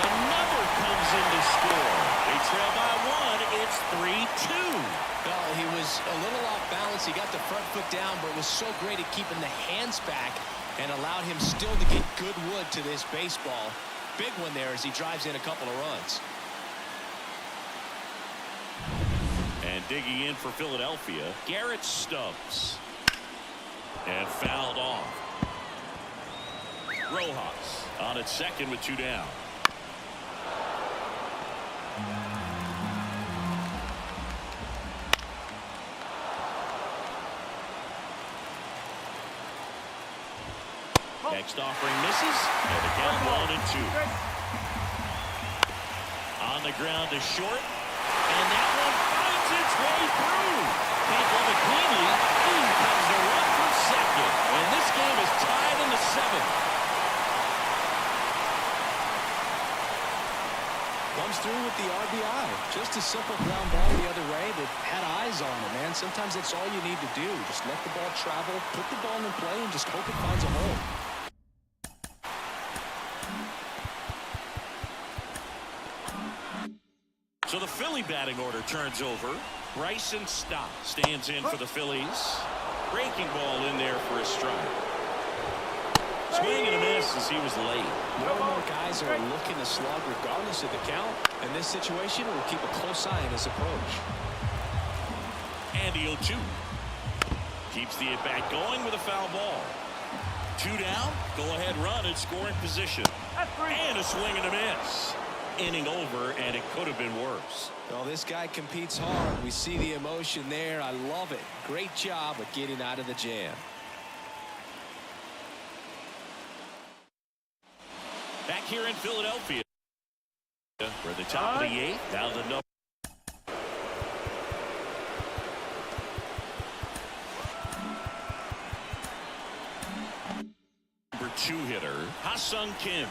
Another comes in to score. They trail by one. It's 3-2. Well, he was a little off balance. He got the front foot down, but was so great at keeping the hands back and allowed him still to get good wood to this baseball. Big one there as he drives in a couple of runs. And digging in for Philadelphia, Garrett Stubbs. And fouled off. Rojas on at second with 2 down. Next offering misses, and the count 1-2. On the ground to short, and that one finds its way through. Can't glove it cleanly. In comes the run from second, and this game is tied in the 7th. Comes through with the RBI. Just a simple ground ball the other way that had eyes on it, man. Sometimes that's all you need to do. Just let the ball travel, put the ball in play, and just hope it finds a hole. So the Philly batting order turns over. Bryson Stott stands in for the Phillies. Breaking ball in there for a strike. Swing and a miss as he was late. More and more guys are looking to slug regardless of the count. In this situation, we'll keep a close eye on his approach. And the 0-2. Keeps the at-bat going with a foul ball. 2 down. Go-ahead run in scoring position. And a swing and a miss. Inning over, and it could have been worse. Well, this guy competes hard. We see the emotion there. I love it. Great job of getting out of the jam. Back here in Philadelphia. For the top of the 8th. Down the number. Number 2 hitter, Ha-Sung Kim.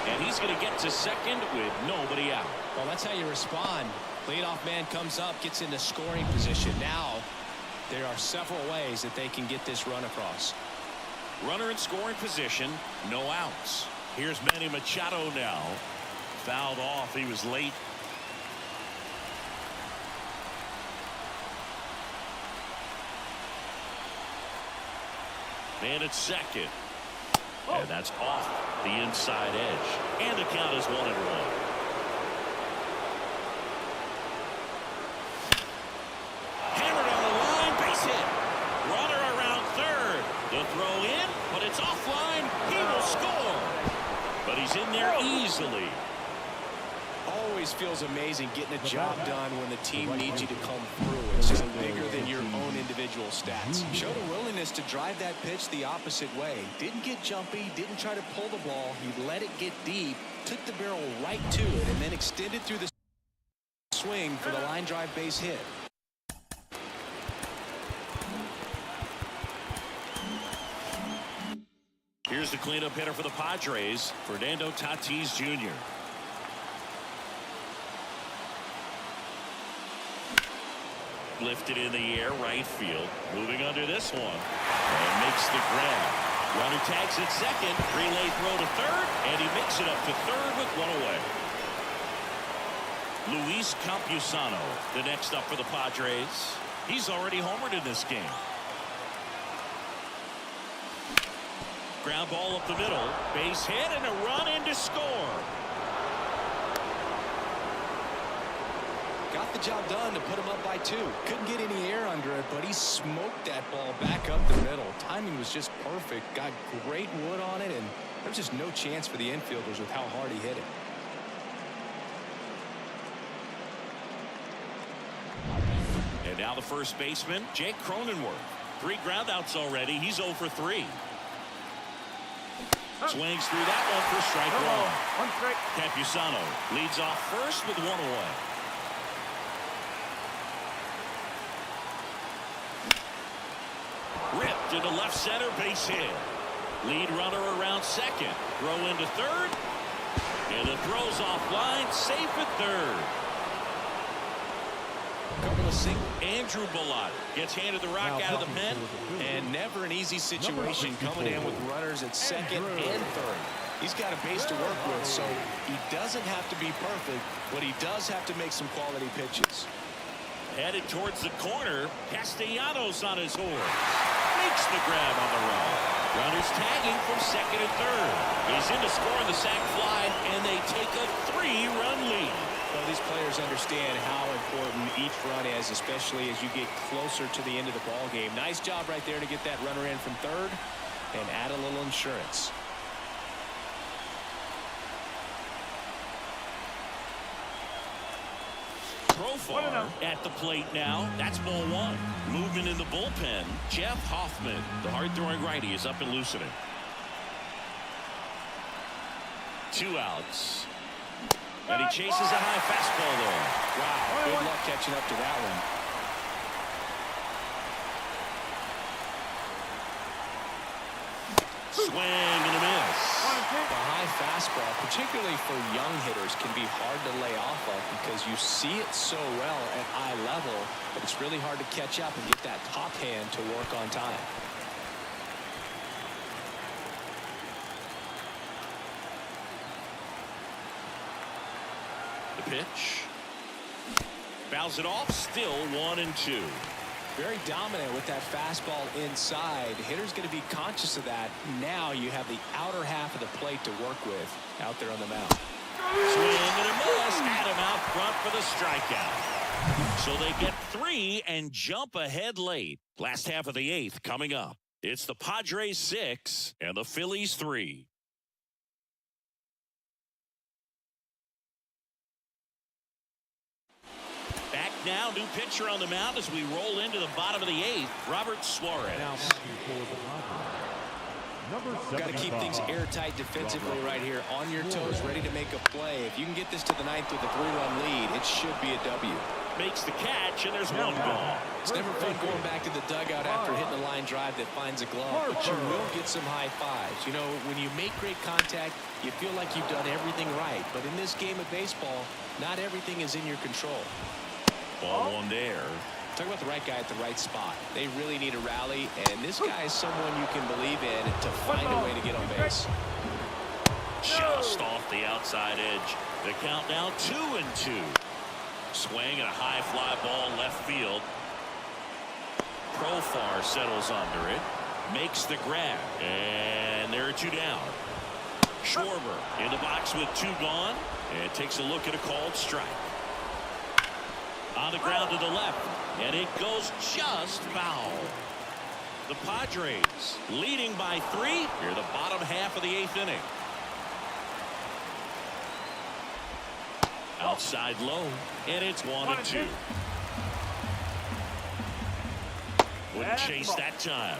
And he's going to get to second with nobody out. Well, that's how you respond. Leadoff man comes up, gets into scoring position. Now, there are several ways that they can get this run across. Runner in scoring position, no outs. Here's Manny Machado now. Fouled off. He was late. Man at second. And that's off the inside edge. And the count is 1-1. Hammered on the line, base hit. Runner around third. The throw in, but it's offline. He will score. But he's in there easily. Always feels amazing getting a job done when the team needs you to come through. It's just bigger than your own individual stats. Showed a willingness to drive that pitch the opposite way. Didn't get jumpy, didn't try to pull the ball. He let it get deep, took the barrel right to it, and then extended through the swing for the line drive base hit. Here's the cleanup hitter for the Padres, Fernando Tatis Jr. Lifted in the air, right field. Moving under this one. And makes the grab. Runner tags at second. Relay throw to third. And he makes it up to third with one away. Luis Campusano, the next up for the Padres. He's already homered in this game. Ground ball up the middle. Base hit and a run in to score. Got the job done to put him up by 2. Couldn't get any air under it, but he smoked that ball back up the middle. Timing was just perfect. Got great wood on it, and there's just no chance for the infielders with how hard he hit it. And now the first baseman, Jake Cronenworth. 3 groundouts already. He's 0 for 3. Swings through that one for strike 1. Campusano leads off first with 1 away. Ripped into left center, base hit. Lead runner around second. Throw into third. And the throw's offline, safe at third. A couple of single. Andrew Bellot gets handed the rock out of the pen. And never an easy situation coming in with runners at second and third. He's got a base to work with, so he doesn't have to be perfect, but he does have to make some quality pitches. Headed towards the corner. Castellanos on his horse. Makes the grab on the run. Runners tagging from second and third. He's in to score on the sac fly, and they take a 3-run lead. Well, these players understand how important each run is, especially as you get closer to the end of the ball game. Nice job right there to get that runner in from third and add a little insurance. Profar at the plate now. That's ball one. Movement in the bullpen. Jeff Hoffman, the hard-throwing righty, is up and loosening. 2 outs. And he chases a high fastball there. Wow, good luck catching up to that one. Swing and a miss. The high fastball, particularly for young hitters, can be hard to lay off of because you see it so well at eye level, but it's really hard to catch up and get that top hand to work on time. The pitch. Fouls it off. Still 1-2. Very dominant with that fastball inside. The hitter's going to be conscious of that. Now you have the outer half of the plate to work with out there on the mound. Swing and a miss. Adam out front for the strikeout. So they get 3 and jump ahead late. Last half of the 8th coming up. It's the Padres 6 and the Phillies 3. Back now, new pitcher on the mound as we roll into the bottom of the 8th. Robert Suarez. Got to keep things airtight defensively right here. On your toes, ready to make a play. If you can get this to the 9th with a 3-run lead, it should be a W. Makes the catch, and there's one gone. It's never fun going back to the dugout after hitting a line drive that finds a glove, but you will get some high fives. You know, when you make great contact, you feel like you've done everything right. But in this game of baseball, not everything is in your control. Ball one there. Talk about the right guy at the right spot. They really need a rally, and this guy is someone you can believe in to find a way to get on base. Just off the outside edge. The count now 2-2. Swing and a high fly ball left field. Profar settles under it. Makes the grab. And there are 2 down. Schwarber in the box with 2 gone. And takes a look at a called strike. On the ground to the left. And it goes just foul. The Padres leading by 3 here the bottom half of the 8th inning. Outside low, and it's 1-2. Wouldn't chase that time.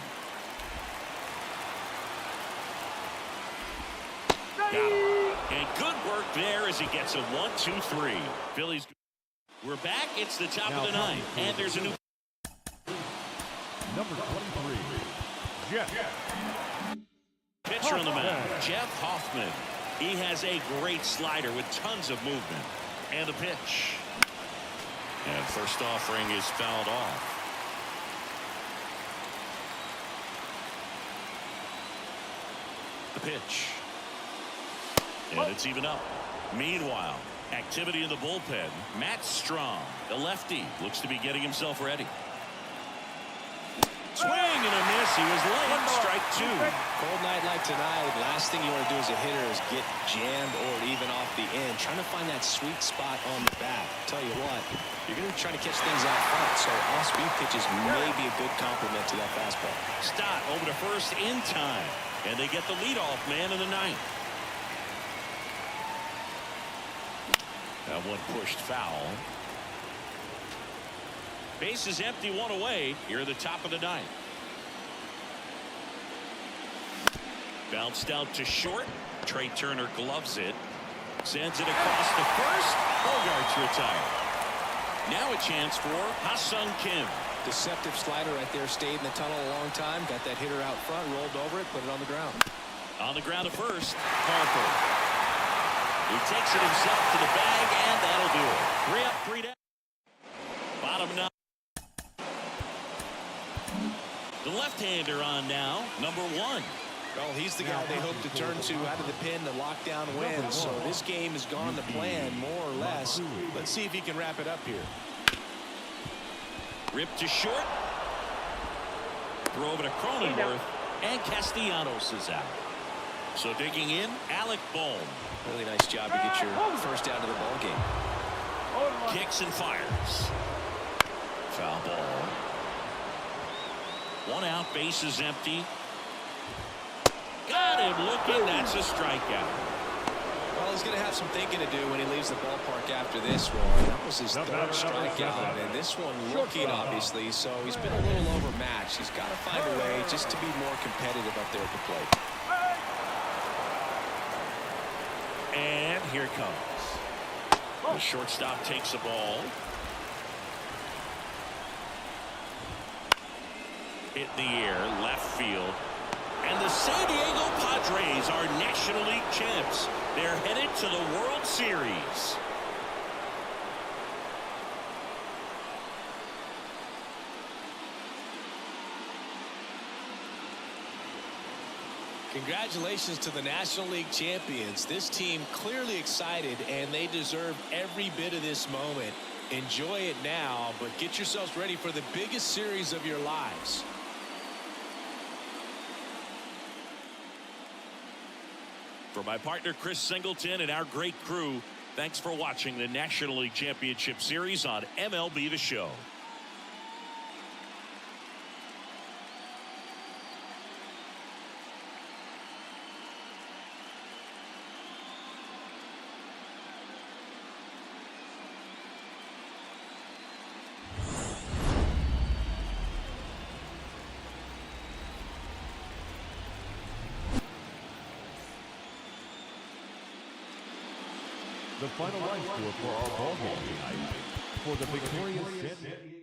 Got him. And good work there as he gets a 1-2-3. Phillies. We're back. It's the top of the 9th, and there's a new Number 23, Jeff. pitcher on the mound. Jeff Hoffman. He has a great slider with tons of movement. And the pitch. And first offering is fouled off. The pitch. And it's even up. Meanwhile, activity in the bullpen. Matt Strong, the lefty, looks to be getting himself ready. Swing and a miss. He was late. Strike 2. Cold night like tonight, last thing you want to do as a hitter is get jammed or even off the end. Trying to find that sweet spot on the bat. Tell you what, you're going to try to catch things out front, so off-speed pitches may be a good complement to that fastball. Stott over to first in time. And they get the leadoff man in the 9th. That one pushed foul. Base is empty, 1 away. Here at the top of the 9th. Bounced out to short. Trey Turner gloves it. Sends it across to first. Bogart's retired. Now a chance for Ha-Sung Kim. Deceptive slider right there. Stayed in the tunnel a long time. Got that hitter out front. Rolled over it. Put it on the ground. On the ground to first. Harper. He takes it himself to the bag, and that'll do it. 3 up, 3 down. Bottom 9. The left-hander on now, number 1. Well, he's the guy they hope to turn to out of the pen to lock down wins. So this game has gone to plan, more or less. Let's see if he can wrap it up here. Ripped to short. Throw over to Cronenworth. And Castellanos is out. So digging in, Alec Bohm. Really nice job to get your first out of the ball game. Kicks and fires. Foul ball. 1 out, bases empty. Got him looking. That's a strikeout. Well, he's going to have some thinking to do when he leaves the ballpark after this one. That was his third strikeout, and this one looking, obviously, so he's been a little overmatched. He's got to find a way just to be more competitive up there at the plate. And here it comes. The shortstop takes a ball. Hit in the air, left field. And the San Diego Padres are National League champs. They're headed to the World Series. Congratulations to the National League champions. This team clearly excited, and they deserve every bit of this moment. Enjoy it now, but get yourselves ready for the biggest series of your lives. For my partner Chris Singleton and our great crew, thanks for watching the National League Championship Series on MLB The Show. The final line score for our ball game tonight. For the victorious San Diego.